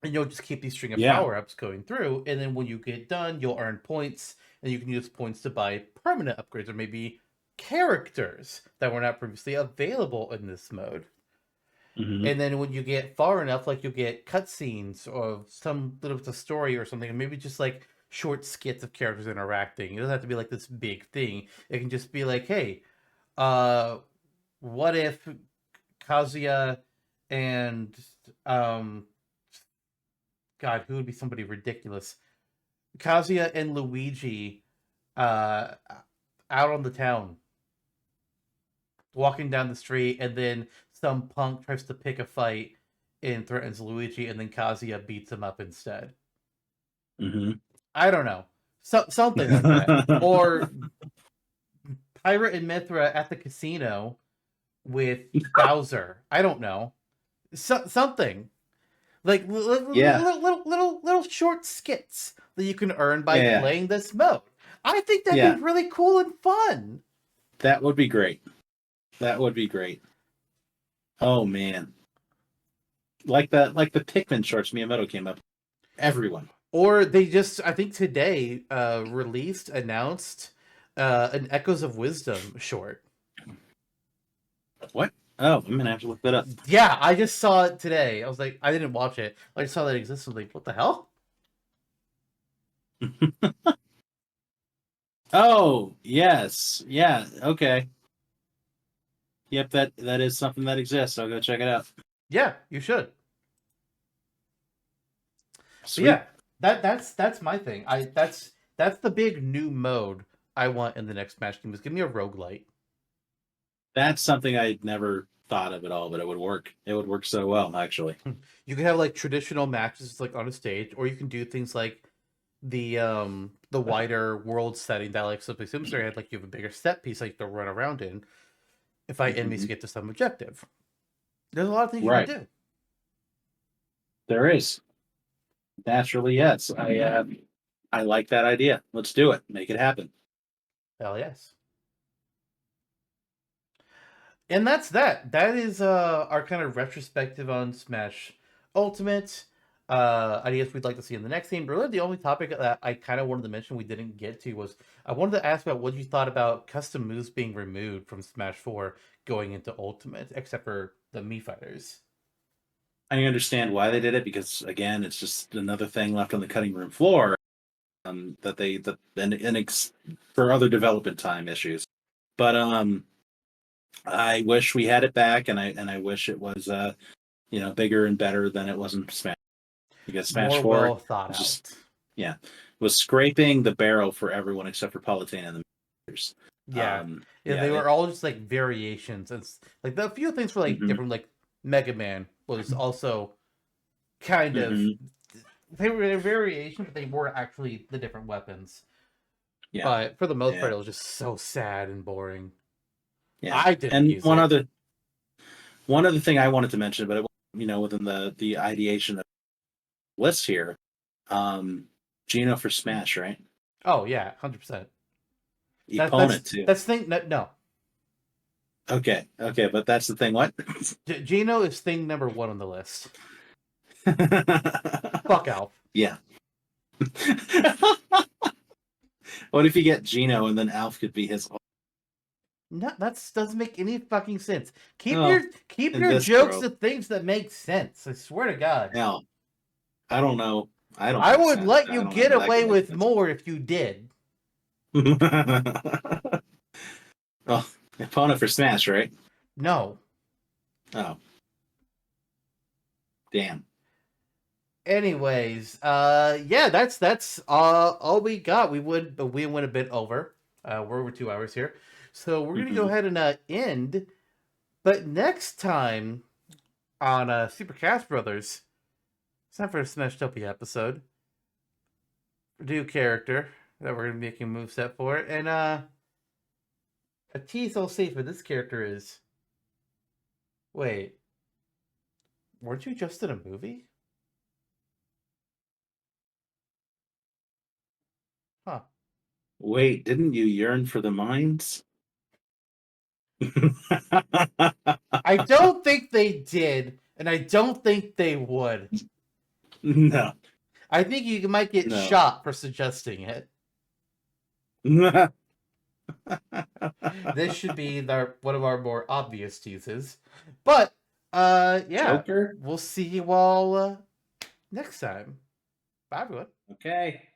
And you'll just keep these string of Yeah. power ups going through. And then when you get done, you'll earn points. And you can use points to buy permanent upgrades or maybe characters that were not previously available in this mode. Hmm. And then when you get far enough, like you'll get cutscenes or some little bit of story or something, and maybe just like short skits of characters interacting. It doesn't have to be like this big thing. It can just be like, hey, uh, what if Kazuya and um, God, who would be somebody ridiculous? Kazuya and Luigi, uh, out on the town, walking down the street, and then some punk tries to pick a fight and threatens Luigi, and then Kazuya beats him up instead. Hmm. I don't know, something like that, or Pirate and Mithra at the casino with Bowser. I don't know, something like Yeah. little short skits that you can earn by Yeah. playing this mode. I think that'd be Yeah. really cool and fun. That would be great. That would be great. Oh man. Like the Pikmin shorts Miyamoto came up. Everyone. Or they just, I think today, announced an Echoes of Wisdom short. What? Oh, I'm gonna have to look that up. Yeah, I just saw it today. I was like, I didn't watch it. I just saw that it existed. I was like, what the hell? Oh, yes. Yeah, okay. Yep, that is something that exists. I'll go check it out. Yeah, you should. But Sweet. yeah, that's my thing. That's the big new mode I want in the next Smash game. Is give me a roguelite. That's something I never thought of at all, but it would work. It would work so well, actually. You can have like traditional matches like on a stage, or you can do things like the wider world setting that like Slippery Sims had, like you have a bigger set piece like to run around in if I enemies to Mhm. get to some objective. There's a lot of things you can Right. do. There is. Naturally, yes. I like that idea. Let's do it. Make it happen. Hell yes. And that's that. That is our kind of retrospective on Smash Ultimate. Ideas we'd like to see in the next game. Really, the only topic that I kind of wanted to mention we didn't get to was I wanted to ask about what you thought about custom moves being removed from Smash 4 going into Ultimate, except for the Mii fighters. I understand why they did it because again, it's just another thing left on the cutting room floor. That they that and for other development time issues. But I wish we had it back, and I wish it was bigger and better than it was in Smash, because Smash More Four well thought was just out. yeah was scraping the barrel for everyone except for Palutena and the Masters. Yeah. Yeah, Yeah, they were all just like variations. It's like the few things were like hmm different, like Mega Man was also kind of hmm they were a variation, but they were actually the different weapons. yeah, But for the most part, yeah, it was just so sad and boring. yeah. I didn't And use it. one other thing I wanted to mention, but it, within the ideation of the list here, um, Gino for Smash, right? Oh yeah, 100%. Opponent too. That's thing. No, Okay, okay, but that's the thing. What? Gino is thing number one on the list. Fuck Alf. Yeah. What if you get Gino and then Alf could be his? No, that doesn't make any fucking sense. Oh, Keep in your this jokes world, to things that make sense. I swear to God. hell, I don't know. I don't I make would sense. let I you don't know get how that away could make with sense. more if you did. Well, opponent for Smash, right? No. Oh, Damn. Anyways, yeah, that's all we got. We went a bit over. We're over 2 hours here, so we're gonna go Mhm. ahead and end. But next time on Super Cast Brothers, it's time for a Smashtopia episode. New character that we're gonna be making a moveset for, and a tease I'll say for this character is, wait, weren't you just in a movie? Huh. Wait, didn't you yearn for the mines? I don't think they did, and I don't think they would. No, I think you might get no. shot for suggesting it. This should be one of our more obvious teases. But yeah, Joker? we'll see you all next time. Bye everyone. Okay.